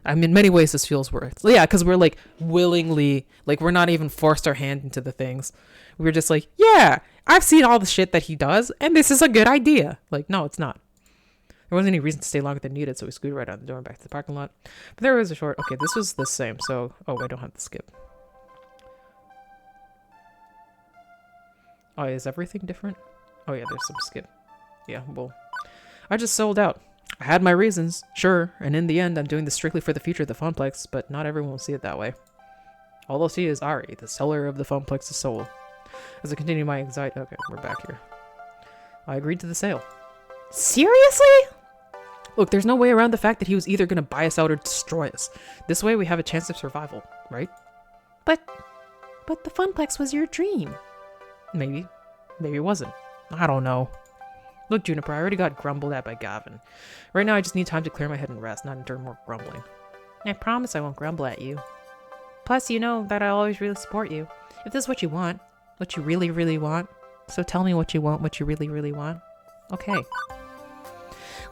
S7: I mean, in many ways this feels worth. Yeah, because we're like willingly, like we're not even forced our hand into the things. We're just like, yeah, I've seen all the shit that he does, and this is a good idea. Like, no, it's not. There wasn't any reason to stay longer than needed, so we scooted right out the door and back to the parking lot. But there was a short... Okay, this was the same, so... Oh, I don't have to skip. Oh, is everything different? Oh, yeah, there's some skip. Yeah, well... I just sold out. I had my reasons, sure, and in the end, I'm doing this strictly for the future of the Funplex, but not everyone will see it that way. All they'll see is Ari, the seller of the Funplex's soul. As I continue my anxiety... Okay, we're back here. I agreed to the sale. Seriously? Look, there's no way around the fact that he was either going to buy us out or destroy us. This way we have a chance of survival, right? But the Funplex was your dream. Maybe. Maybe it wasn't. I don't know. Look, Juniper, I already got grumbled at by Gavin. Right now I just need time to clear my head and rest, not endure more grumbling. I promise I won't grumble at you. Plus, you know that I'll always really support you. If this is what you want, what you really, really want, so tell me what you want, what you really, really want. Okay.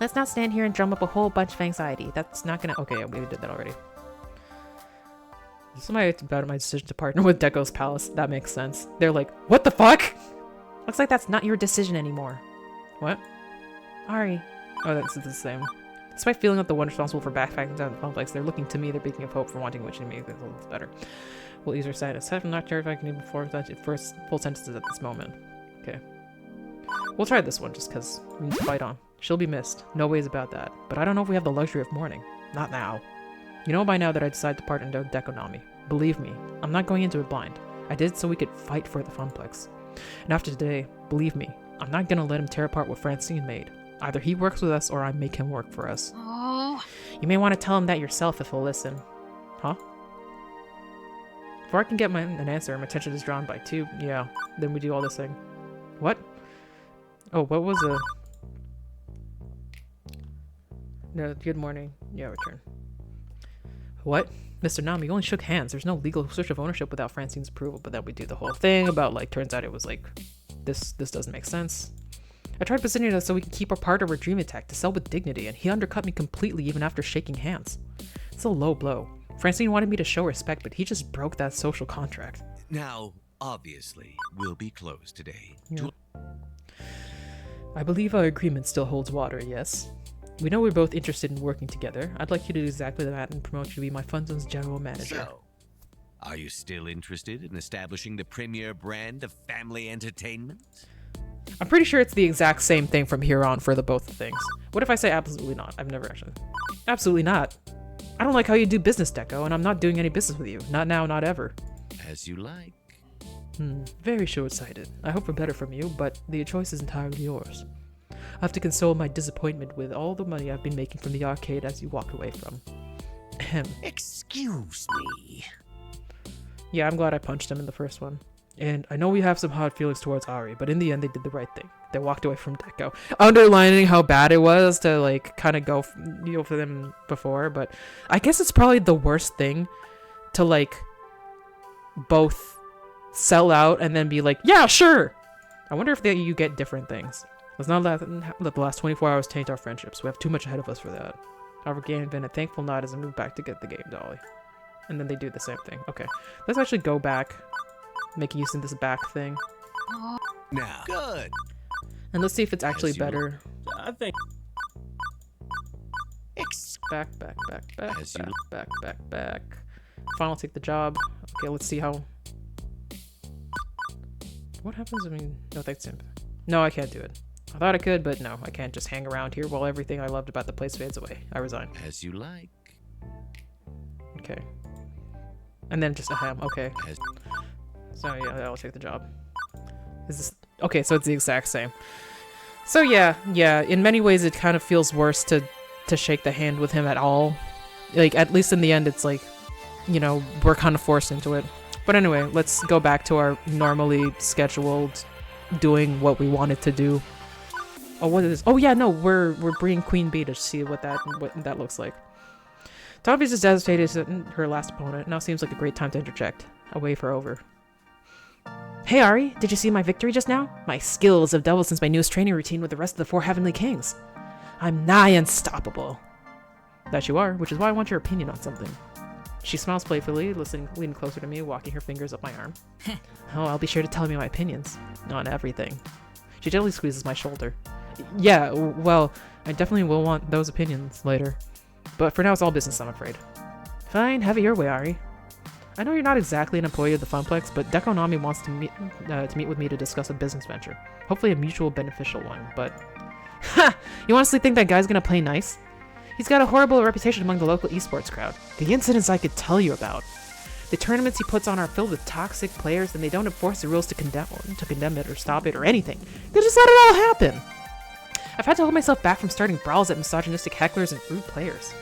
S7: Let's not stand here and drum up a whole bunch of anxiety. That's not gonna... Okay, yeah, we did that already. This is about my decision to partner with Deko's palace. That makes sense. They're like, what the fuck? Looks like that's not your decision anymore. What? Ari. Oh, that's the same. Despite feeling like the one responsible for backpacking down the Funplex, they're looking to me, they're beacon of hope for wanting which to make things a little better. We'll ease our sadness. I'm not sure if I can even first full sentences at this moment. Okay. We'll try this one just because we need to fight on. She'll be missed. No ways about that. But I don't know if we have the luxury of mourning. Not now. You know by now that I decided to partner with Dekonami. Believe me, I'm not going into it blind. I did it so we could fight for the Funplex. And after today, believe me, I'm not gonna let him tear apart what Francine made. Either he works with us or I make him work for us.
S2: Oh.
S7: You may want to tell him that yourself if he'll listen. Huh? Before I can get an answer, my attention is drawn by two. Yeah, then we do all this thing. What? Oh, what was the... No, good morning. Yeah, return. What?
S3: Mr. Nam, we only shook hands. There's no legal switch of ownership without Francine's approval, but then we do the whole thing about, like, turns out it was like, this doesn't make sense. I tried positioning us so we could keep our part of our dream intact, to sell with dignity, and he undercut me completely even after shaking hands. It's a low blow. Francine wanted me to show respect, but he just broke that social contract.
S5: Now, obviously, we'll be closed today.
S3: Yeah. I believe our agreement still holds water, yes? We know we're both interested in working together. I'd like you to do exactly that and promote you to be my fun zone's general manager.
S5: So, are you still interested in establishing the premier brand of family entertainment?
S3: I'm pretty sure it's the exact same thing from here on for the both things. What if I say absolutely not? I've never actually. Absolutely not. I don't like how you do business, Deco, and I'm not doing any business with you. Not now, not ever.
S5: As you like.
S3: Very short-sighted. I hope for better from you, but the choice is entirely yours. I have to console my disappointment with all the money I've been making from the arcade as you walk away from. Ahem.
S5: Excuse me.
S3: Yeah, I'm glad I punched him in the first one. And I know we have some hard feelings towards Ari, but in the end they did the right thing. They walked away from Deco. Underlining how bad it was to, like, kind of go for them before, but I guess it's probably the worst thing to, like, both sell out and then be like, yeah, sure! I wonder if you get different things. Let's not let the last 24 hours taint our friendships. We have too much ahead of us for that. However, Gavin, a thankful nod as I move back to get the game dolly. And then they do the same thing. Okay, let's actually go back, make use of this back thing.
S5: Now, good.
S3: And let's see if it's actually better.
S6: I think
S3: Back. Final take the job. Okay, let's see how... What happens? I mean, no thanks, Simp. No, I can't do it. I thought I could, but no, I can't just hang around here while everything I loved about the place fades away. I resign.
S5: As you like.
S3: Okay. And then just a ham. Okay.
S5: As
S3: So yeah, I'll take the job. Is this... Okay, so it's the exact same. So yeah, in many ways it kind of feels worse to shake the hand with him at all. Like, at least in the end, it's like, you know, we're kind of forced into it. But anyway, let's go back to our normally scheduled doing what we wanted to do. Oh, what is this? Oh yeah, no, we're bringing Queen Bee to see what that looks like. Tommy's just devastated at her last opponent. Now seems like a great time to interject. I'll wave her over. Hey Ari, did you see my victory just now? My skills have doubled since my newest training routine with the rest of the 4 Heavenly Kings. I'm nigh unstoppable. That you are, which is why I want your opinion on something. She smiles playfully, leaning closer to me, walking her fingers up my arm. Oh, I'll be sure to tell me my opinions. On everything. She gently squeezes my shoulder. Yeah, well, I definitely will want those opinions later. But for now, it's all business, I'm afraid. Fine, have it your way, Ari. I know you're not exactly an employee of the Funplex, but Deco Nami wants to meet with me to discuss a business venture. Hopefully a mutual beneficial one, but... Ha! You honestly think that guy's gonna play nice? He's got a horrible reputation among the local esports crowd. The incidents I could tell you about. The tournaments he puts on are filled with toxic players, and they don't enforce the rules to condemn it or stop it or anything. They just let it all happen. I've had to hold myself back from starting brawls at misogynistic hecklers and rude players.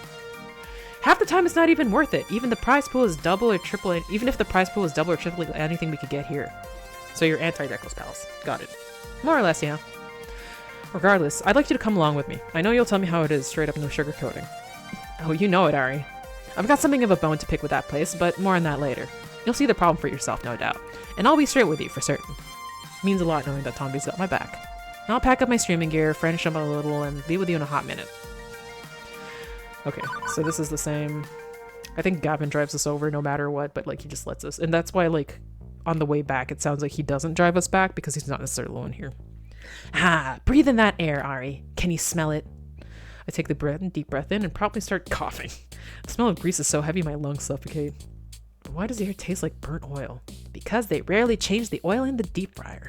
S3: Half the time it's not even worth it. Even if the prize pool is double or triple anything we could get here. So you're anti-Deco's Palace. Got it. More or less, yeah. Regardless, I'd like you to come along with me. I know you'll tell me how it is, straight up, no sugarcoating. Oh, you know it, Ari. I've got something of a bone to pick with that place, but more on that later. You'll see the problem for yourself, no doubt. And I'll be straight with you, for certain. It means a lot knowing that Tomby's got my back. I'll pack up my streaming gear, French up a little, and be with you in a hot minute. Okay, so this is the same. I think Gavin drives us over no matter what, but, like, he just lets us. And that's why, like, on the way back, it sounds like he doesn't drive us back because he's not necessarily alone here. Ah, breathe in that air, Ari. Can you smell it? I take the deep breath in and promptly start coughing. The smell of grease is so heavy my lungs suffocate. But why does the air taste like burnt oil? Because they rarely change the oil in the deep fryer.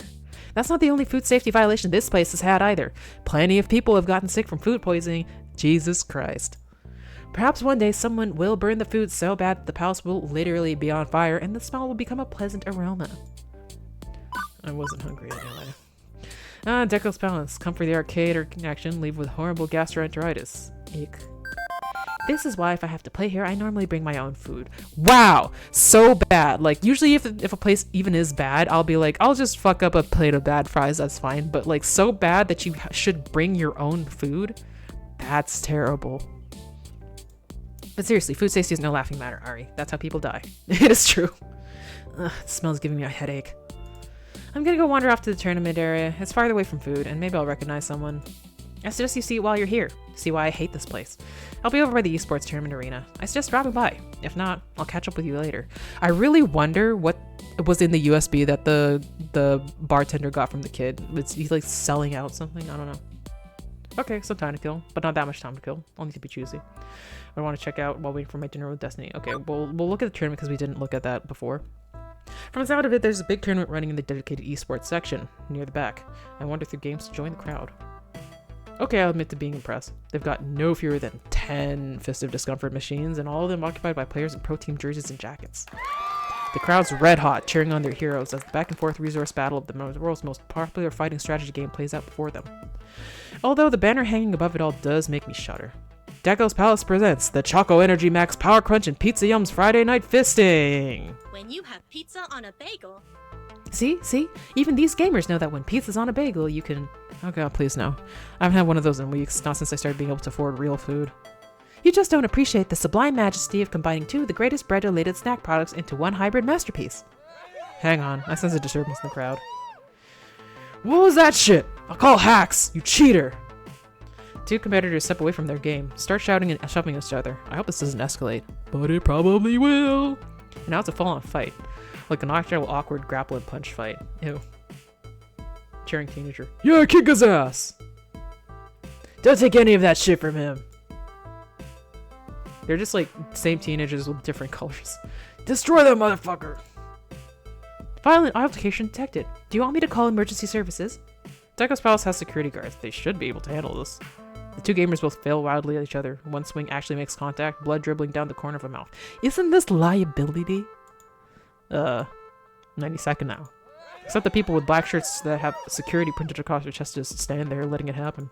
S3: That's not the only food safety violation this place has had either. Plenty of people have gotten sick from food poisoning. Jesus Christ. Perhaps one day someone will burn the food so bad that the palace will literally be on fire and the smell will become a pleasant aroma. I wasn't hungry anyway. Ah, Deco's Palace. Come for the arcade or connection, leave with horrible gastroenteritis. Eek. This is why if I have to play here, I normally bring my own food. Wow! So bad. Like, usually if a place even is bad, I'll be like, I'll just fuck up a plate of bad fries, that's fine. But, like, so bad that you should bring your own food? That's terrible. But seriously, food safety is no laughing matter, Ari. That's how people die. It is true. Ugh, the smell is giving me a headache. I'm gonna go wander off to the tournament area. It's farther away from food, and maybe I'll recognize someone. I suggest you see it while you're here. See why I hate this place. I'll be over by the esports tournament arena. I suggest dropping by. If not, I'll catch up with you later. I really wonder what was in the USB that the bartender got from the kid. He's like selling out something? I don't know. Okay, some time to kill, but not that much time to kill. I'll need to be choosy. I want to check out while waiting for my dinner with Destiny. Okay, we'll look at the tournament because we didn't look at that before. From the sound of it, there's a big tournament running in the dedicated esports section near the back. I wander through games to join the crowd. Okay, I'll admit to being impressed. They've got no fewer than 10 Fist of Discomfort machines, and all of them occupied by players in pro team jerseys and jackets. The crowd's red hot, cheering on their heroes as the back and forth resource battle of the world's most popular fighting strategy game plays out before them. Although the banner hanging above it all does make me shudder. Deco's Palace presents the Choco Energy Max Power Crunch and Pizza Yum's Friday Night Fisting!
S4: When you have pizza on a bagel,
S3: See? Even these gamers know that when pizza's on a bagel, you can... Oh god, please no. I haven't had one of those in weeks, not since I started being able to afford real food. You just don't appreciate the sublime majesty of combining two of the greatest bread-related snack products into one hybrid masterpiece. Hang on, I sense a disturbance in the crowd. What was that shit? I'll call hacks, you cheater! Two competitors step away from their game, start shouting and shoving each other. I hope this doesn't escalate. But it probably will! And now it's a full-on fight. Like an actual awkward grapple and punch fight. Ew. Cheering teenager. Yeah, kick his ass! Don't take any of that shit from him! They're just like same teenagers with different colors. Destroy that motherfucker! Violent altercation detected. Do you want me to call emergency services? Deco's Palace has security guards. They should be able to handle this. The two gamers both fail wildly at each other. One swing actually makes contact, blood dribbling down the corner of a mouth. Isn't this liability? 90-second now. Except the people with black shirts that have security printed across their chests just stand there letting it happen.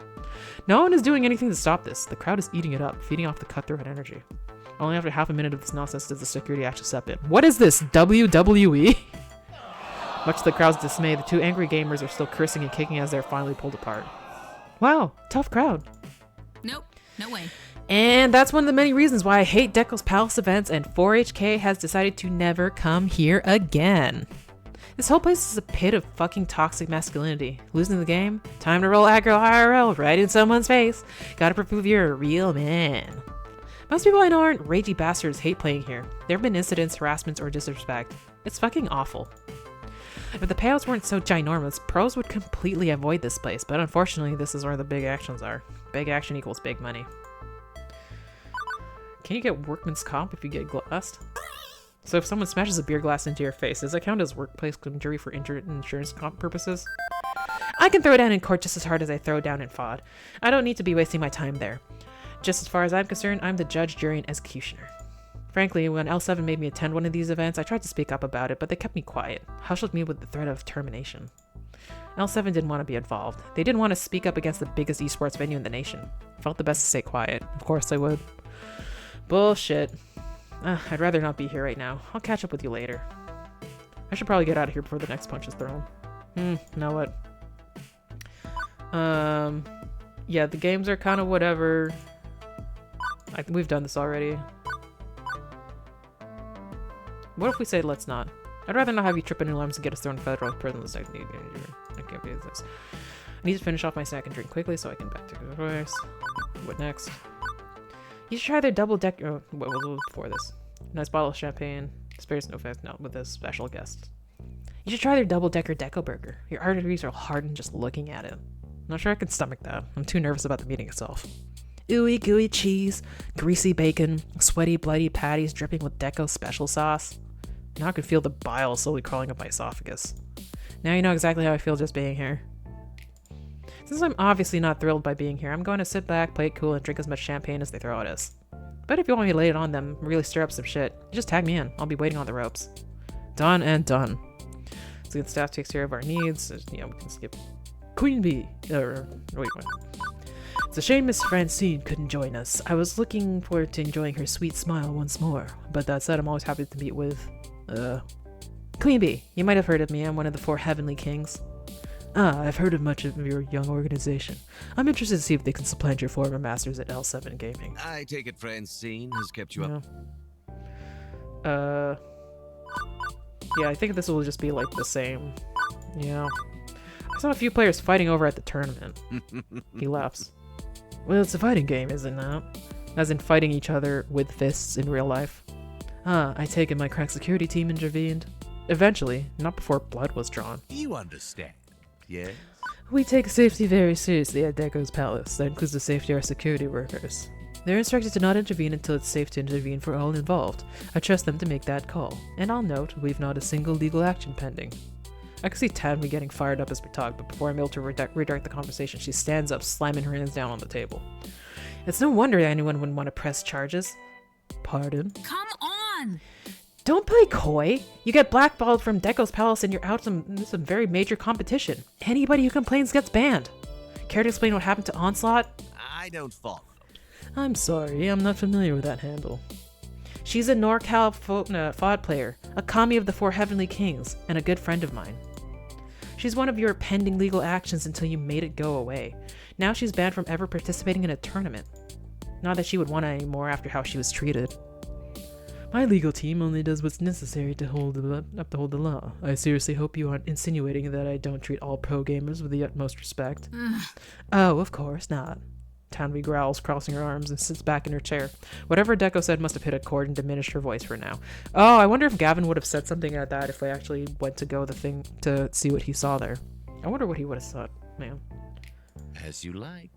S3: No one is doing anything to stop this. The crowd is eating it up, feeding off the cutthroat energy. Only after half a minute of this nonsense does the security actually step in. What is this, WWE? Much to the crowd's dismay, the two angry gamers are still cursing and kicking as they're finally pulled apart. Wow, tough crowd.
S10: Nope, no way.
S3: And that's one of the many reasons why I hate Deco's Palace events, and 4HK has decided to never come here again. This whole place is a pit of fucking toxic masculinity. Losing the game? Time to roll aggro IRL right in someone's face. Gotta prove you're a real man. Most people I know aren't ragey bastards hate playing here. There have been incidents, harassments, or disrespect. It's fucking awful. If the payouts weren't so ginormous, pros would completely avoid this place, but unfortunately this is where the big actions are. Big action equals big money. Can you get workman's comp if you get glassed? So if someone smashes a beer glass into your face, does that count as workplace injury for insurance comp purposes? I can throw down in court just as hard as I throw down in FOD. I don't need to be wasting my time there. Just as far as I'm concerned, I'm the judge, jury, and executioner. Frankly, when L7 made me attend one of these events, I tried to speak up about it, but they kept me quiet, hustled me with the threat of termination. L7 didn't want to be involved. They didn't want to speak up against the biggest esports venue in the nation. Felt the best to stay quiet. Of course I would. Bullshit. I'd rather not be here right now. I'll catch up with you later. I should probably get out of here before the next punch is thrown. Know what? Yeah, the games are kind of whatever. We've done this already. What if we say let's not? I'd rather not have you trip any alarms and get us thrown in federal prison this second. I can't do this. I need to finish off my snack and drink quickly so I can back to the voice. What next? You should try their double deck. Oh, what was before this? Nice bottle of champagne. Spares no effect. No, with a special guest. You should try their double decker Deco burger. Your arteries are hardened just looking at it. I'm not sure I can stomach that. I'm too nervous about the meeting itself. Ooey gooey cheese, greasy bacon, sweaty bloody patties dripping with Deco special sauce. Now I can feel the bile slowly crawling up my esophagus. Now you know exactly how I feel just being here. Since I'm obviously not thrilled by being here, I'm going to sit back, play it cool, and drink as much champagne as they throw at us. But if you want me to lay it on them, really stir up some shit, just tag me in. I'll be waiting on the ropes. Done and done. So the staff takes care of our needs. You know, we can skip Queen Bee. Wait. It's a shame Miss Francine couldn't join us. I was looking forward to enjoying her sweet smile once more. But that said, I'm always happy to meet with, Queen Bee. You might have heard of me. I'm one of the 4 Heavenly Kings. Ah, I've heard of much of your young organization. I'm interested to see if they can supplant your former masters at L7 Gaming.
S5: I take it Francine has kept you up.
S3: Yeah, I think this will just be like the same. Yeah. I saw a few players fighting over at the tournament. He laughs. Well, it's a fighting game, isn't it? As in fighting each other with fists in real life. Ah, I take it my crack security team intervened. Eventually, not before blood was drawn.
S5: You understand, yes?
S3: We take safety very seriously at Deco's Palace. That includes the safety of our security workers. They're instructed to not intervene until it's safe to intervene for all involved. I trust them to make that call. And I'll note, we've not a single legal action pending. I can see Tanvi getting fired up as we talk, but before I'm able to redirect the conversation, she stands up, slamming her hands down on the table. It's no wonder anyone wouldn't want to press charges. Pardon?
S10: Come on!
S3: Don't play coy. You get blackballed from Deco's Palace and you're out in some very major competition. Anybody who complains gets banned. Care to explain what happened to Onslaught?
S5: I don't follow.
S3: I'm sorry, I'm not familiar with that handle. She's a NorCal FOD player, a kami of the Four Heavenly Kings, and a good friend of mine. She's one of your pending legal actions until you made it go away. Now she's banned from ever participating in a tournament. Not that she would want it anymore after how she was treated. My legal team only does what's necessary to uphold the law. I seriously hope you aren't insinuating that I don't treat all pro gamers with the utmost respect. Oh, of course not. Tanvi growls, crossing her arms, and sits back in her chair. Whatever Deco said must have hit a chord and diminished her voice for now. Oh, I wonder if Gavin would have said something at that if I actually went to go the thing to see what he saw there. I wonder what he would have thought, man.
S5: As you like.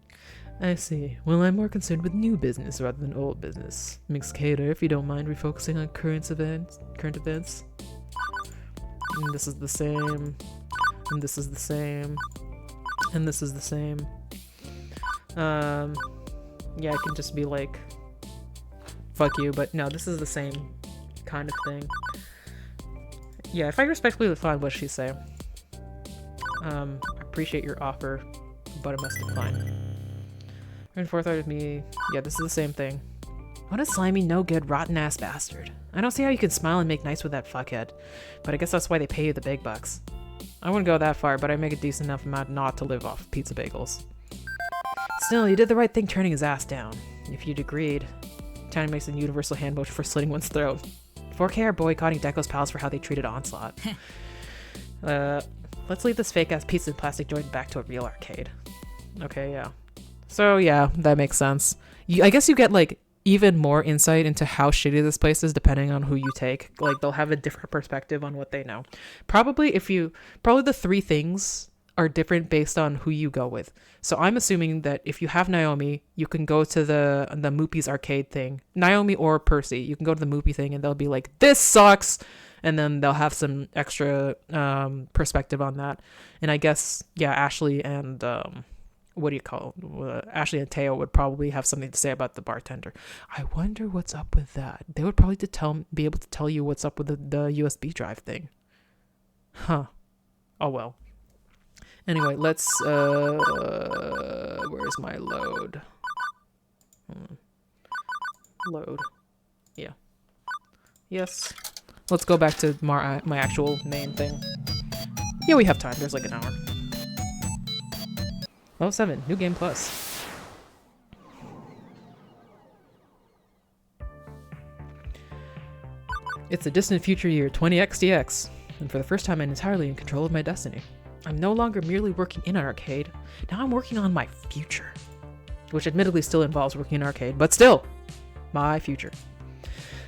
S3: I see. Well, I'm more concerned with new business rather than old business. Mixcator, if you don't mind refocusing on current events. And this is the same. And this is the same. And this is the same. Yeah, I can just be like, fuck you, but no, this is the same kind of thing. Yeah, if I respectfully decline, what she say? Appreciate your offer, but I must decline. And forthright with me, yeah, this is the same thing. What a slimy, no good, rotten ass bastard. I don't see how you can smile and make nice with that fuckhead, but I guess that's why they pay you the big bucks. I wouldn't go that far, but I make a decent enough amount not to live off pizza bagels. Still, you did the right thing turning his ass down. If you'd agreed. Tony makes a universal hand motion for slitting one's throat. 4K are boycotting Deco's Palace for how they treated Onslaught. Let's leave this fake-ass pizza and plastic joint back to a real arcade. Okay, yeah. So, yeah, that makes sense. I guess you get, like, even more insight into how shitty this place is depending on who you take. Like, they'll have a different perspective on what they know. Probably the three things are different based on who you go with. So I'm assuming that if you have Naomi, you can go to the Moopies arcade thing. Naomi or Percy, you can go to the Moopie thing and they'll be like, this sucks! And then they'll have some extra perspective on that. And I guess, yeah, Ashley and, Ashley and Teo would probably have something to say about the bartender. I wonder what's up with that. They would probably be able to tell you what's up with the USB drive thing. Huh. Oh well. Anyway, let's, where's my load? Load. Yeah. Yes. Let's go back to my actual main thing. Yeah, we have time. There's like an hour. Level 7, New Game Plus. It's a distant future year, 20XDX, and for the first time I'm entirely in control of my destiny. I'm no longer merely working in an arcade, now I'm working on my future. Which admittedly still involves working in an arcade, but still, my future.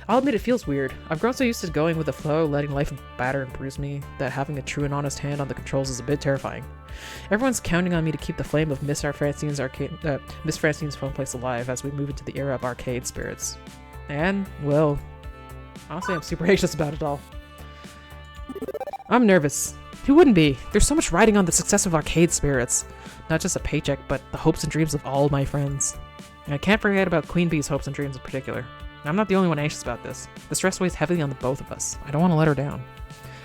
S3: I'll admit it feels weird. I've grown so used to going with the flow, letting life batter and bruise me, that having a true and honest hand on the controls is a bit terrifying. Everyone's counting on me to keep the flame of Miss Francine's phone place alive as we move into the era of arcade spirits. And, well, honestly I'm super anxious about it all. I'm nervous. Who wouldn't be? There's so much riding on the success of arcade spirits. Not just a paycheck, but the hopes and dreams of all my friends. And I can't forget about Queen Bee's hopes and dreams in particular. I'm not the only one anxious about this. The stress weighs heavily on the both of us. I don't want to let her down.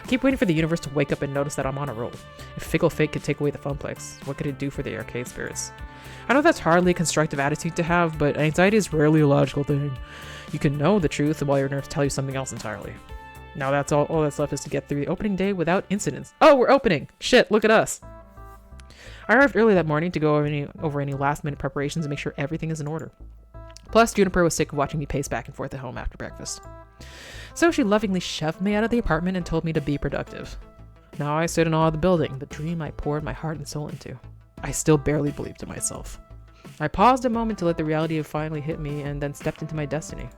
S3: I keep waiting for the universe to wake up and notice that I'm on a roll. If fickle fate could take away the funplex, what could it do for the arcade spirits? I know that's hardly a constructive attitude to have, but anxiety is rarely a logical thing. You can know the truth while your nerves tell you something else entirely. Now that's all that's left is to get through the opening day without incidents. Oh, we're opening! Shit, look at us! I arrived early that morning to go over any last-minute preparations and make sure everything is in order. Plus, Juniper was sick of watching me pace back and forth at home after breakfast. So she lovingly shoved me out of the apartment and told me to be productive. Now I stood in awe of the building, the dream I poured my heart and soul into. I still barely believed in myself. I paused a moment to let the reality of finally hit me and then stepped into my destiny.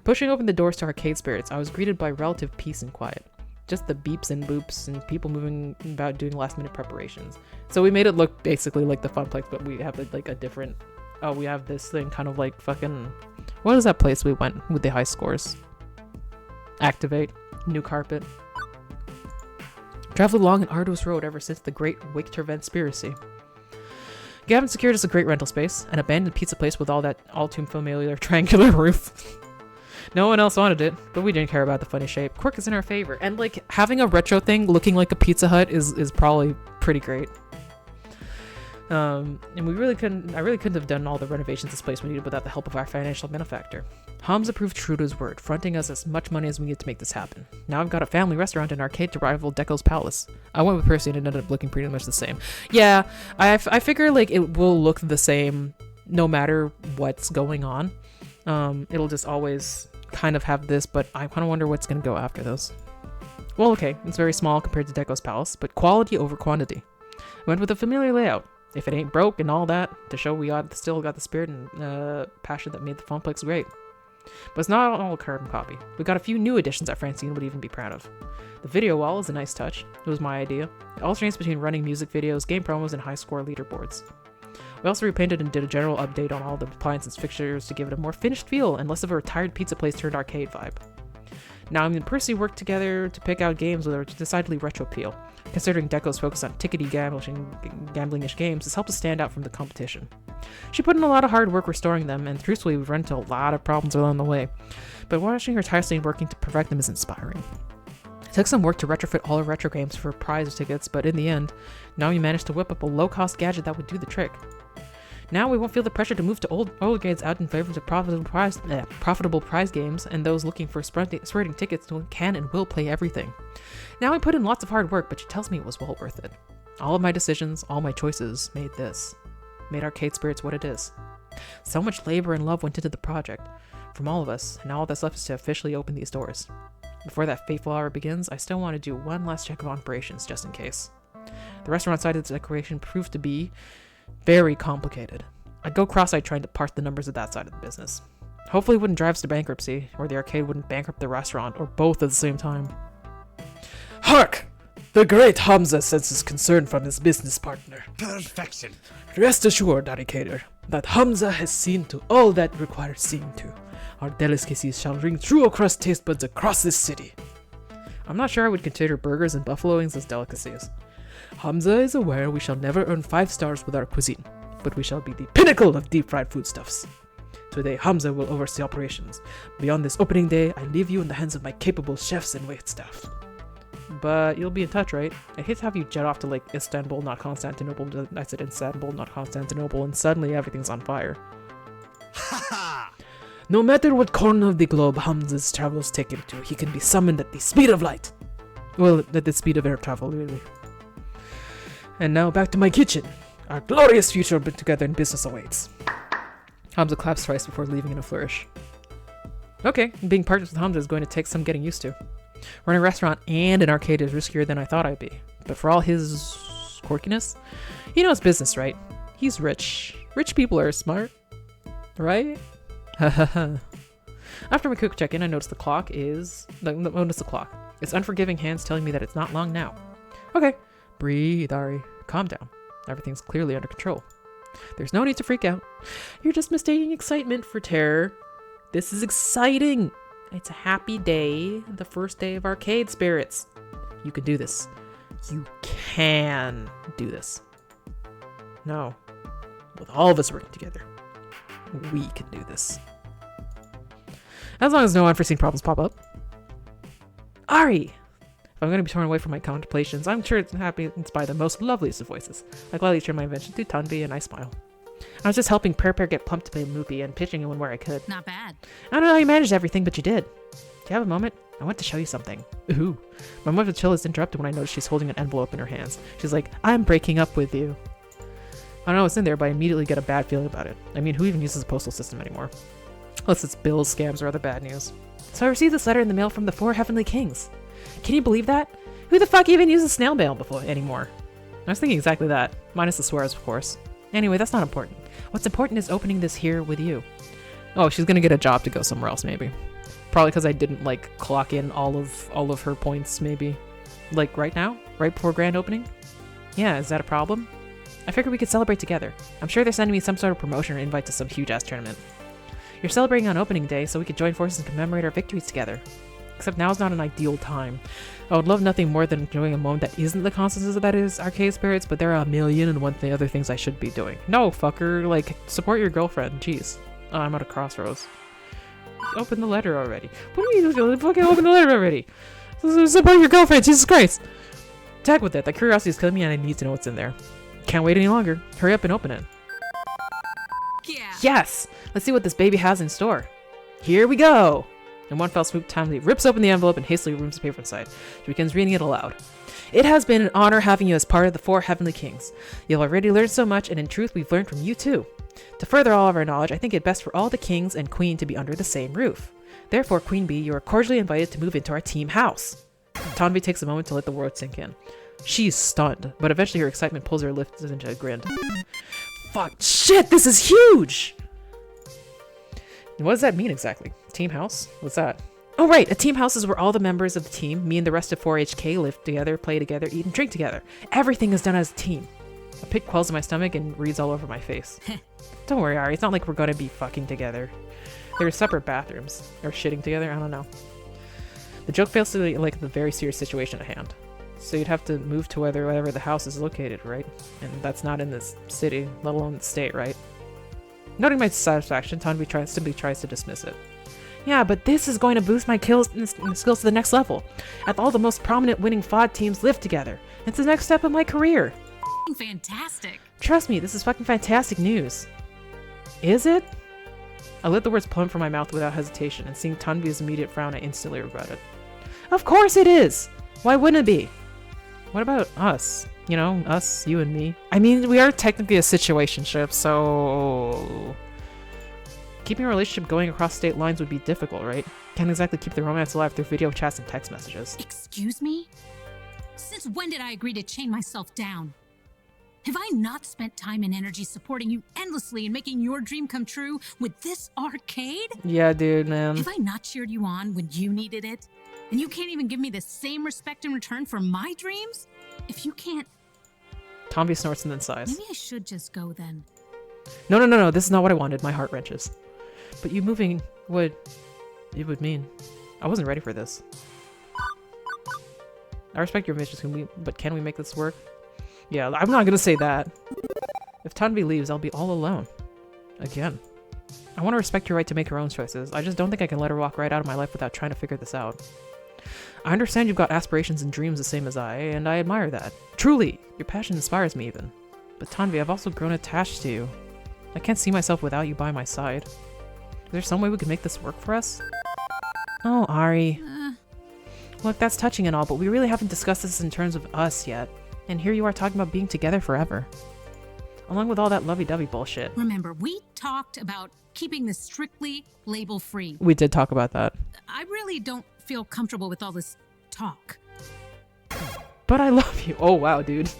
S3: Pushing open the doors to Arcade Spirits, I was greeted by relative peace and quiet. Just the beeps and boops and people moving about doing last-minute preparations. So we made it look basically like the Funplex, but we have like a different... Oh, we have this thing kind of like fucking... What is that place we went with the high scores? Activate. New carpet. Traveled along an arduous road ever since the Great Wiktorvenspiracy. Gavin secured us a great rental space, an abandoned pizza place with all too familiar triangular roof. No one else wanted it, but we didn't care about the funny shape. Quirk is in our favor, and like having a retro thing looking like a Pizza Hut is probably pretty great. And I really couldn't have done all the renovations this place we needed without the help of our financial benefactor. Hamza proved true to his word, fronting us as much money as we needed to make this happen. Now I've got a family restaurant and arcade to rival Deco's Palace. I went with Percy and it ended up looking pretty much the same. Yeah, I figure like it will look the same no matter what's going on. It'll just always kind of have this, but I kind of wonder what's going to go after those. Well, okay, it's very small compared to Deco's Palace, but quality over quantity. Went with a familiar layout. If it ain't broke and all that, to show we still got the spirit and passion that made the Funplex great. But it's not all a carbon copy. We got a few new additions that Francine would even be proud of. The video wall is a nice touch. It was my idea. It alternates between running music videos, game promos, and high score leaderboards. We also repainted and did a general update on all the appliances and fixtures to give it a more finished feel and less of a retired pizza place turned arcade vibe. Now, me and Percy worked together to pick out games with a decidedly retro appeal. Considering Deco's focus on tickety gambling-ish games, this helped us stand out from the competition. She put in a lot of hard work restoring them, and truthfully, we've run into a lot of problems along the way. But watching her tirelessly working to perfect them is inspiring. It took some work to retrofit all her retro games for prize tickets, but in the end, now we managed to whip up a low-cost gadget that would do the trick. Now we won't feel the pressure to move to old games out in favor of profitable prize games, and those looking for spurting tickets can and will play everything. Now I put in lots of hard work, but she tells me it was well worth it. All of my decisions, all my choices made Arcade Spirits what it is. So much labor and love went into the project, from all of us, and now all that's left is to officially open these doors. Before that fateful hour begins, I still want to do one last check of operations, just in case. The restaurant side of the decoration proved to be very complicated. I'd go cross-eyed trying to parse the numbers of that side of the business. Hopefully it wouldn't drive us to bankruptcy, or the arcade wouldn't bankrupt the restaurant, or both at the same time.
S11: Hark! The great Hamza senses concern from his business partner.
S9: Perfection.
S11: Rest assured, Arcader, that Hamza has seen to all that requires seeing to. Our delicacies shall ring true across taste buds across this city.
S3: I'm not sure I would consider burgers and buffalo wings as delicacies.
S11: Hamza is aware we shall never earn 5 stars with our cuisine, but we shall be the pinnacle of deep-fried foodstuffs. Today, Hamza will oversee operations. Beyond this opening day, I leave you in the hands of my capable chefs and waitstaff.
S3: But you'll be in touch, right? I hate to have you jet off to, like, Istanbul, not Constantinople. I said Istanbul, not Constantinople, and suddenly everything's on fire.
S11: No matter what corner of the globe Hamza's travels take him to, he can be summoned at the speed of light. Well, at the speed of air travel, really. And now back to my kitchen. Our glorious future together in business awaits.
S3: Hamza claps twice before leaving in a flourish. Okay, being partners with Hamza is going to take some getting used to. Running a restaurant and an arcade is riskier than I thought I'd be. But for all his quirkiness, he knows business, right? He's rich. Rich people are smart. Right? After my quick check-in, I noticed the clock. It's unforgiving hands telling me that it's not long now. Okay. Breathe, Ari. Calm down. Everything's clearly under control. There's no need to freak out. You're just mistaking excitement for terror. This is exciting. It's a happy day, the first day of Arcade Spirits. You can do this. You can do this. No. With all of us working together, we can do this. As long as no unforeseen problems pop up. Ari! If I'm going to be torn away from my contemplations, I'm sure it's happens by the most loveliest of voices. I gladly share my invention to Tanvi and I smile. I was just helping Per get pumped to play Loopy and pitching in where I could.
S10: Not bad.
S3: I don't know how you managed everything, but you did. you have a moment? I want to show you something. Ooh. My moment of chill is interrupted when I notice she's holding an envelope in her hands. She's like, I'm breaking up with you. I don't know what's in there, but I immediately get a bad feeling about it. I mean, who even uses the postal system anymore? Unless it's bills, scams, or other bad news. So I received this letter in the mail from the 4 Heavenly Kings. Can you believe that? Who the fuck even uses snail mail before anymore? I was thinking exactly that. Minus the swears, of course. Anyway, that's not important. What's important is opening this here with you. Oh, she's gonna get a job to go somewhere else, maybe. Probably because I didn't, like, clock in all of her points, maybe. Like, right now? Right before grand opening? Yeah, is that a problem? I figured we could celebrate together. I'm sure they're sending me some sort of promotion or invite to some huge-ass tournament. You're celebrating on opening day, so we could join forces and commemorate our victories together. Except now is not an ideal time. I would love nothing more than enjoying a moment that isn't the constances that is Arcade Spirits, but there are a million and one other things I should be doing. No, fucker, like, support your girlfriend, jeez. Oh, I'm at a crossroads. Open the letter already. What do you mean? Fucking open the letter already. Support your girlfriend, Jesus Christ. Tag with it. That curiosity is killing me and I need to know what's in there. Can't wait any longer. Hurry up and open it.
S10: Yeah.
S3: Yes! Let's see what this baby has in store. Here we go! In one fell swoop, Tommy rips open the envelope and hastily removes the paper inside. She begins reading it aloud. It has been an honor having you as part of the 4 Heavenly Kings. You've already learned so much, and in truth, we've learned from you too. To further all of our knowledge, I think it best for all the kings and queen to be under the same roof. Therefore, Queen Bee, you are cordially invited to move into our team house. Tonvi takes a moment to let the word sink in. She's stunned, but eventually her excitement pulls her lips into a grin. Fuck, shit, this is huge! What does that mean exactly? Team house? What's that? Oh right, a team house is where all the members of the team, me and the rest of 4HK, live together, play together, eat and drink together. Everything is done as a team. A pit quells in my stomach and reads all over my face. Don't worry, Ari, it's not like we're gonna be fucking together. There are separate bathrooms. Or shitting together, I don't know. The joke fails to be like the very serious situation at hand. So you'd have to move to wherever the house is located, right? And that's not in this city, let alone the state, right? Noting my satisfaction, Tanvi simply tries to dismiss it. Yeah, but this is going to boost my skills to the next level. As all the most prominent winning FOD teams live together. It's the next step of my career.
S10: Fantastic.
S3: Trust me, this is fucking fantastic news. Is it? I let the words plummet from my mouth without hesitation, and seeing Tanvi's immediate frown, I instantly regret it. Of course it is! Why wouldn't it be? What about us? You know, us, you and me. I mean, we are technically a situationship, so... Keeping a relationship going across state lines would be difficult, right? Can't exactly keep the romance alive through video chats and text messages.
S10: Excuse me? Since when did I agree to chain myself down? Have I not spent time and energy supporting you endlessly and making your dream come true with this arcade?
S3: Yeah, dude, man.
S10: Have I not cheered you on when you needed it? And you can't even give me the same respect in return for my dreams? If you can't...
S3: Tombi snorts and then sighs.
S10: Maybe I should just go then.
S3: No, this is not what I wanted. My heart wrenches. But you moving would... It would mean... I wasn't ready for this. I respect your wishes, but can we make this work? Yeah, I'm not gonna say that. If Tanvi leaves, I'll be all alone. Again. I want to respect your right to make her own choices. I just don't think I can let her walk right out of my life without trying to figure this out. I understand you've got aspirations and dreams the same as I, and I admire that. Truly, your passion inspires me even. But Tanvi, I've also grown attached to you. I can't see myself without you by my side. Is there some way we could make this work for us? Oh, Ari. Look, that's touching and all, but we really haven't discussed this in terms of us yet. And here you are talking about being together forever. Along with all that lovey-dovey bullshit.
S10: Remember, we talked about keeping this strictly label-free.
S3: We did talk about that.
S10: I really don't feel comfortable with all this talk.
S3: But I love you. Oh, wow, dude.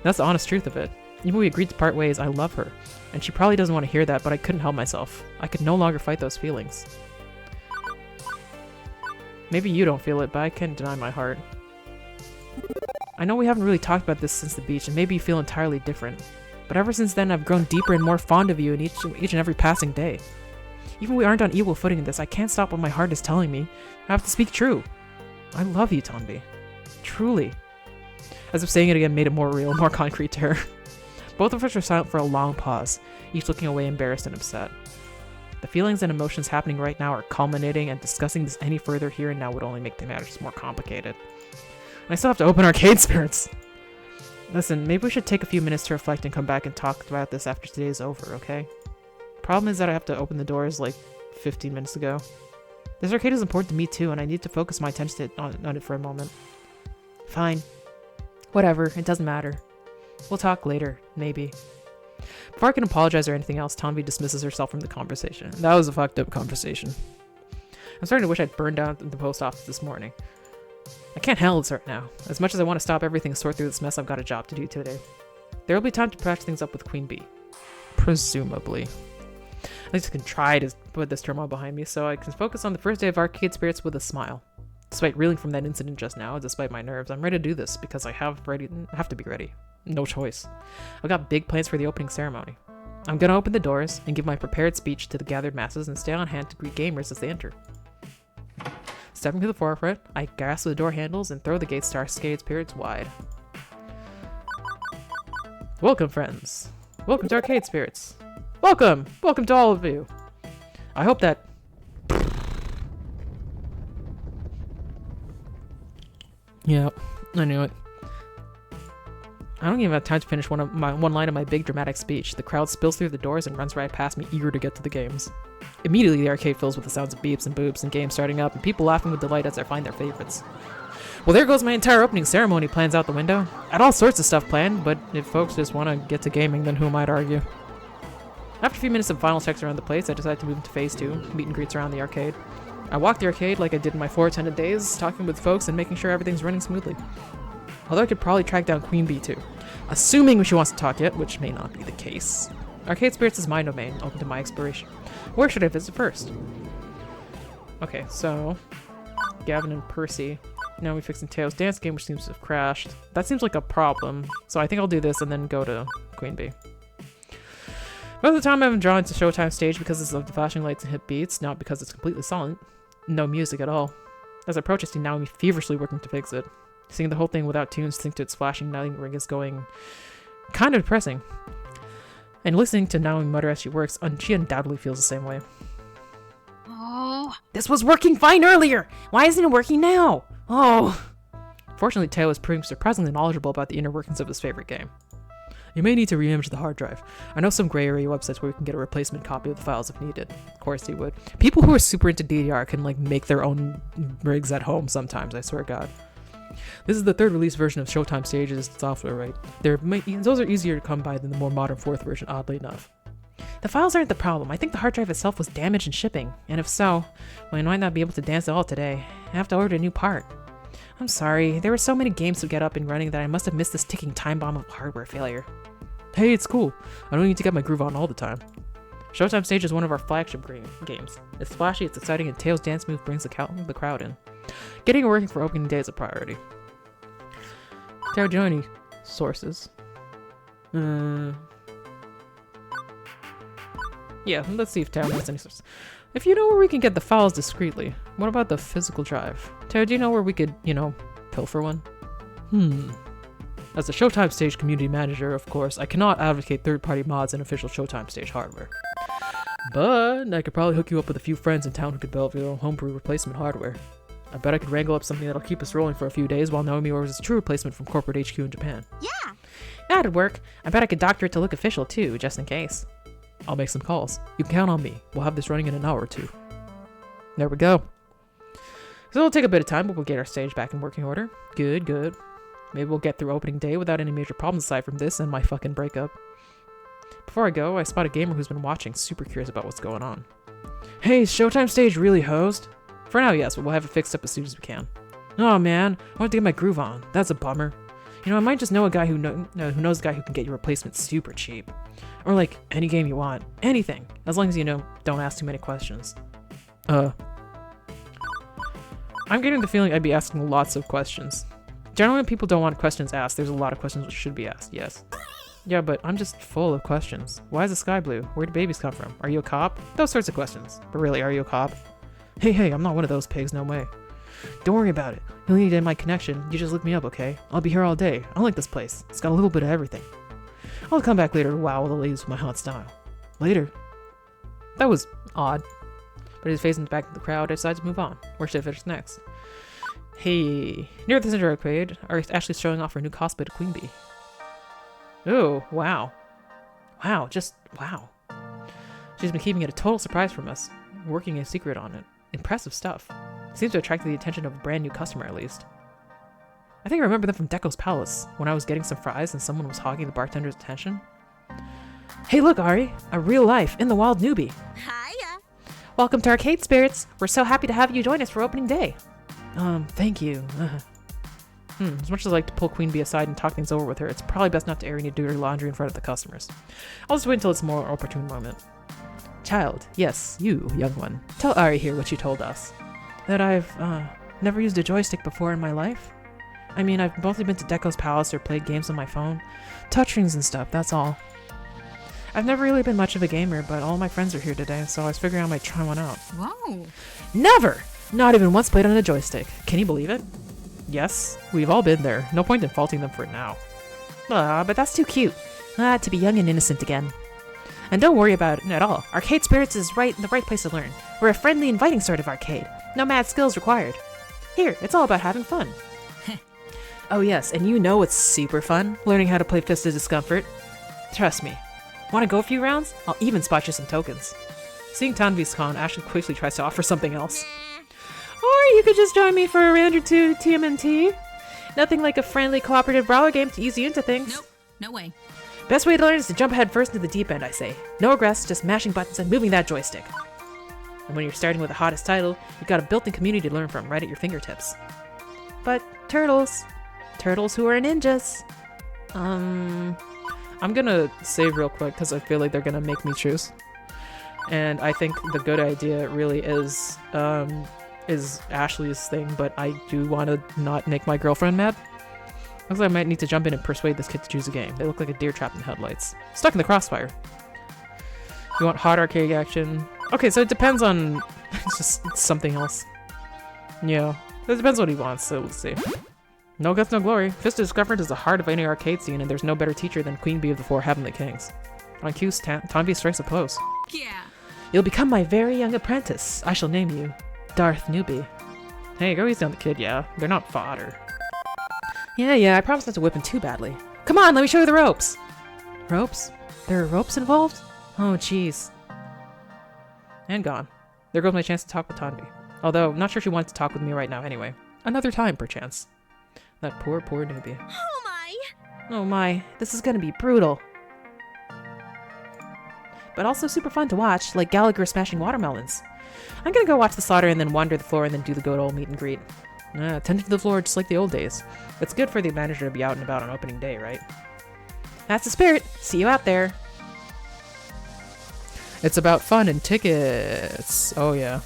S3: That's the honest truth of it. Even when we agreed to part ways, I love her. And she probably doesn't want to hear that, but I couldn't help myself. I could no longer fight those feelings. Maybe you don't feel it, but I can't deny my heart. I know we haven't really talked about this since the beach, and maybe you feel entirely different. But ever since then, I've grown deeper and more fond of you in each and every passing day. Even we aren't on equal footing in this, I can't stop what my heart is telling me. I have to speak true. I love you, Tanvi. Truly. As if saying it again made it more real, more concrete to her. Both of us were silent for a long pause, each looking away embarrassed and upset. The feelings and emotions happening right now are culminating, and discussing this any further here and now would only make the matters more complicated. And I still have to open Arcade Spirits! Listen, maybe we should take a few minutes to reflect and come back and talk about this after today's over, okay? Problem is that I have to open the doors like 15 minutes ago. This arcade is important to me too, and I need to focus my attention on it for a moment. Fine. Whatever, it doesn't matter. We'll talk later, maybe. Before I can apologize or anything else, Tanvi dismisses herself from the conversation. That was a fucked up conversation. I'm starting to wish I'd burned down the post office this morning. I can't handle this right now. As much as I want to stop everything and sort through this mess, I've got a job to do today. There will be time to patch things up with Queen Bee. Presumably. At least I can try to put this turmoil behind me so I can focus on the first day of Arcade Spirits with a smile. Despite reeling from that incident just now, despite my nerves, I'm ready to do this because I have to be ready. No choice. I've got big plans for the opening ceremony. I'm gonna open the doors and give my prepared speech to the gathered masses and stay on hand to greet gamers as they enter. Stepping to the forefront, I grasp the door handles and throw the gates to Arcade Spirits wide. Welcome, friends. Welcome to Arcade Spirits. Welcome! Welcome to all of you. I hope that... Yeah, I knew it. I don't even have time to finish one line of my big dramatic speech. The crowd spills through the doors and runs right past me, eager to get to the games. Immediately, the arcade fills with the sounds of beeps and boops and games starting up, and people laughing with delight as they find their favorites. Well, there goes my entire opening ceremony plans out the window. I had all sorts of stuff planned, but if folks just want to get to gaming, then who am I to argue? After a few minutes of final checks around the place, I decided to move into Phase 2, meet and greets around the arcade. I walked the arcade like I did in my 4 attended days, talking with folks and making sure everything's running smoothly. Although I could probably track down Queen Bee too. Assuming she wants to talk yet, which may not be the case. Arcade Spirits is my domain, open to my exploration. Where should I visit first? Okay, so... Gavin and Percy. Now we're fixing Teo's dance game, which seems to have crashed. That seems like a problem, so I think I'll do this and then go to Queen Bee. Most of the time I'm drawn to Showtime stage because of the flashing lights and hit beats, not because it's completely silent. No music at all. As I approach, I see Naomi feverishly working to fix it. Seeing the whole thing without tunes, think to its flashing lighting ring is going kind of depressing. And listening to Naomi mutter as she works, she undoubtedly feels the same way.
S10: Oh,
S3: this was working fine earlier! Why isn't it working now? Oh! Fortunately, Teo is proving surprisingly knowledgeable about the inner workings of his favorite game. You may need to re-image the hard drive. I know some gray area websites where we can get a replacement copy of the files if needed. Of course he would. People who are super into DDR can like make their own rigs at home sometimes, I swear to God. This is the 3rd release version of Showtime Stage's software, right? Those are easier to come by than the more modern 4th version, oddly enough. The files aren't the problem. I think the hard drive itself was damaged in shipping, and if so, well, I might not be able to dance at all today. I have to order a new part. I'm sorry, there were so many games to get up and running that I must have missed this ticking time bomb of hardware failure. Hey, it's cool. I don't need to get my groove on all the time. Showtime Stage is one of our flagship games. It's flashy, it's exciting, and Tails' dance move brings the crowd in. Getting it working for opening day is a priority. Teo, do you know any sources? Yeah, let's see if Teo knows any sources. If you know where we can get the files discreetly, what about the physical drive? Teo, do you know where we could, pilfer one? As a Showtime Stage community manager, of course, I cannot advocate third-party mods and official Showtime Stage hardware. But I could probably hook you up with a few friends in town who could build your own homebrew replacement hardware. I bet I could wrangle up something that'll keep us rolling for a few days while Naomi orders a true replacement from corporate HQ in Japan.
S2: Yeah!
S3: That'd work. I bet I could doctor it to look official too, just in case. I'll make some calls. You can count on me. We'll have this running in an hour or two. There we go. So it'll take a bit of time, but we'll get our stage back in working order. Good, good. Maybe we'll get through opening day without any major problems aside from this and my fucking breakup. Before I go, I spot a gamer who's been watching, super curious about what's going on. Hey, is Showtime Stage really hosed? For now, yes, but we'll have it fixed up as soon as we can. Oh man, I want to get my groove on. That's a bummer. I might just know a guy who knows a guy who can get your replacement super cheap. Or like, any game you want. Anything. As long as don't ask too many questions. I'm getting the feeling I'd be asking lots of questions. Generally, when people don't want questions asked, there's a lot of questions that should be asked, yes. Yeah, but I'm just full of questions. Why is the sky blue? Where do babies come from? Are you a cop? Those sorts of questions. But really, are you a cop? Hey, I'm not one of those pigs, no way. Don't worry about it. You'll need my connection. You just look me up, okay? I'll be here all day. I like this place. It's got a little bit of everything. I'll come back later to wow the ladies with my hot style. Later. That was odd. But as he facing back to the crowd, I decide to move on. Where should I finish next? Hey, near the center arcade, Ashley's showing off her new cosplay to Queen Bee. Oh, wow. Wow, just wow. She's been keeping it a total surprise from us, working in secret on it. Impressive stuff. Seems to attract the attention of a brand new customer at least. I think I remember them from Deco's Palace, when I was getting some fries and someone was hogging the bartender's attention. Hey look, Ari! A real life, in the wild newbie!
S4: Hiya!
S3: Welcome to Arcade Spirits! We're so happy to have you join us for opening day! Thank you. As much as I like to pull Queen Bee aside and talk things over with her, it's probably best not to air any dirty laundry in front of the customers. I'll just wait until it's a more opportune moment. Child, yes, you, young one. Tell Ari here what you told us. That I've, never used a joystick before in my life? I mean, I've mostly been to Deco's Palace or played games on my phone. Touchscreens and stuff, that's all. I've never really been much of a gamer, but all my friends are here today, so I was figuring I might try one out.
S10: Whoa.
S3: Never! Not even once played on a joystick. Can you believe it? Yes, we've all been there. No point in faulting them for it now. But that's too cute. To be young and innocent again. And don't worry about it at all. Arcade Spirits is the right place to learn. We're a friendly, inviting sort of arcade. No mad skills required. Here, it's all about having fun. Oh yes, and you know what's super fun? Learning how to play Fist of Discomfort. Trust me. Want to go a few rounds? I'll even spot you some tokens. Seeing Tanvi's con, Ashley quickly tries to offer something else. Or you could just join me for a round or two TMNT. Nothing like a friendly, cooperative brawler game to ease you into things.
S10: Nope, no way.
S3: Best way to learn is to jump head first into the deep end, I say. No regrets, just mashing buttons and moving that joystick. And when you're starting with the hottest title, you've got a built-in community to learn from right at your fingertips. But turtles. Turtles who are ninjas. I'm gonna save real quick because I feel like they're gonna make me choose. And I think the good idea really is Ashley's thing, but I do want to not make my girlfriend mad. Looks like I might need to jump in and persuade this kid to choose a game. They look like a deer trapped in headlights. Stuck in the crossfire. You want hot arcade action? Okay, so it depends on... it's just something else. Yeah, it depends what he wants, so let's see. No guts, no glory. Fist of Discomfort is the heart of any arcade scene, and there's no better teacher than Queen Bee of the Four Heavenly Kings. On cue, Tanvi strikes a pose.
S10: Yeah.
S3: You'll become my very young apprentice. I shall name you Darth Newbie. Hey, go easy on the kid, yeah. They're not fodder. Yeah, I promise not to whip him too badly. Come on, let me show you the ropes! Ropes? There are ropes involved? Oh, jeez. And gone. There goes my chance to talk with Tanvi. Although, I'm not sure she wants to talk with me right now anyway. Another time, perchance. That poor newbie.
S4: Oh my!
S3: Oh my, this is gonna be brutal. But also super fun to watch, like Gallagher smashing watermelons. I'm gonna go watch the slaughter and then wander the floor and then do the good old meet and greet. Tending to the floor just like the old days. It's good for the manager to be out and about on opening day, right? That's the spirit! See you out there! It's about fun and tickets! Oh yeah.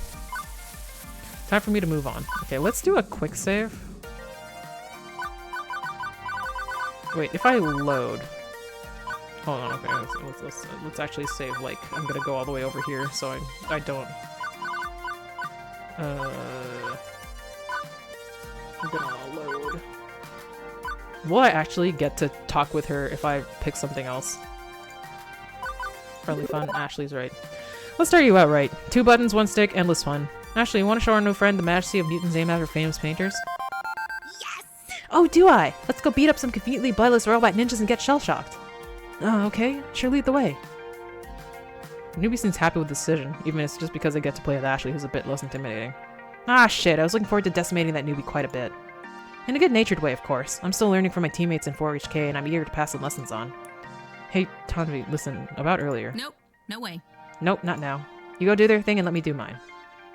S3: Time for me to move on. Okay, let's do a quick save. Wait, if I load... Hold on, okay, let's actually save, like, I'm gonna go all the way over here so I don't... I'm gonna load... Will I actually get to talk with her if I pick something else? Friendly fun, Ashley's right. Let's start you out right. 2 buttons, 1 stick, endless fun. Ashley, you want to show our new friend the majesty of Newton's aim after famous painters?
S4: Yes!
S3: Oh, do I? Let's go beat up some conveniently bloodless robot ninjas and get shell-shocked. Oh, okay. Sure, lead the way. Newbie seems happy with the decision, even if it's just because I get to play with Ashley, who's a bit less intimidating. Ah, shit, I was looking forward to decimating that newbie quite a bit. In a good-natured way, of course. I'm still learning from my teammates in 4HK, and I'm eager to pass some lessons on. Hey, Tanvi, listen, about earlier.
S10: Nope, no way.
S3: Nope, not now. You go do their thing and let me do mine.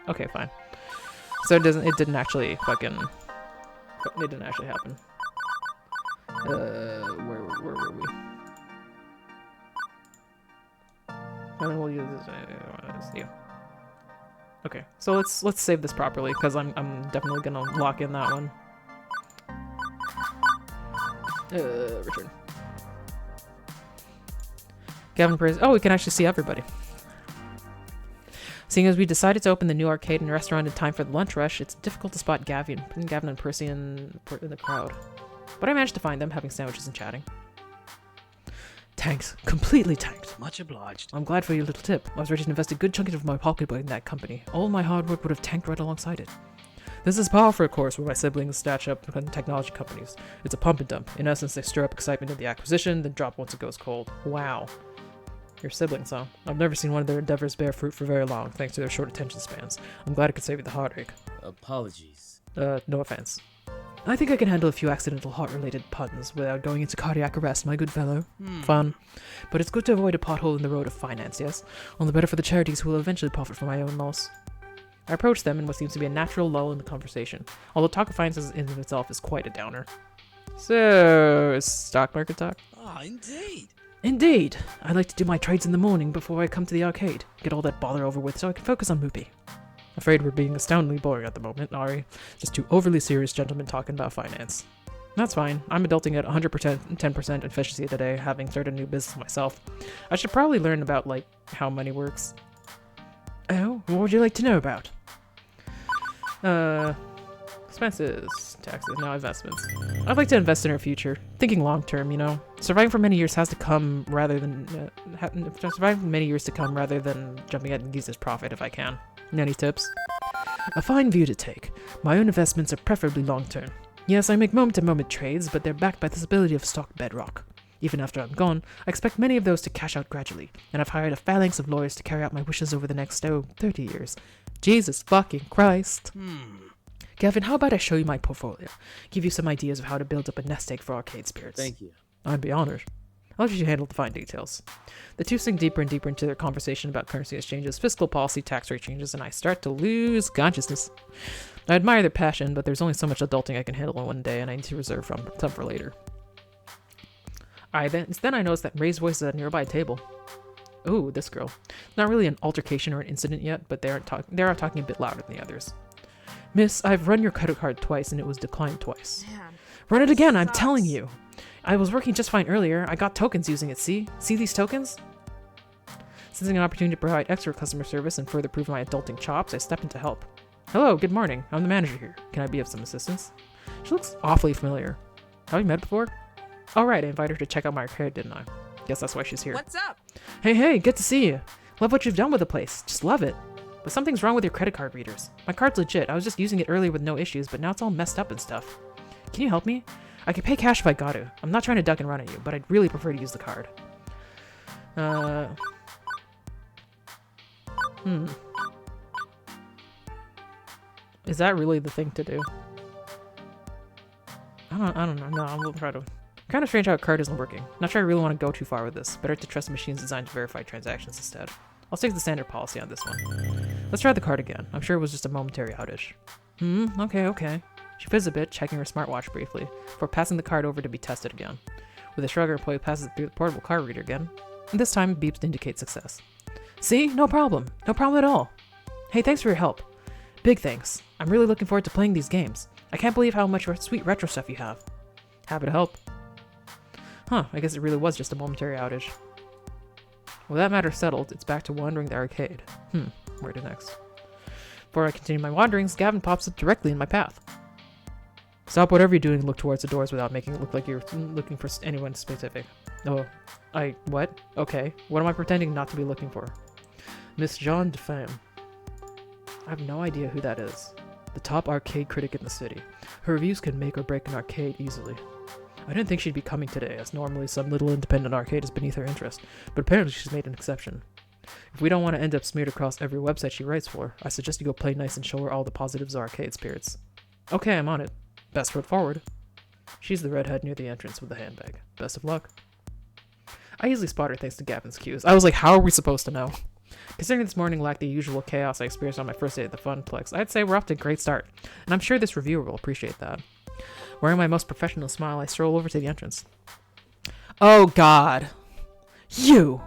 S3: Okay, fine. So it didn't actually fucking... It didn't actually happen. Where were we? And we'll use this. Yeah. Okay, so let's save this properly because I'm definitely gonna lock in that one. Return. Gavin Perez. Oh, we can actually see everybody. Seeing as we decided to open the new arcade and restaurant in time for the lunch rush, it's difficult to spot Gavin and Percy in the crowd. But I managed to find them, having sandwiches and chatting. Tanks. Completely tanked.
S9: Much obliged.
S3: I'm glad for your little tip. I was ready to invest a good chunk of my pocket in that company. All my hard work would have tanked right alongside it. This is powerful, of course, where my siblings stash up technology companies. It's a pump and dump. In essence, they stir up excitement in the acquisition, then drop once it goes cold. Wow.
S11: Your siblings, huh? I've never seen one of their endeavors bear fruit for very long, thanks to their short attention spans. I'm glad I could save you the heartache.
S6: Apologies.
S11: No offense. I think I can handle a few accidental heart-related puns without going into cardiac arrest, my good fellow. Fun. But it's good to avoid a pothole in the road of finance, yes? All the better for the charities who will eventually profit from my own loss. I approach them in what seems to be a natural lull in the conversation, although talk of finances in and of itself is quite a downer. So, stock market talk?
S12: Ah, indeed.
S11: Indeed. I like to do my trades in the morning before I come to the arcade. Get all that bother over with so I can focus on Moopy. Afraid we're being astoundingly boring at the moment, Ari. Just two overly serious gentlemen talking about finance. That's fine. I'm adulting at 100% and 10% efficiency today, having started a new business myself. I should probably learn about, like, how money works. Oh, what would you like to know about? Expenses, taxes, now investments. I'd like to invest in our future. Thinking long term, you know. Surviving for many years has to come rather than surviving for many years to come rather than jumping at Giza's profit if I can. Any tips? A fine view to take. My own investments are preferably long term. Yes, I make moment-to-moment trades, but they're backed by the stability of stock bedrock. Even after I'm gone, I expect many of those to cash out gradually, and I've hired a phalanx of lawyers to carry out my wishes over the next, 30 years. Jesus fucking Christ. Gavin, how about I show you my portfolio? Give you some ideas of how to build up a nest egg for arcade spirits.
S6: Thank you.
S11: I'd be honored. I'll let you handle the fine details. The two sink deeper and deeper into their conversation about currency exchanges, fiscal policy, tax rate changes, and I start to lose consciousness. I admire their passion, but there's only so much adulting I can handle in one day, and I need to reserve some for later. Then I notice that raised voices at a nearby table. Ooh, this girl. Not really an altercation or an incident yet, but they are talking a bit louder than the others. Miss, I've run your credit card twice and it was declined twice.
S13: Man,
S11: run it again, I'm telling you. I was working just fine earlier. I got tokens using it, see? See these tokens? Sensing an opportunity to provide extra customer service and further prove my adulting chops, I step in to help. Hello, good morning. I'm the manager here. Can I be of some assistance? She looks awfully familiar. Have we met before? Oh right, I invited her to check out my arcade, didn't I? Guess that's why she's here.
S13: What's up?
S11: Hey, good to see you. Love what you've done with the place. Just love it. But something's wrong with your credit card readers. My card's legit. I was just using it earlier with no issues, but now it's all messed up and stuff. Can you help me? I could pay cash if I got to. I'm not trying to duck and run at you, but I'd really prefer to use the card. Is that really the thing to do? I don't know. No, I'll try to. Kind of strange how a card isn't working. Not sure I really want to go too far with this. Better to trust the machines designed to verify transactions instead. I'll stick to the standard policy on this one. Let's try the card again. I'm sure it was just a momentary outage. Okay. She fizzes a bit, checking her smartwatch briefly, before passing the card over to be tested again. With a shrug, her employee passes it through the portable card reader again, and this time beeps to indicate success. See? No problem. No problem at all. Hey, thanks for your help. Big thanks. I'm really looking forward to playing these games. I can't believe how much sweet retro stuff you have. Happy to help. Huh, I guess it really was just a momentary outage. With that matter settled, it's back to wandering the arcade. Where to next? Before I continue my wanderings, Gavin pops up directly in my path. Stop whatever you're doing and look towards the doors without making it look like you're looking for anyone specific. Oh, what? Okay, what am I pretending not to be looking for? Miss Jeanne Defame. I have no idea who that is. The top arcade critic in the city. Her reviews can make or break an arcade easily. I didn't think she'd be coming today, as normally some little independent arcade is beneath her interest, but apparently she's made an exception. If we don't want to end up smeared across every website she writes for, I suggest you go play nice and show her all the positives of arcade spirits. Okay, I'm on it. Best foot forward. She's the redhead near the entrance with the handbag. Best of luck. I easily spot her thanks to Gavin's cues. I was like, how are we supposed to know? Considering this morning lacked the usual chaos I experienced on my first day at the Funplex, I'd say we're off to a great start, and I'm sure this reviewer will appreciate that. Wearing my most professional smile, I stroll over to the entrance. Oh god. You!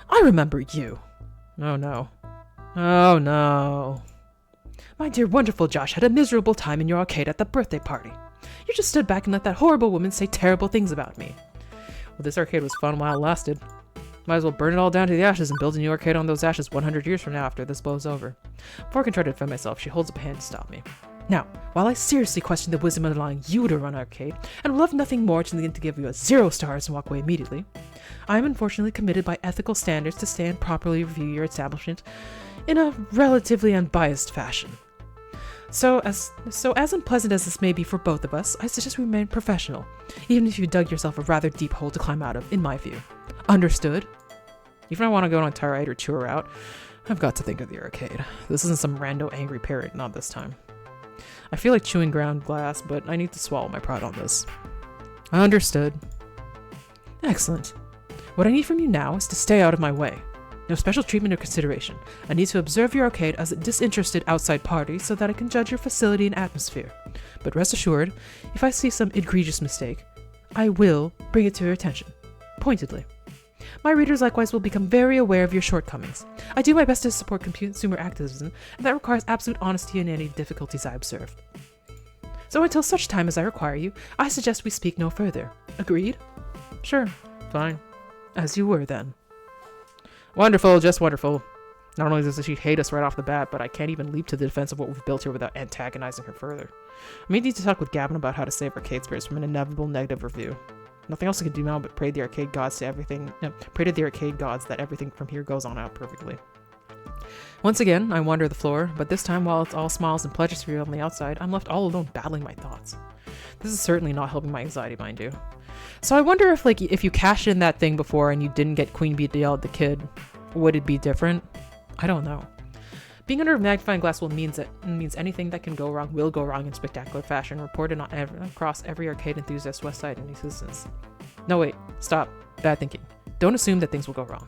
S11: I remember you! Oh no. Oh no. My dear wonderful Josh had a miserable time in your arcade at the birthday party. You just stood back and let that horrible woman say terrible things about me. Well, this arcade was fun while it lasted. Might as well burn it all down to the ashes and build a new arcade on those ashes 100 years from now after this blows over. Before I can try to defend myself, she holds up a hand to stop me. Now, while I seriously question the wisdom of allowing you to run an arcade, and would love nothing more than to give you a 0 stars and walk away immediately, I am unfortunately committed by ethical standards to stand properly review your establishment in a relatively unbiased fashion. So as unpleasant as this may be for both of us, I suggest we remain professional, even if you dug yourself a rather deep hole to climb out of, in my view. Understood?
S7: Even if I want to go on a ride or tour route, I've got to think of the arcade. This isn't some rando angry parrot, not this time. I feel like chewing ground glass, but I need to swallow my pride on this. Understood. Excellent. What I need from you now is to stay out of my way. No special treatment or consideration. I need to observe your arcade as a disinterested outside party so that I can judge your facility and atmosphere. But rest assured, if I see some egregious mistake, I will bring it to your attention. Pointedly. My readers likewise will become very aware of your shortcomings. I do my best to support consumer activism, and that requires absolute honesty in any difficulties I observe. So until such time as I require you, I suggest we speak no further. Agreed? Sure. Fine. As you were, then. Wonderful, just wonderful. Not only does she hate us right off the bat, but I can't even leap to the defense of what we've built here without antagonizing her further. I may need to talk with Gavin about how to save Arcade Spirits from an inevitable negative review. Nothing else I can do now but pray to the arcade gods that everything from here goes on out perfectly. Once again, I wander the floor, but this time while it's all smiles and pleasures for you on the outside, I'm left all alone battling my thoughts. This is certainly not helping my anxiety, mind you. So I wonder if you cashed in that thing before and you didn't get Queen Bee to yell at the kid, would it be different? I don't know. Being under a magnifying glass means anything that can go wrong will go wrong in spectacular fashion, reported across every arcade enthusiast west side in existence. No wait, stop. Bad thinking. Don't assume that things will go wrong.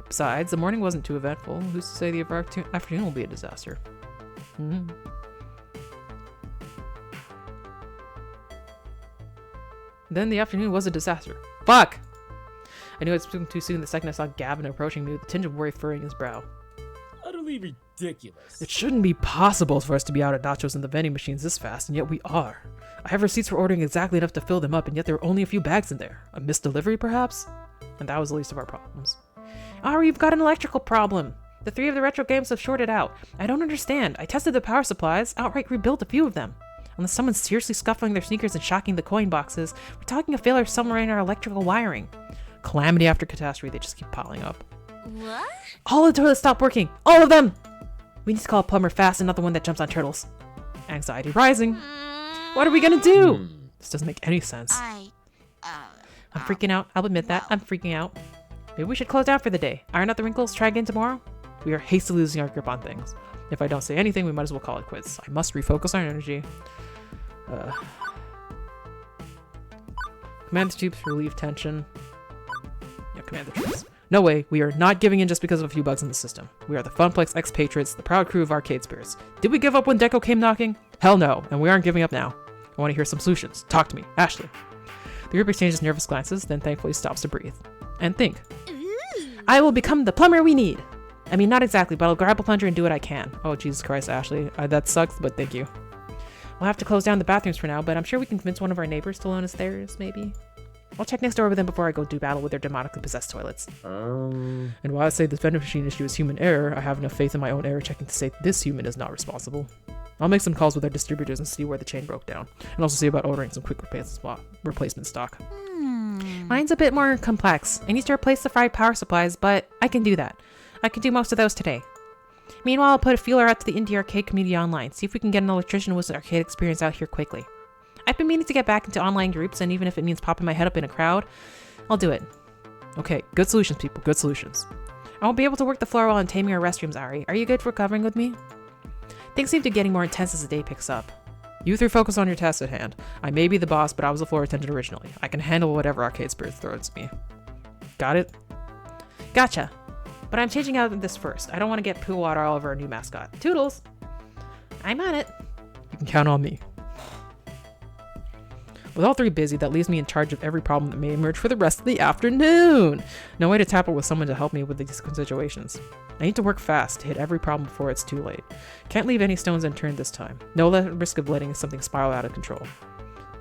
S7: Besides, the morning wasn't too eventful. Who's to say the afternoon will be a disaster? Then the afternoon was a disaster. Fuck! I knew I'd spoken too soon the second I saw Gavin approaching me with a tinge of worry furrowing his brow.
S6: Utterly ridiculous.
S7: It shouldn't be possible for us to be out of nachos in the vending machines this fast, and yet we are. I have receipts for ordering exactly enough to fill them up, and yet there are only a few bags in there. A missed delivery, perhaps? And that was the least of our problems. Ari, you've got an electrical problem. The 3 of the retro games have shorted out. I don't understand. I tested the power supplies, outright rebuilt a few of them. Unless someone's seriously scuffling their sneakers and shocking the coin boxes, we're talking a failure somewhere in our electrical wiring. Calamity after catastrophe, they just keep piling up.
S4: What?
S7: All the toilets stopped working! All of them! We need to call a plumber fast and not the one that jumps on turtles. Anxiety rising. What are we gonna do? This doesn't make any sense. I'm freaking out. I'll admit that. I'm freaking out. Maybe we should close down for the day. Iron out the wrinkles, try again tomorrow? We are hastily losing our grip on things. If I don't say anything, we might as well call it quits. I must refocus our energy. Command the troops, relieve tension. Yeah, command the troops. No way, we are not giving in just because of a few bugs in the system. We are the Funplex expatriates, the proud crew of Arcade Spirits. Did we give up when Deco came knocking? Hell no, and we aren't giving up now. I want to hear some solutions. Talk to me, Ashley. The group exchanges nervous glances, then thankfully stops to breathe. And think. I will become the plumber we need. I mean, not exactly, but I'll grab a plunger and do what I can. Oh, Jesus Christ, Ashley. That sucks, but thank you. We'll have to close down the bathrooms for now, but I'm sure we can convince one of our neighbors to loan us theirs, maybe? I'll check next door with them before I go do battle with their demonically possessed toilets. And while I say this vending machine issue is human error, I have enough faith in my own error checking to say this human is not responsible. I'll make some calls with our distributors and see where the chain broke down, and also see about ordering some quick replacement stock. Mine's a bit more complex. I need to replace the fried power supplies, but I can do that. I can do most of those today. Meanwhile, I'll put a feeler out to the indie arcade community online, see if we can get an electrician with an arcade experience out here quickly. I've been meaning to get back into online groups, and even if it means popping my head up in a crowd, I'll do it. Okay, good solutions, people, good solutions. I won't be able to work the floor while I'm taming our restrooms, Ari. Are you good for covering with me? Things seem to be getting more intense as the day picks up. You 3 focus on your task at hand. I may be the boss, but I was the floor attendant originally. I can handle whatever Arcade Spirits throws at me. Got it? Gotcha. But I'm changing out this first. I don't want to get poo water all over our new mascot. Toodles! I'm on it. You can count on me. With all 3 busy, that leaves me in charge of every problem that may emerge for the rest of the afternoon. No way to tackle with someone to help me with these situations. I need to work fast to hit every problem before it's too late. Can't leave any stones unturned this time. No risk of letting something spiral out of control.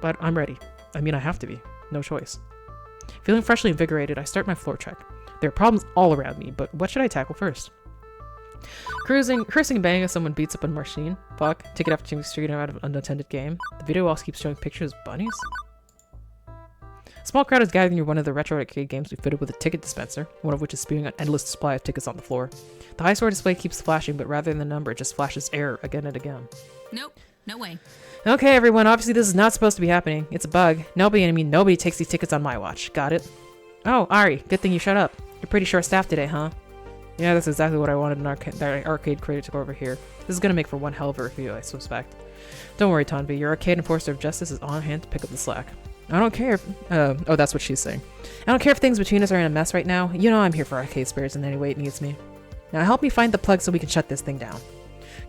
S7: But I'm ready. I mean, I have to be. No choice. Feeling freshly invigorated, I start my floor check. There are problems all around me, but what should I tackle first? Cursing and banging as someone beats up a machine. Fuck. Ticket after being streamed out of an unattended game. The video also keeps showing pictures of bunnies. A small crowd is gathering near one of the retro arcade games we fitted with a ticket dispenser, one of which is spewing an endless supply of tickets on the floor. The high score display keeps flashing, but rather than the number, it just flashes error again and again.
S10: Nope, no way.
S7: Okay, everyone, obviously this is not supposed to be happening. It's a bug. Nobody takes these tickets on my watch. Got it? Oh, Ari, good thing you shut up.
S3: You're pretty short-staffed today, huh? Yeah, that's exactly what I wanted an arcade critic over here. This is gonna make for one hell of a review, I suspect. Don't worry, Tanvi. Your arcade enforcer of justice is on hand to pick up the slack. I don't care if... oh, that's what she's saying. I don't care if things between us are in a mess right now. You know I'm here for arcade spares in any way it needs me. Now help me find the plug so we can shut this thing down.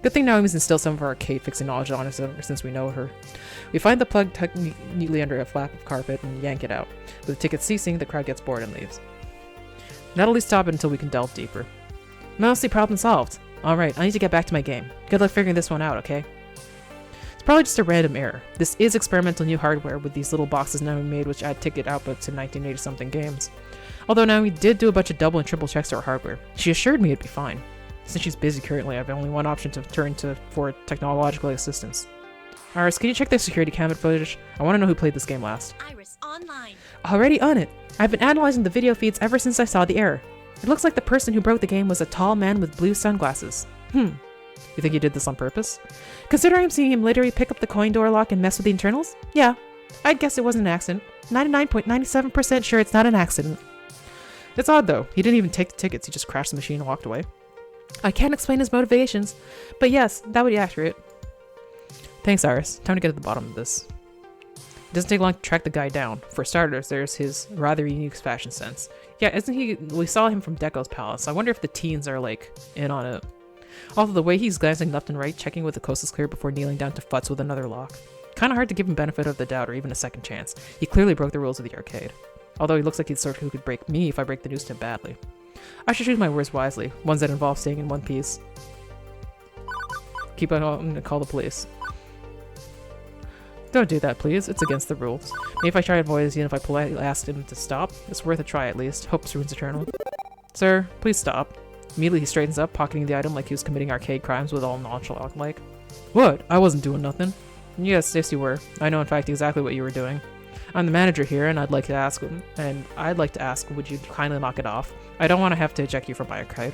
S3: Good thing Naomi's instilled some of her arcade fixing knowledge on us ever since we know her. We find the plug tucked neatly under a flap of carpet and yank it out. With the tickets ceasing, the crowd gets bored and leaves. That'll at least stop it until we can delve deeper. Mostly problem solved. Alright, I need to get back to my game. Good luck figuring this one out, okay? It's probably just a random error. This is experimental new hardware with these little boxes Naomi made which add ticket output to 1980-something games. Although Naomi did do a bunch of double and triple checks to her hardware. She assured me it'd be fine. Since she's busy currently, I have only one option to turn to for technological assistance. Iris, can you check the security camera footage? I want to know who played this game last.
S4: Iris online.
S3: Already on it! I've been analyzing the video feeds ever since I saw the error. It looks like the person who broke the game was a tall man with blue sunglasses. You think he did this on purpose? Considering I'm seeing him literally pick up the coin door lock and mess with the internals? Yeah, I'd guess it wasn't an accident. 99.97% sure it's not an accident. It's odd though, he didn't even take the tickets, he just crashed the machine and walked away. I can't explain his motivations, but yes, that would be accurate. Thanks, Iris. Time to get to the bottom of this. It doesn't take long to track the guy down. For starters, there's his rather unique fashion sense. Yeah, isn't he? We saw him from Deco's Palace. I wonder if the teens are, like, in on it. Although the way he's glancing left and right, checking with the coast is clear before kneeling down to futz with another lock. Kinda hard to give him benefit of the doubt or even a second chance. He clearly broke the rules of the arcade. Although he looks like he's the sort who could break me if I break the news to him badly. I should choose my words wisely, ones that involve staying in one piece. Keep on and call the police. Don't do that, please. It's against the rules. Maybe if I try to avoid it, even if I politely asked him to stop, it's worth a try at least. Hope ruins eternal. Sir, please stop. Immediately he straightens up, pocketing the item like he was committing arcade crimes with all nonchalant like. What? I wasn't doing nothing. Yes, you were. I know in fact exactly what you were doing. I'm the manager here, and I'd like to ask, would you kindly knock it off? I don't want to have to eject you from my arcade.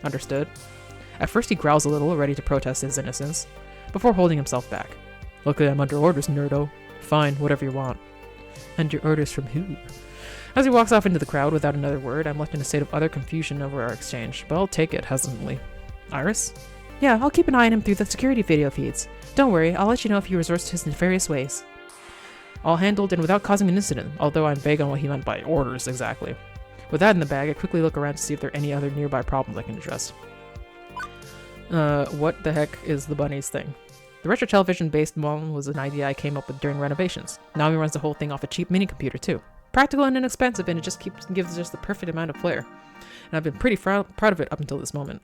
S3: Understood. At first he growls a little, ready to protest his innocence, before holding himself back. Luckily I'm under orders, nerdo. Fine, whatever you want. Under orders from who? As he walks off into the crowd without another word, I'm left in a state of utter confusion over our exchange, but I'll take it hesitantly. Iris? Yeah, I'll keep an eye on him through the security video feeds. Don't worry, I'll let you know if he resorts to his nefarious ways. All handled and without causing an incident, although I'm vague on what he meant by orders exactly. With that in the bag, I quickly look around to see if there are any other nearby problems I can address. What the heck is the bunnies thing? The retro television-based one was an idea I came up with during renovations. Naomi runs the whole thing off a cheap mini-computer too. Practical and inexpensive, and it just gives just the perfect amount of flair. And I've been pretty proud of it up until this moment.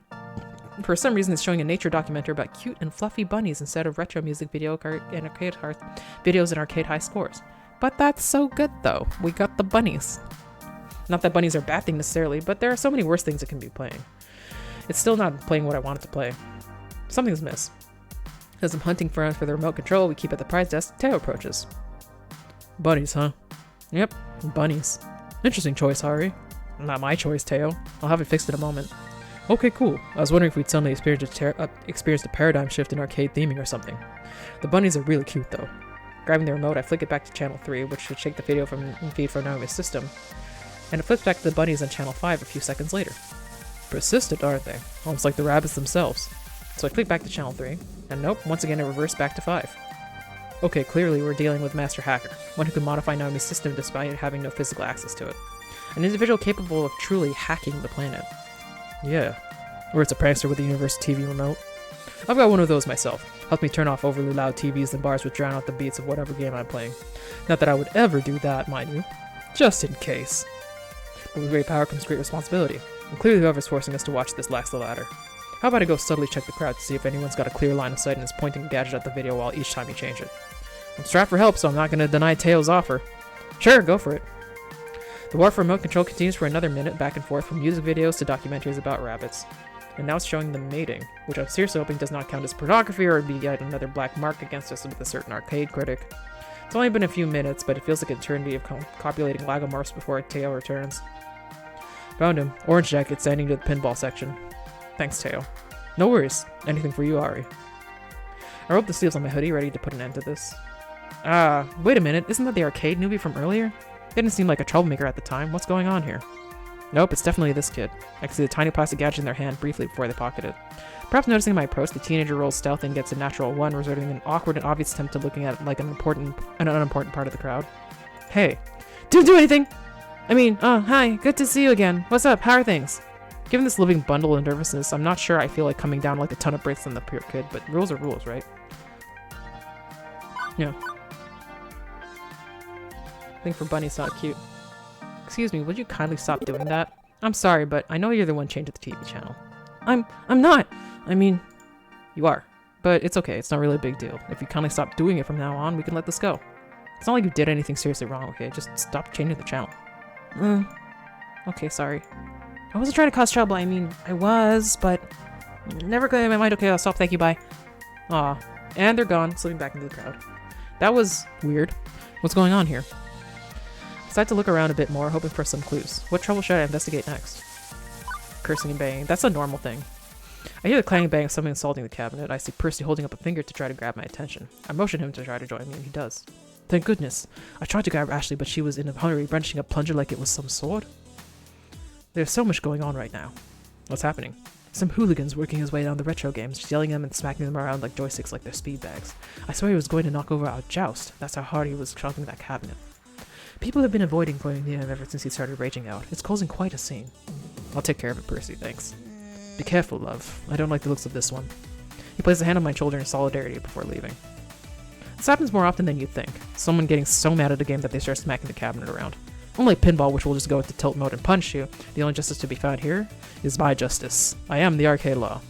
S3: For some reason, it's showing a nature documentary about cute and fluffy bunnies instead of retro music video and arcade videos and arcade high scores. But that's so good though. We got the bunnies. Not that bunnies are a bad thing necessarily, but there are so many worse things it can be playing. It's still not playing what I want it to play. Something's amiss. As I'm hunting for the remote control we keep at the prize desk, Teo approaches. Bunnies, huh? Yep, bunnies. Interesting choice, Hari. Not my choice, Teo. I'll have it fixed in a moment. Okay, cool. I was wondering if we'd suddenly experienced a paradigm shift in arcade theming or something. The bunnies are really cute, though. Grabbing the remote, I flick it back to channel 3, which should shake the video feed from Naomi's system, and it flips back to the bunnies on channel 5 a few seconds later. Persistent, aren't they? Almost like the rabbits themselves. So I click back to channel 3, and nope, once again it reversed back to 5. Okay, clearly we're dealing with Master Hacker, one who can modify Naomi's system despite having no physical access to it. An individual capable of truly hacking the planet. Yeah. Or it's a prankster with a universal TV remote. I've got one of those myself. Helps me turn off overly loud TVs and bars which drown out the beats of whatever game I'm playing. Not that I would ever do that, mind you. Just in case. But with great power comes great responsibility. And clearly whoever's forcing us to watch this lacks the latter. How about I go subtly check the crowd to see if anyone's got a clear line of sight and is pointing a gadget at the video while each time you change it. I'm strapped for help, so I'm not going to deny Teo's offer. Sure, go for it. The war for remote control continues for another minute, back and forth from music videos to documentaries about rabbits. And now it's showing them mating, which I'm seriously hoping does not count as pornography or be yet another black mark against us with a certain arcade critic. It's only been a few minutes, but it feels like an eternity of copulating lagomorphs before Teo returns. Found him. Orange jacket standing to the pinball section. Thanks, Teo. No worries. Anything for you, Ari. I rolled the sleeves on my hoodie, ready to put an end to this. Wait a minute. Isn't that the arcade newbie from earlier? Didn't seem like a troublemaker at the time. What's going on here? Nope, it's definitely this kid. I can see the tiny plastic gadget in their hand briefly before they pocket it. Perhaps noticing my approach, the teenager rolls stealth and gets a natural 1, resulting in an awkward and obvious attempt to looking at it like an unimportant part of the crowd. Hey. Didn't do anything! I mean, hi, good to see you again. What's up? How are things? Given this living bundle of nervousness, I'm not sure I feel like coming down like a ton of bricks on the pure kid, but rules are rules, right? Yeah. I think for Bunny's not cute. Excuse me, would you kindly stop doing that? I'm sorry, but I know you're the one chained to the TV channel. I'm not! I mean, you are. But it's okay, it's not really a big deal. If you kindly stop doing it from now on, we can let this go. It's not like you did anything seriously wrong, okay? Just stop changing the channel. Okay, sorry. I wasn't trying to cause trouble, I mean, I was, but... Never clear my mind, okay, I'll stop, thank you, bye. Aw. And they're gone, slipping back into the crowd. That was weird. What's going on here? I decided to look around a bit more, hoping for some clues. What trouble should I investigate next? Cursing and banging. That's a normal thing. I hear the clang and bang of something assaulting the cabinet. I see Percy holding up a finger to try to grab my attention. I motion him to try to join me, and he does. Thank goodness. I tried to grab Ashley, but she was in a hurry, brandishing a plunger like it was some sword. There's so much going on right now. What's happening? Some hooligans working his way down the retro games, yelling them and smacking them around like joysticks like they're speed bags. I swear he was going to knock over our joust. That's how hard he was shocking that cabinet. People have been avoiding going near him ever since he started raging out. It's causing quite a scene. I'll take care of it, Percy, thanks. Be careful, love. I don't like the looks of this one. He places a hand on my shoulder in solidarity before leaving. This happens more often than you'd think. Someone getting so mad at a game that they start smacking the cabinet around. Unlike pinball, which will just go into tilt mode and punch you, the only justice to be found here is my justice. I am the arcade law.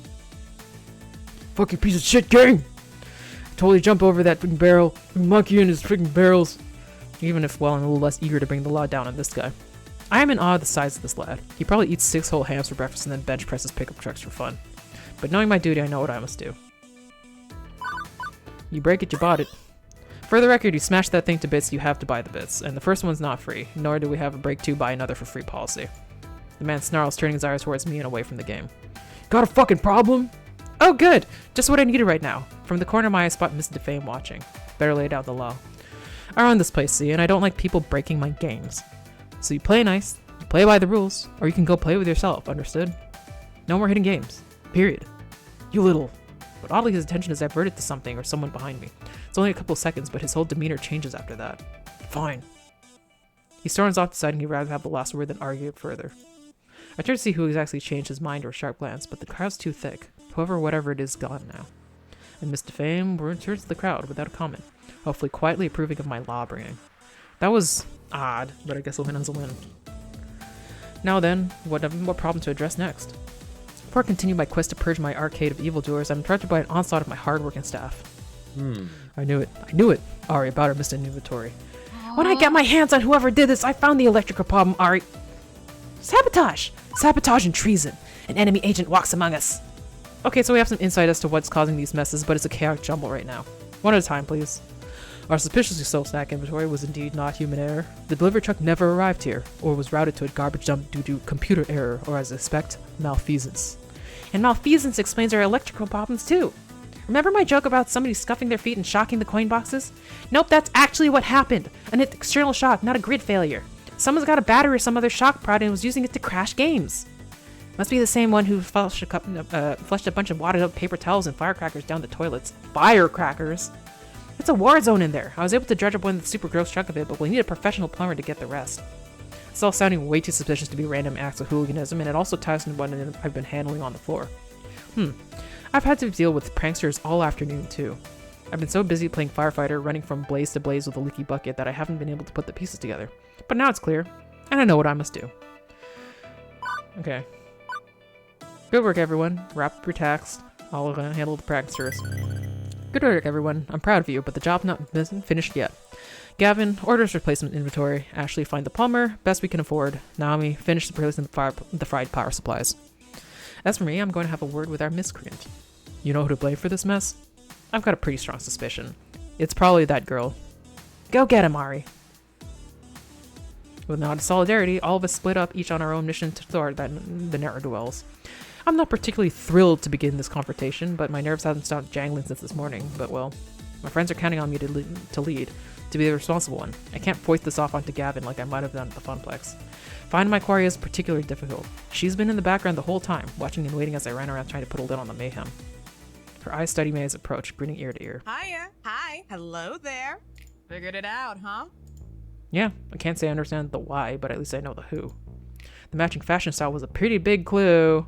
S3: Fucking piece of shit game! Totally jump over that freaking barrel, monkey in his freaking barrels. Even if, well, I'm a little less eager to bring the law down on this guy. I am in awe of the size of this lad. He probably eats 6 whole hams for breakfast and then bench presses pickup trucks for fun. But knowing my duty, I know what I must do. You break it, you bought it. For the record, you smash that thing to bits, you have to buy the bits, and the first one's not free, nor do we have a break 2 buy another for free policy. The man snarls, turning his eyes towards me and away from the game. Got a fucking problem? Oh good! Just what I needed right now. From the corner of my eye, I spot Miss Defame watching. Better lay down the law. I run this place, see, and I don't like people breaking my games. So you play nice, you play by the rules, or you can go play with yourself, understood? No more hitting games. Period. You little... But oddly his attention is diverted to something or someone behind me. It's only a couple seconds, but his whole demeanor changes after that. Fine. He storms off deciding he'd rather have the last word than argue it further. I turn to see who exactly changed his mind or a sharp glance, but the crowd's too thick. Whatever it is, gone now. And Miss Defame returns to the crowd without a comment, hopefully quietly approving of my law bringing. That was odd, but I guess a win is a win. Now then, what problem to address next? Before I continue my quest to purge my arcade of evildoers, I'm interrupted by an onslaught of my hard-working staff. I knew it. Ari, about her missed an inventory. When I get my hands on whoever did this, I found the electrical problem, Ari. Sabotage! Sabotage and treason. An enemy agent walks among us. Okay, so we have some insight as to what's causing these messes, but it's a chaotic jumble right now. One at a time, please. Our suspiciously soul snack inventory was indeed not human error. The delivery truck never arrived here, or was routed to a garbage dump due to computer error, or as I expect, malfeasance. And malfeasance explains our electrical problems too. Remember my joke about somebody scuffing their feet and shocking the coin boxes? Nope, that's actually what happened. An external shock, not a grid failure. Someone's got a battery or some other shock prod and was using it to crash games. Must be the same one who flushed a bunch of wadded up paper towels and firecrackers down the toilets. Firecrackers? It's a war zone in there. I was able to dredge up one super gross chunk of it, but we need a professional plumber to get the rest. It's all sounding way too suspicious to be random acts of hooliganism, and it also ties into what I've been handling on the floor. I've had to deal with pranksters all afternoon, too. I've been so busy playing firefighter, running from blaze to blaze with a leaky bucket, that I haven't been able to put the pieces together. But now it's clear, and I know what I must do. Okay. Good work, everyone. Wrap up your tasks. I'll handle the pranksters. Good work, everyone. I'm proud of you, but the job's not finished yet. Gavin, orders replacement inventory. Ashley, find the plumber. Best we can afford. Naomi, finish the replacement the fried power supplies. As for me, I'm going to have a word with our miscreant. You know who to blame for this mess? I've got a pretty strong suspicion. It's probably that girl. Go get him, Ari. With a nod of solidarity, all of us split up, each on our own mission to thwart the ne'er-do-wells. I'm not particularly thrilled to begin this confrontation, but my nerves haven't stopped jangling since this morning, but well, My friends are counting on me to lead, to be the responsible one. I can't foist this off onto Gavin like I might have done at the Funplex. Finding my quarry is particularly difficult. She's been in the background the whole time, watching and waiting as I ran around trying to put a lid on the mayhem. Her eyes study May's approach, grinning ear to ear.
S12: Hiya. Hi. Hello there. Figured it out, huh?
S3: Yeah, I can't say I understand the why, but at least I know the who. The matching fashion style was a pretty big clue.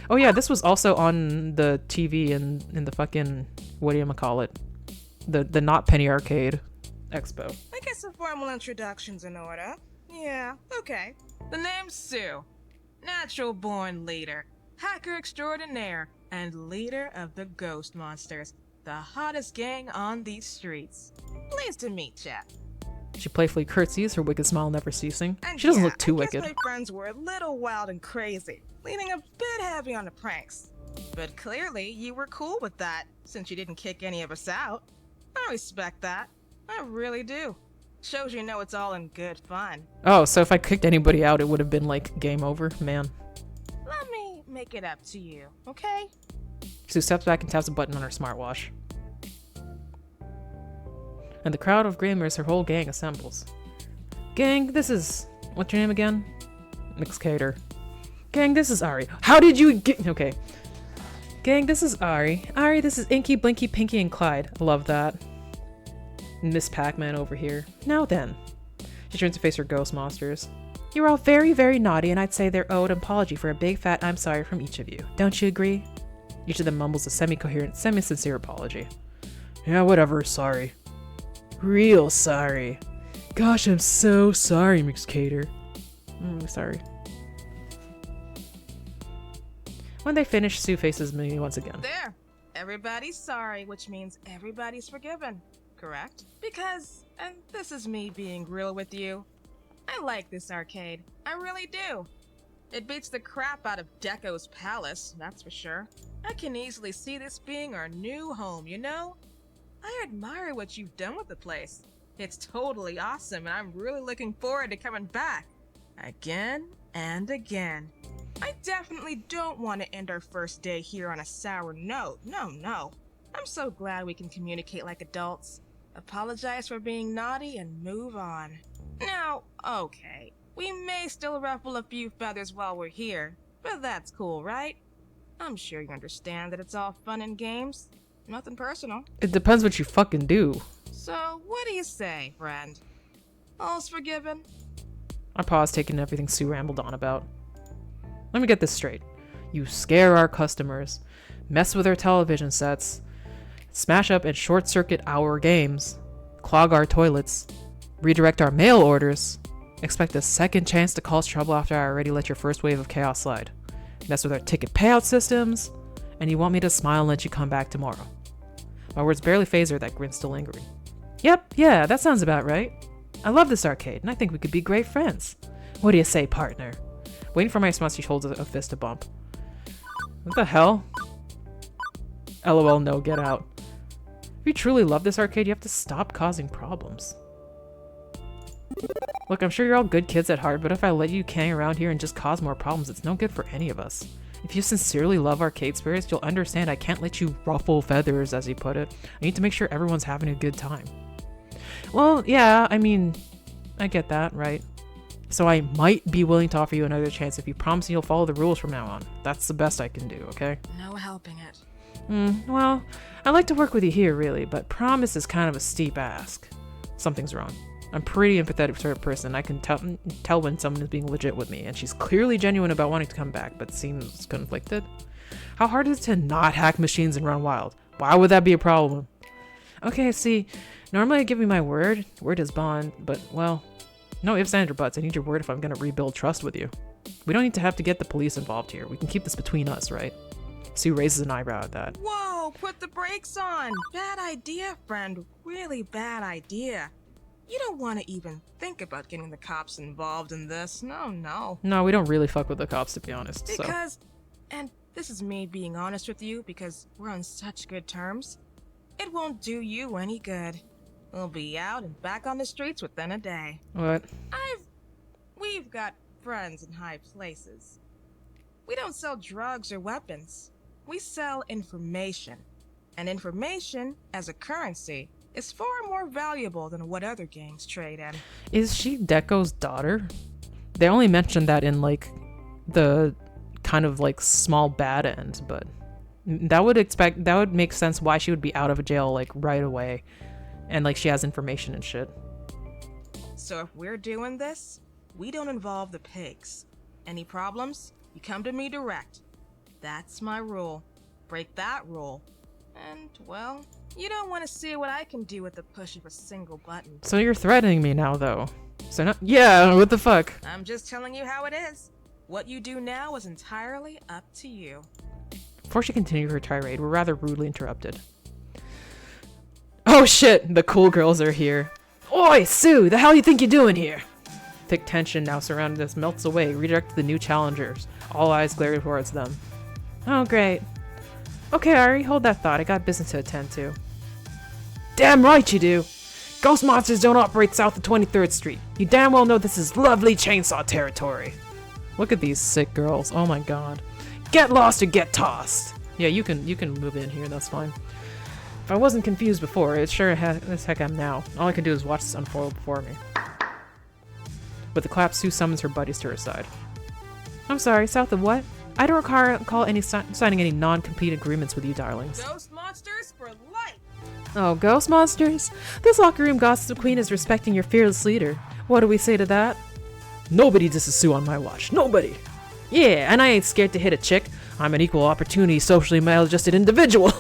S3: Oh yeah, this was also on the TV in the fucking, whatchamacallit, the not Penny Arcade Expo.
S12: I guess a formal introduction's in order. Yeah, okay. The name's Sue. Natural-born leader, hacker extraordinaire, and leader of the Ghost Monsters, the hottest gang on these streets. Pleased to meet ya.
S3: She playfully curtsies, her wicked smile never ceasing.
S12: And
S3: She doesn't
S12: yeah,
S3: look too
S12: I guess
S3: wicked.
S12: my friends were a little wild and crazy, leaning a bit heavy on the pranks. But clearly, you were cool with that, since you didn't kick any of us out. I respect that. I really do. Shows you know it's all in good fun.
S3: Oh, so if I kicked anybody out, it would have been like game over? Man.
S12: Let me make it up to you, okay?
S3: Sue steps back and taps a button on her smartwatch. And the crowd of gamers, her whole gang, assembles. Gang, this is... What's your name again? Mixcator. Gang, this is Ari. How did you get... Okay. Gang, this is Ari. Ari, this is Inky, Blinky, Pinky, and Clyde. I love that. Miss Pac-Man over here. Now then. She turns to face her ghost monsters. You're all very, very naughty, and I'd say they're owed an apology for a big fat I'm sorry from each of you. Don't you agree? Each of them mumbles a semi-coherent, semi-sincere apology. Yeah, whatever, sorry. Real sorry. Gosh, I'm so sorry, Mixcator. Sorry. When they finish, Sue faces me once again.
S12: There. Everybody's sorry, which means everybody's forgiven. Correct? Because, and this is me being real with you, I like this arcade. I really do. It beats the crap out of Deco's Palace, that's for sure. I can easily see this being our new home, you know? I admire what you've done with the place. It's totally awesome, and I'm really looking forward to coming back. Again and again. I definitely don't want to end our first day here on a sour note. No. I'm so glad we can communicate like adults. Apologize for being naughty and move on. Now, okay, we may still ruffle a few feathers while we're here, but that's cool, right? I'm sure you understand that it's all fun and games. Nothing personal.
S3: It depends what you fucking do.
S12: So, what do you say, friend? All's forgiven?
S3: I paused, taking everything Sue rambled on about. Let me get this straight. You scare our customers, mess with our television sets, smash up and short-circuit our games, clog our toilets, redirect our mail orders, expect a second chance to cause trouble after I already let your first wave of chaos slide, mess with our ticket payout systems, and you want me to smile and let you come back tomorrow. My words barely phase her, that grin still lingering. Yep, yeah, that sounds about right. I love this arcade, and I think we could be great friends. What do you say, partner? Waiting for my response, she holds a fist to bump. What the hell? LOL, no, get out. If you truly love this arcade, you have to stop causing problems. Look, I'm sure you're all good kids at heart, but if I let you hang around here and just cause more problems, it's no good for any of us. If you sincerely love arcade spirits, you'll understand I can't let you ruffle feathers, as you put it. I need to make sure everyone's having a good time. Well, yeah, I mean, I get that, right? So I might be willing to offer you another chance if you promise you'll follow the rules from now on. That's the best I can do, okay?
S12: No helping it.
S3: Well, I'd like to work with you here, really, but promise is kind of a steep ask. Something's wrong. I'm pretty empathetic sort of person. I can tell when someone is being legit with me, and she's clearly genuine about wanting to come back, but seems conflicted. How hard is it to not hack machines and run wild? Why would that be a problem? Okay, see, normally I give you my word. Word is bond, but, well, no ifs, ands, or buts. I need your word if I'm gonna rebuild trust with you. We don't need to have to get the police involved here. We can keep this between us, right? Sue raises an eyebrow at that.
S12: Whoa, put the brakes on. Bad idea, friend. Really bad idea. You don't want to even think about getting the cops involved in this. No.
S3: No, we don't really fuck with the cops, to be honest.
S12: Because, and this is me being honest with you because we're on such good terms, it won't do you any good. We'll be out and back on the streets within a day.
S3: What?
S12: We've got friends in high places. We don't sell drugs or weapons. We sell information. And information, as a currency, is far more valuable than what other gangs trade in.
S7: Is she Deko's daughter? They only mentioned that in like the kind of like small bad end, but that would make sense why she would be out of jail like right away, and like she has information and shit.
S12: So if we're doing this, we don't involve the pigs. Any problems? You come to me direct. That's my rule. Break that rule, and well, you don't want to see what I can do with the push of a single button.
S7: So you're threatening me now, though. So not— yeah, what the fuck?
S12: I'm just telling you how it is. What you do now is entirely up to you.
S7: Before she continued her tirade, we're rather rudely interrupted. Oh shit! The cool girls are here. Oi, Sue! The hell you think you're doing here? Thick tension now surrounding us melts away, redirected to the new challengers. All eyes glare towards them. Oh, great. Okay, Ari, hold that thought. I got business to attend to. Damn right you do! Ghost monsters don't operate south of 23rd Street. You damn well know this is lovely chainsaw territory. Look at these sick girls. Oh my god. Get lost or get tossed! Yeah, you can move in here, that's fine. If I wasn't confused before, it sure as heck am now. All I can do is watch this unfold before me. With the clap, Sue summons her buddies to her side. I'm sorry, south of what? I don't recall any signing any non-compete agreements with you, darlings.
S12: Ghost monsters for life!
S7: Oh, ghost monsters? This locker room gossip queen is respecting your fearless leader. What do we say to that? Nobody disses Sue on my watch. Nobody! Yeah, and I ain't scared to hit a chick. I'm an equal opportunity, socially maladjusted individual.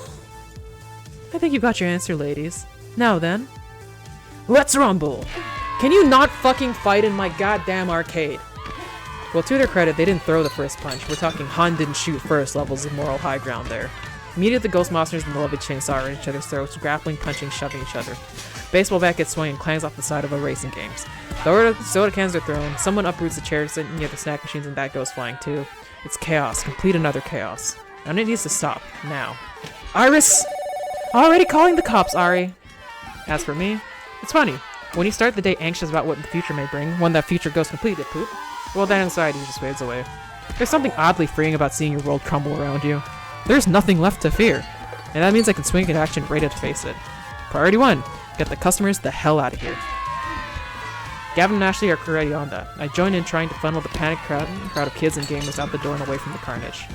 S7: I think you got your answer, ladies. Now then. Let's rumble! Can you not fucking fight in my goddamn arcade? Well, to their credit, they didn't throw the first punch. We're talking Han didn't shoot first levels of moral high ground there. Immediately, the ghost monsters and the lovely chainsaw are at each other's throats, grappling, punching, shoving each other. Baseball bat gets swung and clangs off the side of a racing games. Soda cans are thrown, someone uproots the chairs sitting near the snack machines and that goes flying too. It's chaos, complete another chaos. And it needs to stop, now. Iris! Already calling the cops, Ari! As for me, it's funny. When you start the day anxious about what the future may bring, when that future goes completely poop, well, that anxiety just fades away. There's something oddly freeing about seeing your world crumble around you. There's nothing left to fear. And that means I can swing into action ready to face it. Priority 1, get the customers the hell out of here. Gavin and Ashley are already on that. I join in trying to funnel the panicked crowd of kids and gamers out the door and away from the carnage.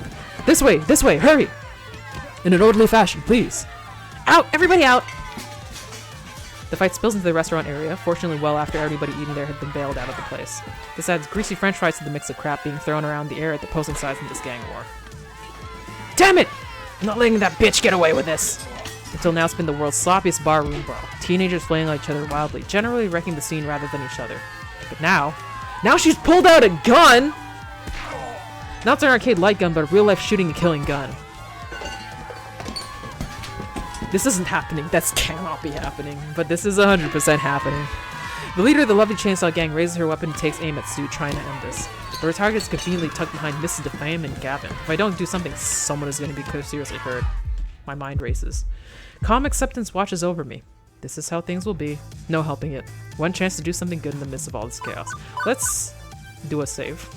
S7: This way, hurry! In an orderly fashion, please. Out! Everybody out! The fight spills into the restaurant area, fortunately well after everybody eating there had been bailed out of the place. This adds greasy french fries to the mix of crap being thrown around the air at the opposing sides in this gang war. Damn it! I'm not letting that bitch get away with this! Until now it's been the world's sloppiest barroom brawl. Teenagers flailing at each other wildly, generally wrecking the scene rather than each other. But now she's pulled out a gun! Not it's an arcade light gun, but a real-life shooting and killing gun. This isn't happening. That cannot be happening. But this is 100% happening. The leader of the lovely chainsaw gang raises her weapon and takes aim at Sue, trying to end this. But her target is conveniently tucked behind Mrs. Defame and Gavin. If I don't do something, someone is going to be seriously hurt. My mind races. Calm acceptance watches over me. This is how things will be. No helping it. One chance to do something good in the midst of all this chaos. Let's do a save.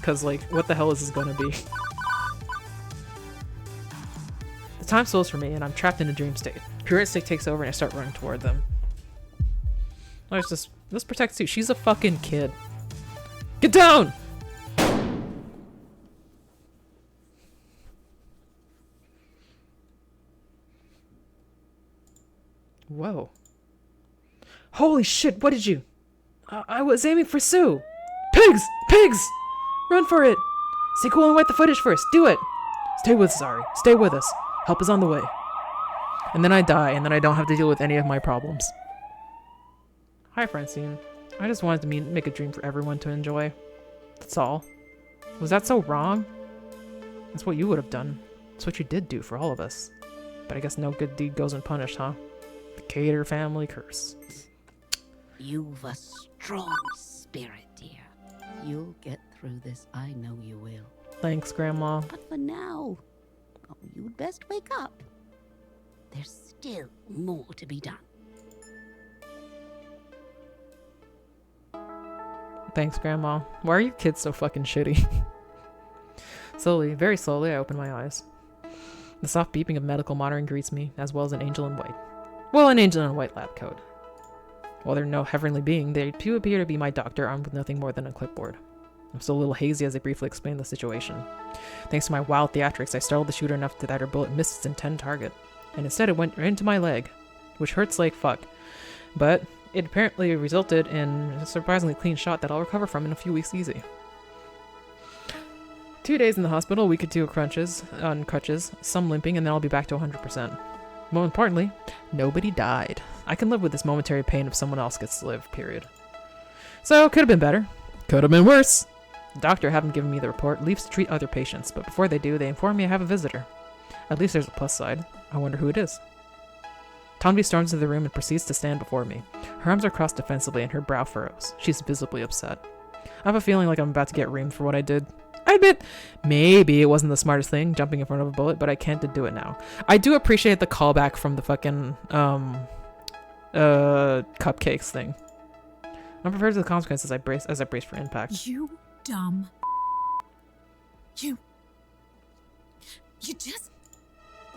S7: Because, like, what the hell is this going to be? The time slows for me, and I'm trapped in a dream state. Pure instinct takes over, and I start running toward them. Let's protect Sue. She's a fucking kid. Get down! Whoa. Holy shit, what did you? I was aiming for Sue. Pigs! Pigs! Run for it! Stay cool and wipe the footage first. Do it! Stay with us, Ari. Stay with us. Help is on the way. And then I die, and then I don't have to deal with any of my problems. Hi, Francine. I just wanted to make a dream for everyone to enjoy. That's all. Was that so wrong? That's what you would have done. That's what you did do for all of us. But I guess no good deed goes unpunished, huh? The Cater family curse.
S2: You've a strong spirit, dear. You'll get through this. I know you will.
S7: Thanks, Grandma.
S2: But for now, you'd best wake up. There's still more to be done.
S7: Thanks, Grandma. Why are you kids so fucking shitty? Slowly, very slowly, I open my eyes. The soft beeping of medical monitoring greets me, as well as an angel in white. Well, an angel in a white lab coat. While they're no heavenly being, they do appear to be my doctor armed with nothing more than a clipboard. I'm still a little hazy as I briefly explain the situation. Thanks to my wild theatrics, I startled the shooter enough that her bullet missed its intended target, and instead it went right into my leg, which hurts like fuck. But it apparently resulted in a surprisingly clean shot that I'll recover from in a few weeks easy. 2 days in the hospital, a week or two on crutches, some limping, and then I'll be back to 100%. More importantly, nobody died. I can live with this momentary pain if someone else gets to live, period. So, could have been better. Could have been worse. The doctor, having given me the report, leaves to treat other patients, but before they do, they inform me I have a visitor. At least there's a plus side. I wonder who it is. Tanvi storms into the room and proceeds to stand before me. Her arms are crossed defensively and her brow furrows. She's visibly upset. I have a feeling like I'm about to get reamed for what I did. I admit, maybe it wasn't the smartest thing, jumping in front of a bullet, but I can't do it now. I do appreciate the callback from the fucking, cupcakes thing. I'm prepared to the consequences as I brace for impact.
S10: You dumb. You just...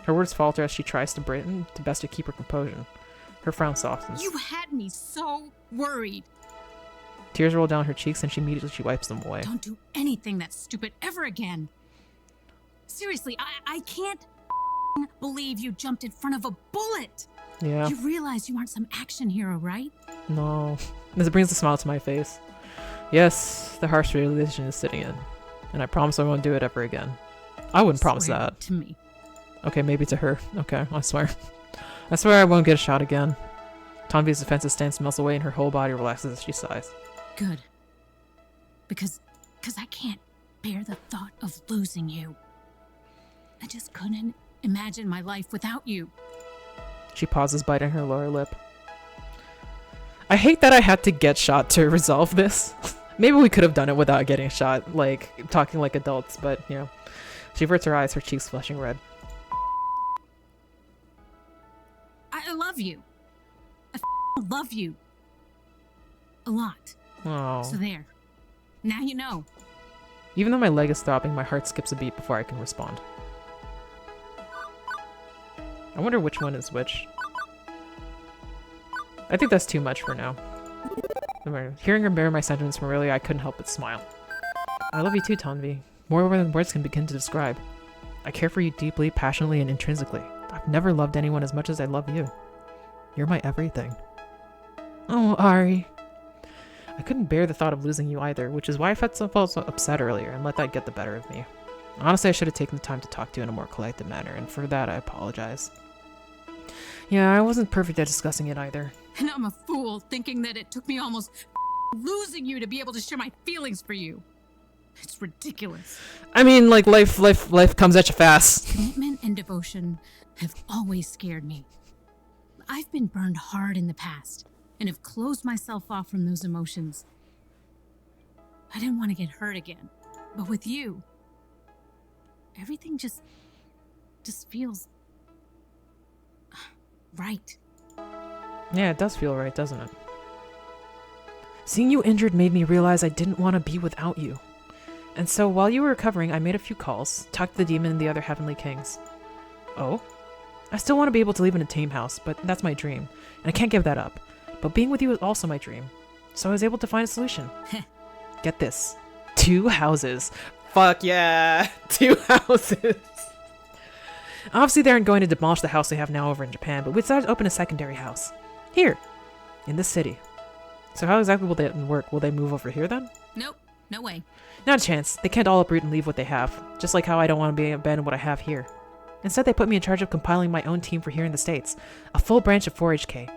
S7: Her words falter as she tries to best to keep her composure. Her frown softens.
S10: You had me so worried.
S7: Tears roll down her cheeks and she immediately wipes them away.
S10: Don't do anything that's stupid ever again. Seriously, I can't believe you jumped in front of a bullet.
S7: Yeah.
S10: You realize you aren't some action hero, right?
S7: No. This brings a smile to my face. Yes, the harsh realization is sitting in. And I promise I won't do it ever again. I wouldn't promise that.
S10: To me.
S7: Okay, maybe to her. Okay, I swear. I swear I won't get a shot again. Tanvi's defensive stance melts away and her whole body relaxes as she sighs.
S10: Good. Because I can't bear the thought of losing you. I just couldn't imagine my life without you.
S7: She pauses, biting her lower lip. I hate that I had to get shot to resolve this. Maybe we could have done it without getting shot, like, talking like adults, but, you know. She averts her eyes, her cheeks flushing red.
S10: I love you. I love you. A lot.
S7: Oh.
S10: So there. Now you know.
S7: Even though my leg is throbbing, my heart skips a beat before I can respond. I wonder which one is which. I think that's too much for now. Hearing her mirror my sentiments from earlier, I couldn't help but smile. I love you too, Tanvi. More than words can begin to describe. I care for you deeply, passionately, and intrinsically. I've never loved anyone as much as I love you. You're my everything. Oh, Ari. I couldn't bear the thought of losing you either, which is why I felt so upset earlier and let that get the better of me. Honestly, I should have taken the time to talk to you in a more collected manner, and for that I apologize. Yeah, I wasn't perfect at discussing it either.
S10: And I'm a fool thinking that it took me almost losing you to be able to share my feelings for you. It's ridiculous.
S7: I mean, like, life comes at you fast.
S10: Commitment and devotion have always scared me. I've been burned hard in the past and have closed myself off from those emotions. I didn't want to get hurt again, but with you, everything just feels right.
S7: Yeah, it does feel right, doesn't it? Seeing you injured made me realize I didn't want to be without you. And so while you were recovering, I made a few calls, talked to the demon and the other heavenly kings. Oh? I still want to be able to live in a tame house, but that's my dream, and I can't give that up. But being with you is also my dream, so I was able to find a solution. Get this. 2 houses. Fuck yeah! 2 houses! Obviously they aren't going to demolish the house they have now over in Japan, but we decided to open a secondary house. Here. In this city. So how exactly will that work? Will they move over here then?
S10: Nope. No way.
S7: Not a chance. They can't all uproot and leave what they have. Just like how I don't want to be abandoned what I have here. Instead, they put me in charge of compiling my own team for here in the States. A full branch of 4HK.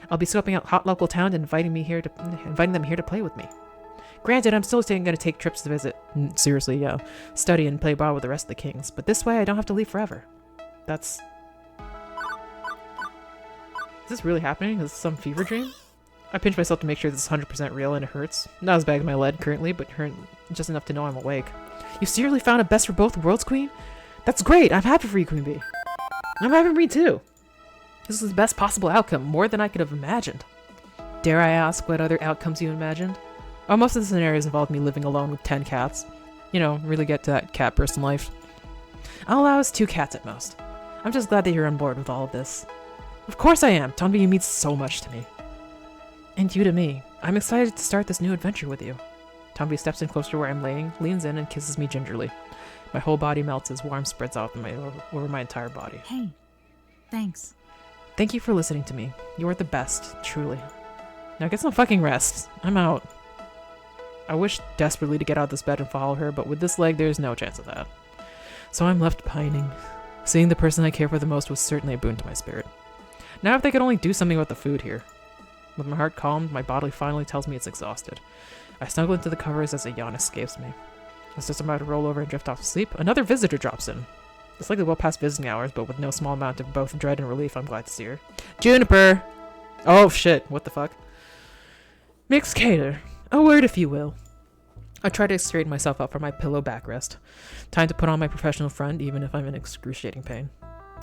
S7: I'll be scoping out hot local towns and inviting them here to play with me. Granted, I'm still going to take trips to visit. Seriously, yeah. Study and play ball with the rest of the kings. But this way, I don't have to leave forever. That's... Is this really happening? Is this some fever dream? I pinch myself to make sure this is 100% real and it hurts. Not as bad as my lead currently, but hurt just enough to know I'm awake. You seriously found a best for both worlds, Queen? That's great! I'm happy for you, Queen Bee. I'm happy for me too! This is the best possible outcome, more than I could have imagined. Dare I ask what other outcomes you imagined? Oh, most of the scenarios involved me living alone with 10 cats. You know, really get to that cat person life. I'll allow us 2 cats at most. I'm just glad that you're on board with all of this.
S3: Of course I am. Tonbi, you mean so much to me. And you to me. I'm excited to start this new adventure with you. Tonbi steps in closer to where I'm laying, leans in, and kisses me gingerly. My whole body melts as warmth spreads out over my entire body.
S10: Hey, thanks.
S3: Thank you for listening to me. You are the best, truly. Now get some fucking rest. I'm out. I wish desperately to get out of this bed and follow her, but with this leg, there's no chance of that. So I'm left pining. Seeing the person I care for the most was certainly a boon to my spirit. Now if they could only do something about the food here. With my heart calmed, my body finally tells me it's exhausted. I snuggle into the covers as a yawn escapes me. As just about to roll over and drift off to sleep, another visitor drops in. It's likely well past visiting hours, but with no small amount of both dread and relief, I'm glad to see her. Juniper! Oh shit, what the fuck? Mix Cater. A word if you will. I try to straighten myself up from my pillow backrest. Time to put on my professional front, even if I'm in excruciating pain.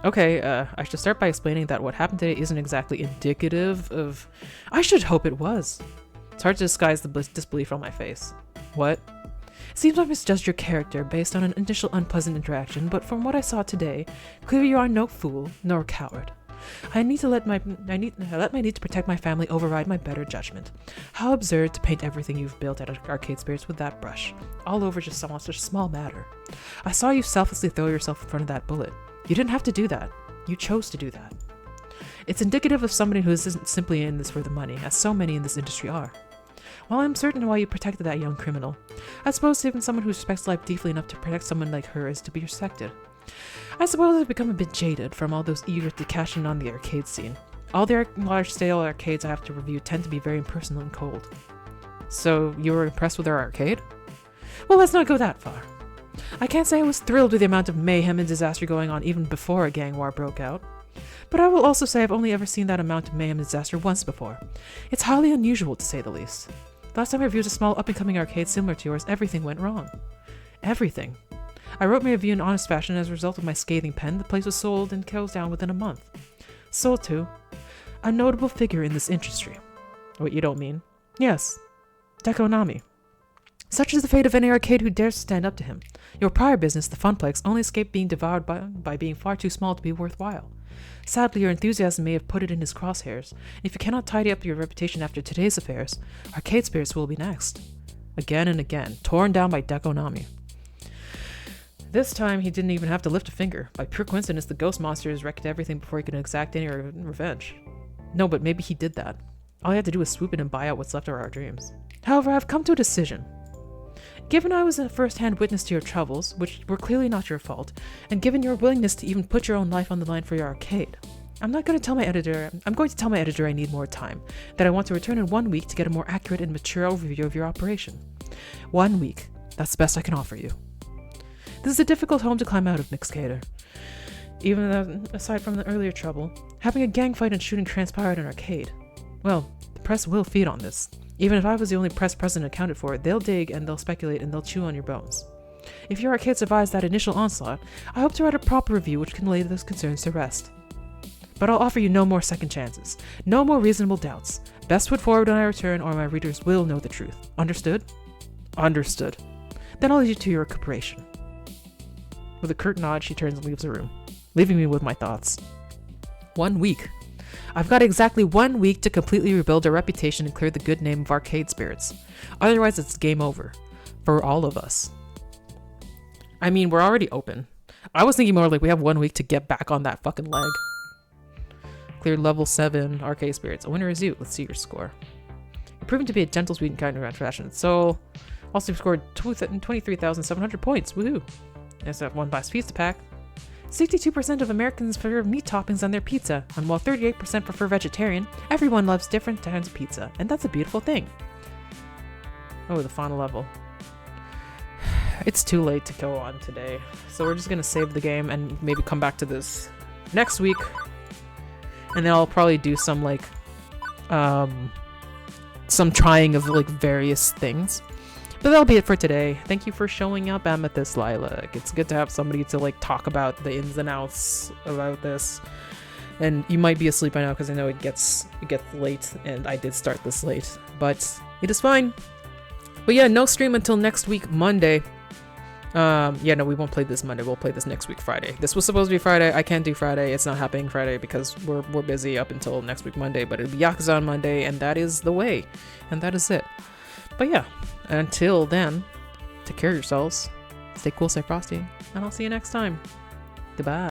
S3: Okay, I should start by explaining that what happened today isn't exactly indicative of... I should hope it was. It's hard to disguise the disbelief on my face. What? It seems I misjudged your character based on an initial unpleasant interaction, but from what I saw today, clearly you are no fool, nor coward. I need to let my need to protect my family override my better judgment. How absurd to paint everything you've built at Arcade Spirits with that brush, all over just such a small matter. I saw you selflessly throw yourself in front of that bullet. You didn't have to do that. You chose to do that. It's indicative of somebody who isn't simply in this for the money, as so many in this industry are. While I'm certain why you protected that young criminal, I suppose even someone who respects life deeply enough to protect someone like her is to be respected. I suppose I've become a bit jaded from all those eager to cash in on the arcade scene. All the large-scale arcades I have to review tend to be very impersonal and cold. So, you were impressed with our arcade? Well, let's not go that far. I can't say I was thrilled with the amount of mayhem and disaster going on even before a gang war broke out. But I will also say I've only ever seen that amount of mayhem and disaster once before. It's highly unusual, to say the least. Last time I reviewed a small up-and-coming arcade similar to yours, everything went wrong. Everything. I wrote my review in honest fashion, and as a result of my scathing pen, the place was sold and closed down within a month. Sold to a notable figure in this industry. What, you don't mean? Yes. Dekonami. Such is the fate of any arcade who dares to stand up to him. Your prior business, the Funplex, only escaped being devoured by being far too small to be worthwhile. Sadly, your enthusiasm may have put it in his crosshairs. If you cannot tidy up your reputation after today's affairs, Arcade Spirits will be next. Again and again, torn down by Dekonami. This time, he didn't even have to lift a finger. By pure coincidence, the ghost monsters wrecked everything before he could exact any revenge. No, but maybe he did that. All he had to do was swoop in and buy out what's left of our dreams. However, I've come to a decision. Given I was a first-hand witness to your troubles, which were clearly not your fault, and given your willingness to even put your own life on the line for your arcade, I'm going to tell my editor I need more time, that I want to return in 1 week to get a more accurate and mature overview of your operation. 1 week. That's the best I can offer you. This is a difficult home to climb out of, Mixcator. Even aside from the earlier trouble, having a gang fight and shooting transpired in an arcade. Well, the press will feed on this. Even if I was the only press present accounted for, they'll dig and they'll speculate and they'll chew on your bones. If your arcade survives that initial onslaught, I hope to write a proper review which can lay those concerns to rest. But I'll offer you no more second chances, no more reasonable doubts. Best foot forward when I return, or my readers will know the truth. Understood? Understood. Then I'll leave you to your recuperation. With a curt nod, she turns and leaves the room, leaving me with my thoughts. 1 week. I've got exactly 1 week to completely rebuild our reputation and clear the good name of Arcade Spirits. Otherwise, it's game over. For all of us. I mean, we're already open. I was thinking more like we have 1 week to get back on that fucking leg. Cleared level 7 Arcade Spirits. A winner is you. Let's see your score. You're proving to be a gentle, sweet, and kind around fashion. So, also scored 23,700 points. Woohoo! There's that one last pizza pack. 62% of Americans prefer meat toppings on their pizza, and while 38% prefer vegetarian, everyone loves different kinds of pizza, and that's a beautiful thing. Oh, the final level. It's too late to go on today, so we're just gonna save the game and maybe come back to this next week, and then I'll probably do some like some trying of like various things. But that'll be it for today. Thank you for showing up, Amethyst Lilac. It's good to have somebody to like talk about the ins and outs about this. And you might be asleep by now because I know it gets late, and I did start this late, but it is fine. But yeah, no stream until next week, Monday.
S7: Yeah, no, we won't play this Monday. We'll play this next week, Friday. This was supposed to be Friday. I can't do Friday. It's not happening Friday because we're busy up until next week, Monday. But it'll be Yakuza on Monday, and that is the way. And that is it. But yeah, until then, take care of yourselves. Stay cool, stay frosty. And I'll see you next time. Goodbye.